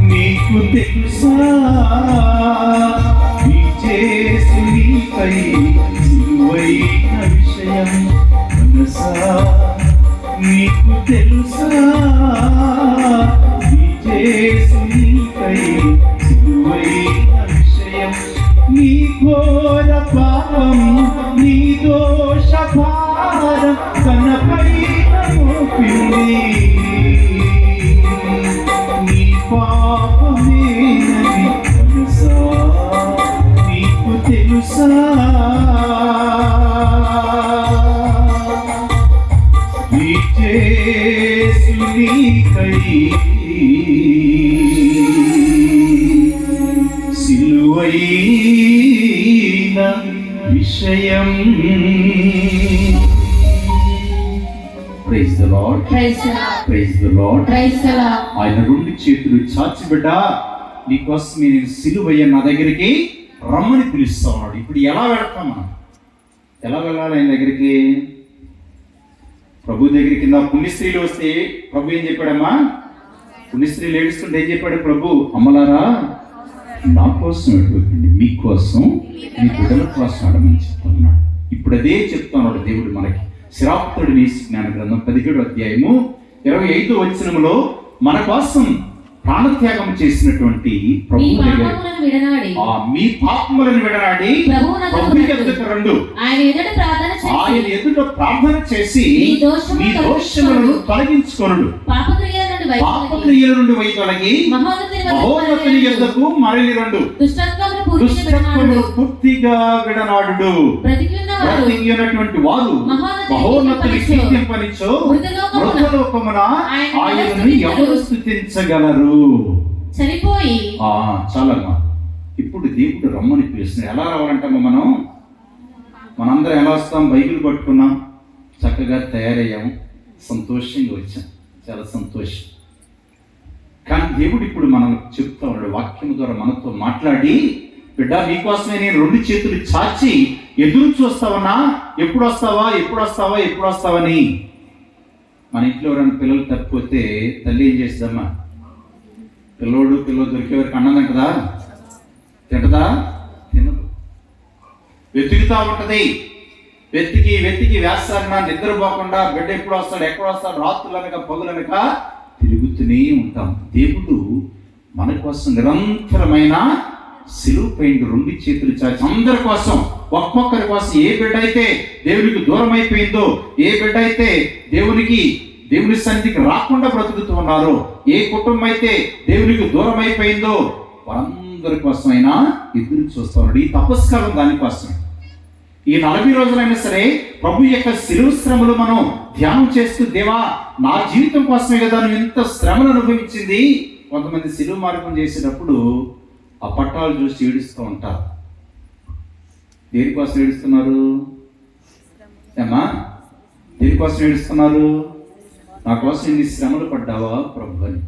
నీకు తెలుసా నీ చేసి నీకై సిలువైన విషయం మనసా నీకు తెలుసా నీ చేసి నీకై సిలువైన విషయం నీ ఘోర పాపం నీ దోష భారం తనపై మోపింది నీ పాపమేనని మనసా నీకు తెలుసా నీ చేసి నీకై సిలువైన విషయం. Praise the Lord, praise the Lord, praise the Lord. Praise the Lord. ఆయన రెండు చేతులు చాచి బిడ్డ నీకోసమే నేను సిలువయ్య నా దగ్గరికి రమ్మని పిలుస్తా ఉన్నాడు. ఇప్పుడు ఎలా వెళ్తాం మనం? ఎలా వెళ్ళాలి ఆయన దగ్గరికి? ప్రభు దగ్గరికి కింద పుణ్యస్త్రీలు వస్తే ప్రభు ఏం చెప్పాడమ్మా? పుణ్యస్త్రీలు ఏడుస్తుంటే ఏం చెప్పాడు ప్రభు? అమ్మలారా నా కోసం అడగకండి, మీకోసం మీ బిడ్డల కోసం అడగమని చెప్తున్నాడు. ఇప్పుడు అదే చెప్తున్నాడు దేవుడు మనకి. శ్రాప్తుడి నీతి జ్ఞాన గ్రంథం 17వ అధ్యాయము 25వ వచనములో మన కోసం ప్రాణత్యాగం చేసినటువంటి ప్రభు మీ దగ్గర పాపములను విడనాడి మీ పాపములను విడనాడి ప్రభు ఎదుట రండు. ఆయన ఎదుట ప్రార్థన చేసి ఆయన ఎదుట ప్రార్థన చేసి మీ దోషములను తొలగించుకొనుడు. పాపక్రియల నుండి వైతొలగి మహోన్నతుని యొద్దకు మరలి రండు. దుష్టత్వమును పూర్తిగా విడనాడు. బ్రతికినటువంటి వారు మహోన్నతుని కీర్తింపనిచో మృతలోకమున ఆయనను ఎవరు స్తుతించగలరు? చనిపోయి చాలమ్మా. ఇప్పుడు దేవుడు రమ్మని పిలుస్తున్నాడు. ఎలా రావాలంటామో మనందరం ఎలా వస్తాం? బైబిల్ పట్టుకున్నాం, చక్కగా తయారయ్యాం, సంతోషంగా వచ్చాం, చాలా సంతోషం. కానీ దేవుడు ఇప్పుడు మనం చెప్తా ఉన్నాడు, వాక్యం ద్వారా మనతో మాట్లాడి, బిడ్డ నీకోసమే నేను రెండు చేతులు చాచి ఎదురు చూస్తావన్నా, ఎప్పుడు వస్తావా ఎప్పుడు వస్తావా ఎప్పుడు వస్తావని. మన ఇంట్లో ఎవరైనా పిల్లలు తప్పిపోతే తల్లి ఏం చేస్తుందమ్మా? పిల్లోడు దొరికే వరకు అన్నం తింటదా? తినదు. వెతుకుతా ఉంటది. వెతికి వేస్తారన్నా నిద్రపోకుండా బిడ్డ ఎప్పుడు వస్తాడు ఎక్కడ వస్తాడు రాత్రులనక పగులనక తిరుగుతూనే ఉంటాం. దేవుడు మన కోసం నిరంతరమైన సిలువపై రెండు చేతులు చాచి అందరి కోసం, ఒక్కొక్కరి కోసం, ఏ బిడ్డ అయితే దేవునికి దూరం అయిపోయిందో, ఏ బిడ్డ అయితే దేవుని సన్నిధికి రాకుండా బ్రతుకుతూ ఉన్నారో, ఏ కుటుంబం అయితే దేవునికి దూరం అయిపోయిందో వారందరి కోసమైనా ఎదురు చూస్తూ ఉన్నాడు. ఈ తపస్కారం దానికోసమే. ఈ 40 రోజులైనా సరే ప్రభు యొక్క శిలువ శ్రమలు మనం ధ్యానం చేస్తూ, దేవా నా జీవితం కోసమే కదా నువ్వు ఇంత శ్రమను అనుభవించింది. కొంతమంది శిలువ మార్గం చేసేటప్పుడు ఆ పట్టాలు చూసి ఏడుస్తూ ఉంటారు. దేనికోసం ఏడుస్తున్నారు ఏమ్మా? దేనికోసం ఏడుస్తున్నారు? నా కోసం ఇన్ని శ్రమలు పడ్డావా ప్రభు అని.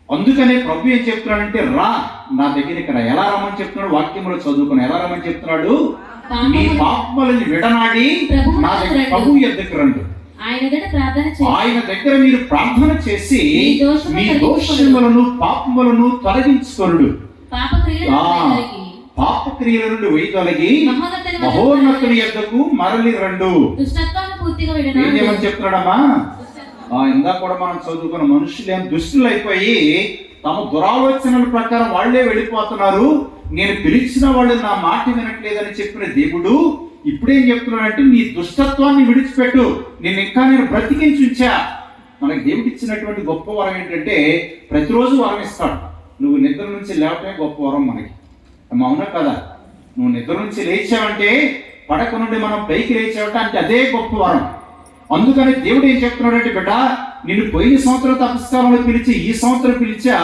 అందుకనే ప్రభు ఏం చెప్తున్నాడంటే, రా నా దగ్గరికి రా. ఎలా రమ్మని చెప్తున్నాడు? వాక్యంలో చదువుకుని ఎలా రమ్మని చెప్తున్నాడు? మీ పాపములను విడనాడి నా దగ్గర ప్రభు యొద్దకు రండి. ఆయన దగ్గర మీరు ప్రార్థన చేసి మీ దోషములను పాపములను తొలగించుకొనుడు. పాపక్రియల నుండి వైదొలగి మహోన్నతుని యొద్దకు మరలి రండు. ఏమని చెప్తున్నాడమ్మా? ఇందాక కూడా మనం చదువుకున్న మనుషులు ఏం దుష్టులు అయిపోయి తమ దురాలోచనల ప్రకారం వాళ్లే వెళ్ళిపోతున్నారు. నేను పిలిచిన వాళ్ళు నా మాట వినట్లేదని చెప్పిన దేవుడు ఇప్పుడేం చెప్తున్నాడంటే నీ దుష్టత్వాన్ని విడిచిపెట్టు, నేను బ్రతికించి ఉంచా. మనకి దేవుడు ఇచ్చినటువంటి గొప్ప వరం ఏంటంటే ప్రతిరోజు వరం ఇస్తాడు. నువ్వు నిద్ర నుంచి లేవటమే గొప్ప వరం మనకి, అవునా కదా? నువ్వు నిద్ర నుంచి లేచావంటే, పడక నుండి మనం పైకి లేచావంటే అంటే అదే గొప్ప వరం. అందుకని దేవుడు ఏం చెప్తున్నాడంటే, బిడ్డ నిన్ను పోయిన సంవత్సరం తపస్కారంలో పిలిచి ఈ సంవత్సరం పిలిచా,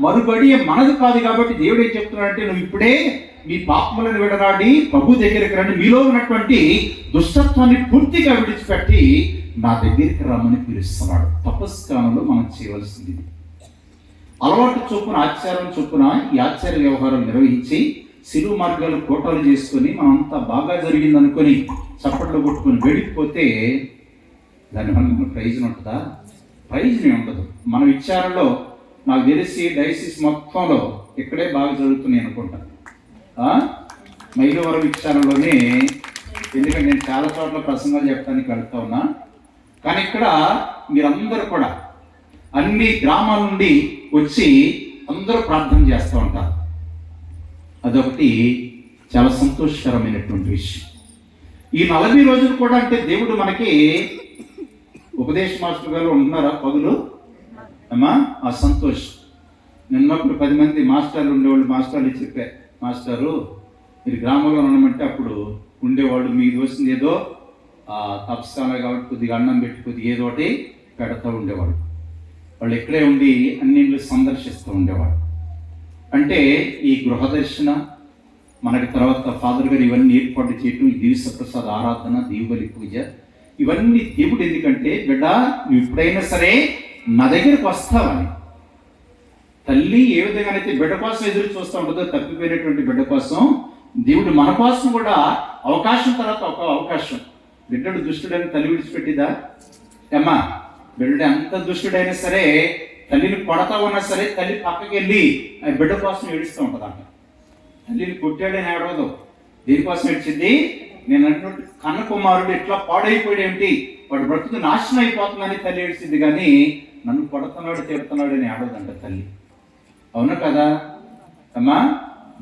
మరుబడి మనది కాదు. కాబట్టి దేవుడు ఏం చెప్తున్నాడంటే, నువ్వు ఇప్పుడే మీ పాపములను విడనాడి ప్రభు దగ్గరికి రండి, మీలో ఉన్నటువంటి దుష్టత్వాన్ని పూర్తిగా విడిచిపెట్టి నా దగ్గరికి రమ్మని పిలుస్తున్నాడు. తపస్కారంలో మనం చేయవలసింది అలవాటు చొప్పున, ఆచారం చొప్పున ఈ ఆచార్య వ్యవహారం నిర్వహించి శిలువ మార్గాలు కోటలు చేసుకొని మనంతా బాగా జరిగిందనుకొని చప్పట్లు కొట్టుకొని వెళ్ళిపోతే దానివల్ల మనకు ప్రయోజనం ఉంటుందా? ప్రయోజనం ఉండదు. మన విచారణలో నాకు తెలిసి డైసిస్ మొత్తంలో ఇక్కడే బాగా జరుగుతున్నాయి అనుకుంటా, మైలవరం విచారణలోనే. ఎందుకంటే నేను చాలా చోట్ల ప్రసంగాలు చెప్పడానికి వెళ్తా ఉన్నా, కానీ ఇక్కడ మీరందరూ కూడా అన్ని గ్రామాల నుండి వచ్చి అందరూ ప్రార్థన చేస్తూ ఉంటారు. అదొకటి చాలా సంతోషకరమైనటువంటి విషయం. ఈ 40 రోజులు కూడా అంటే దేవుడు మనకి ఉపదేశ మాస్టర్ గారు ఉంటున్నారా పగులు అమ్మా? ఆ సంతోషం. నిన్నప్పుడు 10 మంది మాస్టర్లు ఉండేవాళ్ళు. మాస్టర్లు చెప్పారు, మాస్టరు మీరు గ్రామంలో ఉండమంటే అప్పుడు ఉండేవాళ్ళు, మీకు దోసింది ఏదో తపస్కాలం కాబట్టి కొద్దిగా అన్నం పెట్టి కొద్దిగా ఏదో ఒకటి పెడతా ఉండేవాడు. వాళ్ళు ఇక్కడే ఉండి అన్నింటిని సందర్శిస్తూ ఉండేవాడు. అంటే ఈ గృహదర్శన మనకి తర్వాత ఫాదర్ గారు ఇవన్నీ ఏర్పాటు చేయటం, ఈ దివ్యప్రసాద ఆరాధన, దీవుబలి పూజ, ఇవన్నీ దేవుడు ఎందుకంటే, బిడ్డ నువ్వు ఎప్పుడైనా సరే నా దగ్గరకు వస్తావని. తల్లి ఏ విధంగానైతే బిడ్డ కోసం ఎదురు చూస్తూ ఉంటుందో, తప్పిపోయినటువంటి బిడ్డ కోసం దేవుడు మన కోసం కూడా అవకాశం తర్వాత ఒక అవకాశం. బిడ్డడు దుష్టుడని తల్లి విడిచిపెట్టిదా అమ్మా? బిడ్డ ఎంత దుష్టుడైనా సరే, తల్లిని కొడతా ఉన్నా సరే తల్లి పక్కకి వెళ్ళి బిడ్డ కోసం ఏడుస్తూ ఉంటుంది అంట. తల్లిని కొట్టాడని ఏడవదు. దేనికోసం ఏడ్చింది? నేను అంటున్నట్టు కన్న కుమారుడు ఎట్లా పాడైపోయాడు ఏమిటి, వాడు బ్రతుకు నాశనం అయిపోతుందని తల్లి ఏడ్చింది, కానీ నన్ను కొడుతున్నాడు తిడుతున్నాడు అని ఏడవదంట తల్లి. అవునా కదా అమ్మా?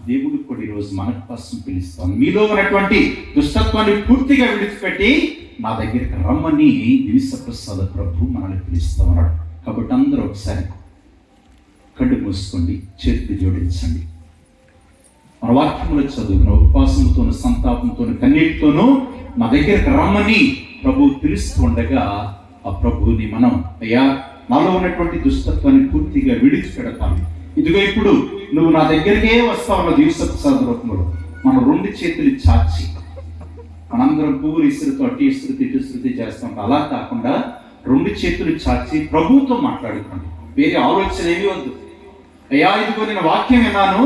దేవుడు కూడా ఈరోజు మన కోసం పిలుస్తాను. మీలో ఉన్నటువంటి దుష్టత్వాన్ని పూర్తిగా విడిచిపెట్టి నా దగ్గరికి రమ్మని దివ్యప్రసాద ప్రభు మనల్ని పిలుస్తూ ఉన్నాడు. కాబట్టి అందరూ ఒకసారి కళ్ళు మూసుకోండి, చేతులు జోడించండి. మన వాక్యములు చదువుకున్న ఉపవాసంతోను, సంతాపంతోను, కన్నీటితోనూ నా దగ్గరికి రమ్మని ప్రభు పిలుస్తూ ఉండగా, ఆ ప్రభువుని మనం అయ్యా నాలో ఉన్నటువంటి దుష్టత్వాన్ని పూర్తిగా విడిచిపెడతాను. ఇదిగో ఇప్పుడు నువ్వు నా దగ్గరికే వస్తావు అన్న దివ్యప్రసాద రూపంలో మనం 2 చేతులు చాచి, మనందరం పువ్వులు ఇసురుతో అటు ఇసురుతి ఇటు ఇసురుతి చేస్తాం. అలా కాకుండా 2 చేతులు చాచి ప్రభువుతో మాట్లాడుకోండి. వేరే ఆలోచన ఏమీ వద్దు. అయ్యా ఇదిగో నేను వాక్యం విన్నాను,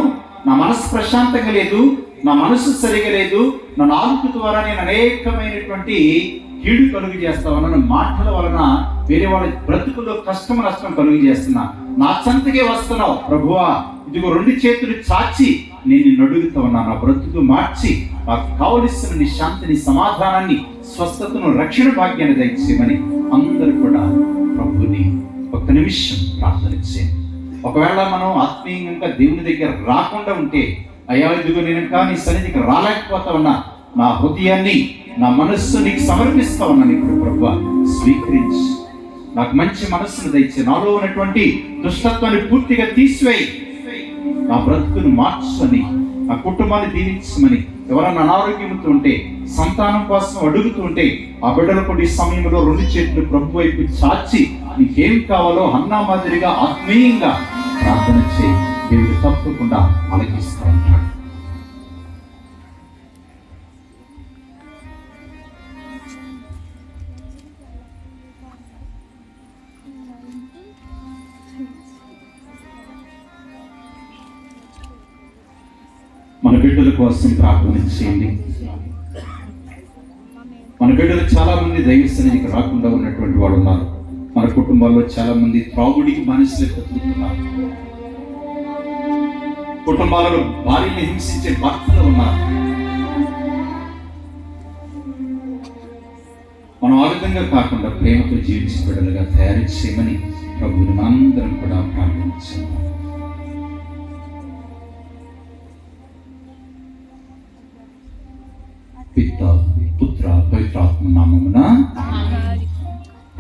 నా మనసు ప్రశాంతంగా లేదు, నా మనసు సరిగా లేదు, నా నాలుక ద్వారా నేను అనేకమైనటువంటి కీడు కలుగు చేస్తావన్న మాటల వలన వేరే వాళ్ళ బ్రతుకుల్లో కష్టం నష్టం కలుగు చేస్తున్నా. నా చెంతకే వస్తున్నావు ప్రభువా, ఇదిగో 2 చేతులు చాచి నేను నిన్ను అడుగుతా ఉన్నా, నా బ్రతుకు మార్చి నాకు కావలసిన నీ శాంతిని, సమాధానాన్ని, స్వస్థతను, రక్షణ భాగ్యాన్ని దయచేయమని అందరూ కూడా ప్రభుని 1 నిమిషం ప్రార్థన చేయండి. ఒకవేళ మనం ఆత్మీయంగా దేవుని దగ్గర రాకుండా ఉంటే, అయ్యా ఇదిగో నేను ఇంకా నీ సన్నిధికి రాలేకపోతా ఉన్నా, నా హృదయాన్ని, నా మనస్సు నీకు సమర్పిస్తా ఉన్నాను ఇప్పుడు ప్రభువా, స్వీకరించి నాకు మంచి మనస్సును దయచే, నాలో ఉన్నటువంటి దుష్టత్వాన్ని పూర్తిగా తీసివేయి, నా బ్రతుకును మార్చుని, నా కుటుంబాన్ని దీవించమని. ఎవరన్నా అనారోగ్యంతో ఉంటే, సంతానం కోసం అడుగుతూ ఉంటే, ఆ బిడ్డలు కొన్ని సమయంలో 2 చేతులు ప్రభు వైపు చాచి నీకేం కావాలో హన్నా మాదిరిగా ఆత్మీయంగా ప్రార్థన చేయి. దేవుడు తప్పకుండా ఆలకిస్తూ ఉంటాడు. మన బిడ్డల కోసం ప్రార్థన చేయండి. మన బిడ్డలు చాలా మంది దైవ సన్నిధికి రాకుండా ఉన్నటువంటి వాడు ఉన్నారు. మన కుటుంబాల్లో చాలా మంది త్రాగుడికి బానిసలకు బతుకుతున్నారు. కుటుంబాలలో భార్యని హింసించే భర్తలు ఉన్నారు. మనం ఆ విధంగా కాకుండా ప్రేమతో జీవించే బిడ్డలుగా తయారు చేయమని ప్రభువుని మనందరం కూడా ప్రార్థించాము. పిత పుత్ర పవిత్రాత్మ నామమున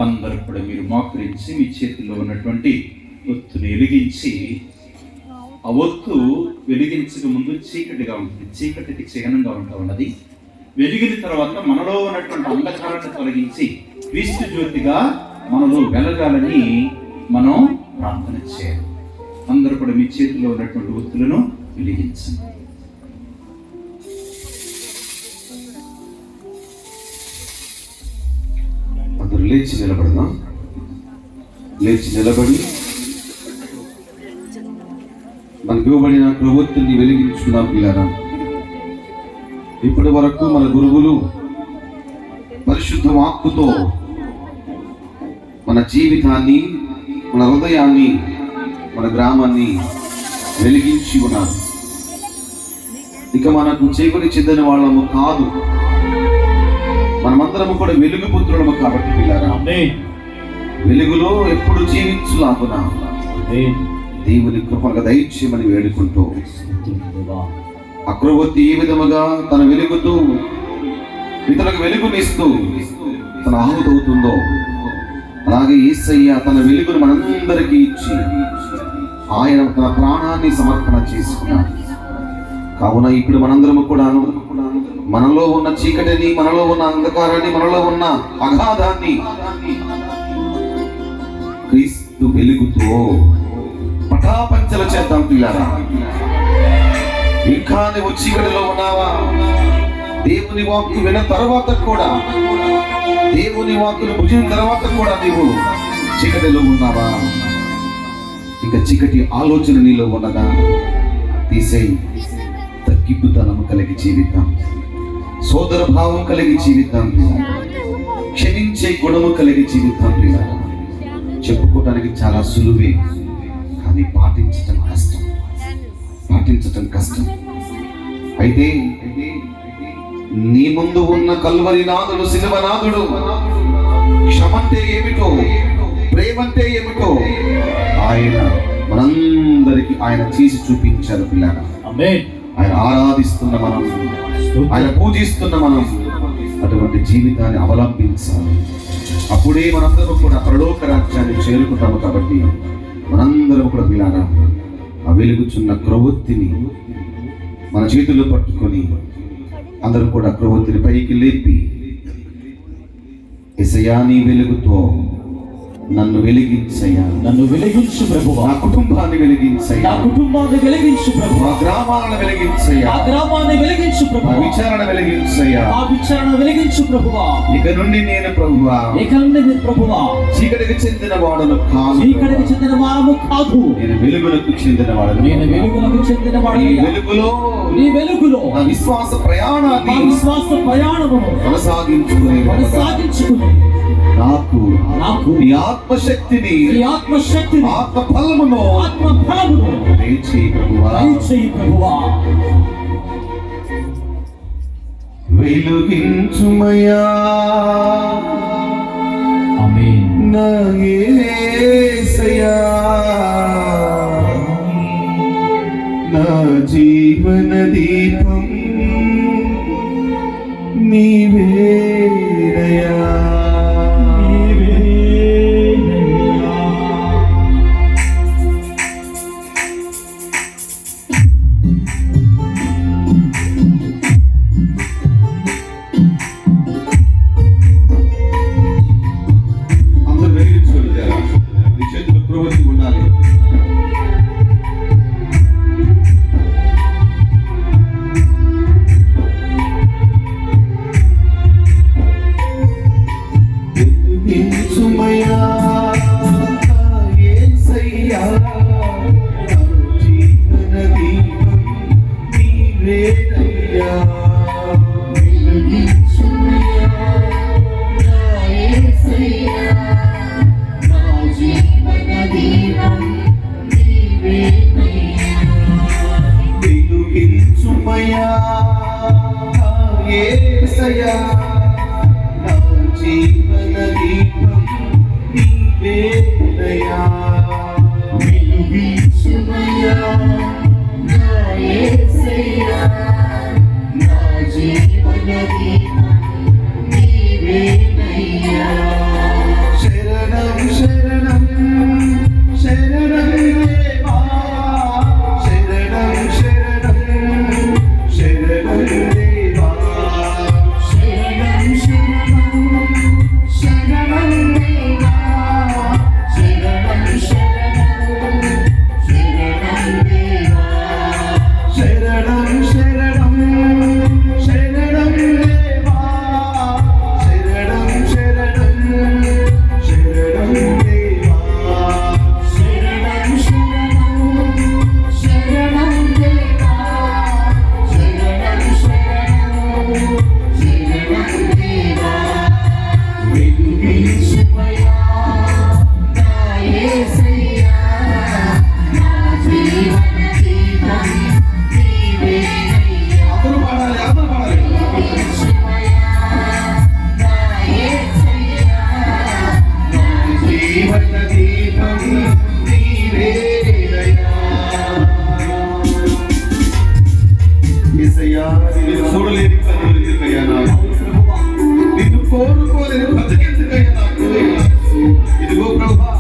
అందరూ కూడా మీరు మోకరించి మీ చేతిలో ఉన్నటువంటి ఒత్తుని వెలిగించి, ఆ ఒత్తు వెలిగించక ముందు చీకటిగా ఉంటుంది, చీకటికి చిహ్నంగా ఉంటా ఉన్నది. వెలిగిన తర్వాత మనలో ఉన్నటువంటి అంధకారాన్ని తొలగించి క్రీస్తు జ్యోతిగా మనలో వెలగాలని మనం ప్రార్థన చేయాలి. అందరూ కూడా మీ చేతిలో ఉన్నటువంటి ఒత్తులను వెలిగించండి. అందరూ లేచి నిలబడదాం. లేచి నిలబడి మనకు ఇవ్వబడిన ప్రవృత్తిని వెలిగించుకుందాం పిల్లరా. ఇప్పటి వరకు మన గురువులు పరిశుద్ధ వాక్కుతో మన జీవితాన్ని, మన హృదయాన్ని, మన గ్రామాన్ని వెలిగించి ఉన్నారు. ఇక మనకు చీకటి చెందిన వాళ్ళము కాదు, మనమందరము కూడా వెలుగు పుత్రులము కాబట్టి పిల్లరా, వెలుగులో ఎప్పుడు జీవించులాగున దేవుని కృపగా దయచేయమని వేడుకుంటూ, అక్రవర్తి ఏ విధముగా తన వెలుగుతూ ఇతరులకు వెలుగునిస్తూ తన ఆహుతవుతుందో, అలాగే యేసయ్య తన వెలుగును మనందరికీ ఇచ్చి ఆయన తన ప్రాణాన్ని సమర్పణ చేసుకున్నాడు. కావున ఇప్పుడు మనందరము కూడాను మనలో ఉన్న చీకటిని, మనలో ఉన్న అంధకారాన్ని, మనలో ఉన్న అగాధాన్ని క్రీస్తు వెలుగుతో పటాపంచలు చేద్దాం పిల్లారా. ఇంకా నువ్వు చీకటిలో ఉన్నావా? దేవుని వాక్కు విన్న తర్వాత కూడా, దేవుని వాక్కును భుజిన తర్వాత కూడా నీవు చీకటిలో ఉన్నావా? ఇక చీకటి ఆలోచన నీలో ఉన్నదా? తీసేయి. తగ్గిపుతనము కలిగి జీవిద్దాం, సోదర భావం కలిగి జీవిద్దాం, క్షమించే గుణము కలిగి జీవిద్దాం. చెప్పుకోవడానికి చాలా సులువే, కానీ పాటించటం కష్టం, పాటించటం కష్టం. అయితే నీ ముందు ఉన్న కల్వరి నాథుడు, శిలువనాథుడు క్షమంటే ఏమిటో, ప్రేమంటే ఏమిటో ఆయన మనందరికి ఆయన చేసి చూపించారు పిల్లగా. ఆయన ఆరాధిస్తున్న మనం, ఆయన పూజిస్తున్న మనం అటువంటి జీవితాన్ని అవలంబించాలి. అప్పుడే మనందరం కూడా పరలోక రాజ్యాన్ని చేరుకుంటాము. కాబట్టి మనందరం కూడా పిల్లగా ఆ వెలుగుచున్న క్రొవ్వొత్తిని మన చేతుల్లో పట్టుకొని అందరూ కూడా క్రొవ్వొత్తిని పైకి లేపి, యేసయ్యా నీ వెలుగుతో నన్ను వెలిగించయ్యా, నన్ను వెలిగించు ప్రభువా, నా కుటుంబాన్ని వెలిగించయ్యా, నా కుటుంబాన్ని వెలిగించు ప్రభువా, నా గ్రామాలను వెలిగించయ్యా, నా గ్రామాన్ని వెలిగించు నా ప్రభువా, విచారణ వెలిగించయ్యా, నా విచారణ వెలిగించు ప్రభువా. ఇక నుండి నేను ప్రభువా, ఇక నుండి నేను ప్రభువా చీకటికి చెందిన వాడను కాదు, చీకటికి చెందిన వారము కాదు, నేను వెలుగులకు చెందిన వాడను. నేను వెలుగులకు చెందిన నీ వాడను. వెలుగులో, నీ వెలుగులో నా విశ్వాస ప్రయాణాన్ని నా విశ్వాస ప్రయాణమును కొనసాగించుకునే కొనసాగించుకుని నాకు నీ ఆత్మశక్తిని, నీ ఆత్మశక్తిని, ఆత్మ ఫలమును ఆత్మ ఫలమును దయచేయి ప్రభువా. దయచేయి ప్రభువా. వెలుగించుమయా ఆమేన్. నా యేసయ్యా, నా జీవన దీపం నీవేనయ్యా. అందరూ వెలిగించుకోండి. నీ చేతులు ప్రవృత్తి ఉండాలి. వెలిగించుమయ్యా యేసయ్యా, నా జీవన దీపం నీవేనయ్యా. వెలిగించుమయ్యా యేసయ్యా, నా జీవన దీపం నీవేనయ్యా. వెలిగించుమయ్యా యేసయ్యా, నా జీవన దీపం నీవేనయ్యా. వెలిగించుమయ్యా యేసయ్యా, నా జీవన శరణం శరణం శరణం దేవా శరణం శరణం శరణం దేవా శరణం శరణం శరణం దేవా శరణం శరణం శరణం దేవా అందరూ పాడాలి అందరూ పాడాలి జీవన దీపం నీవేనయ్యా యేసయ్యా నిన్ను చూడలేని కన్నులు ఎందుకయ్యా నాకు నిన్ను కోరుకోలేని బ్రతికెందుకయ్యా నాకు ఇదిగో ప్రభువా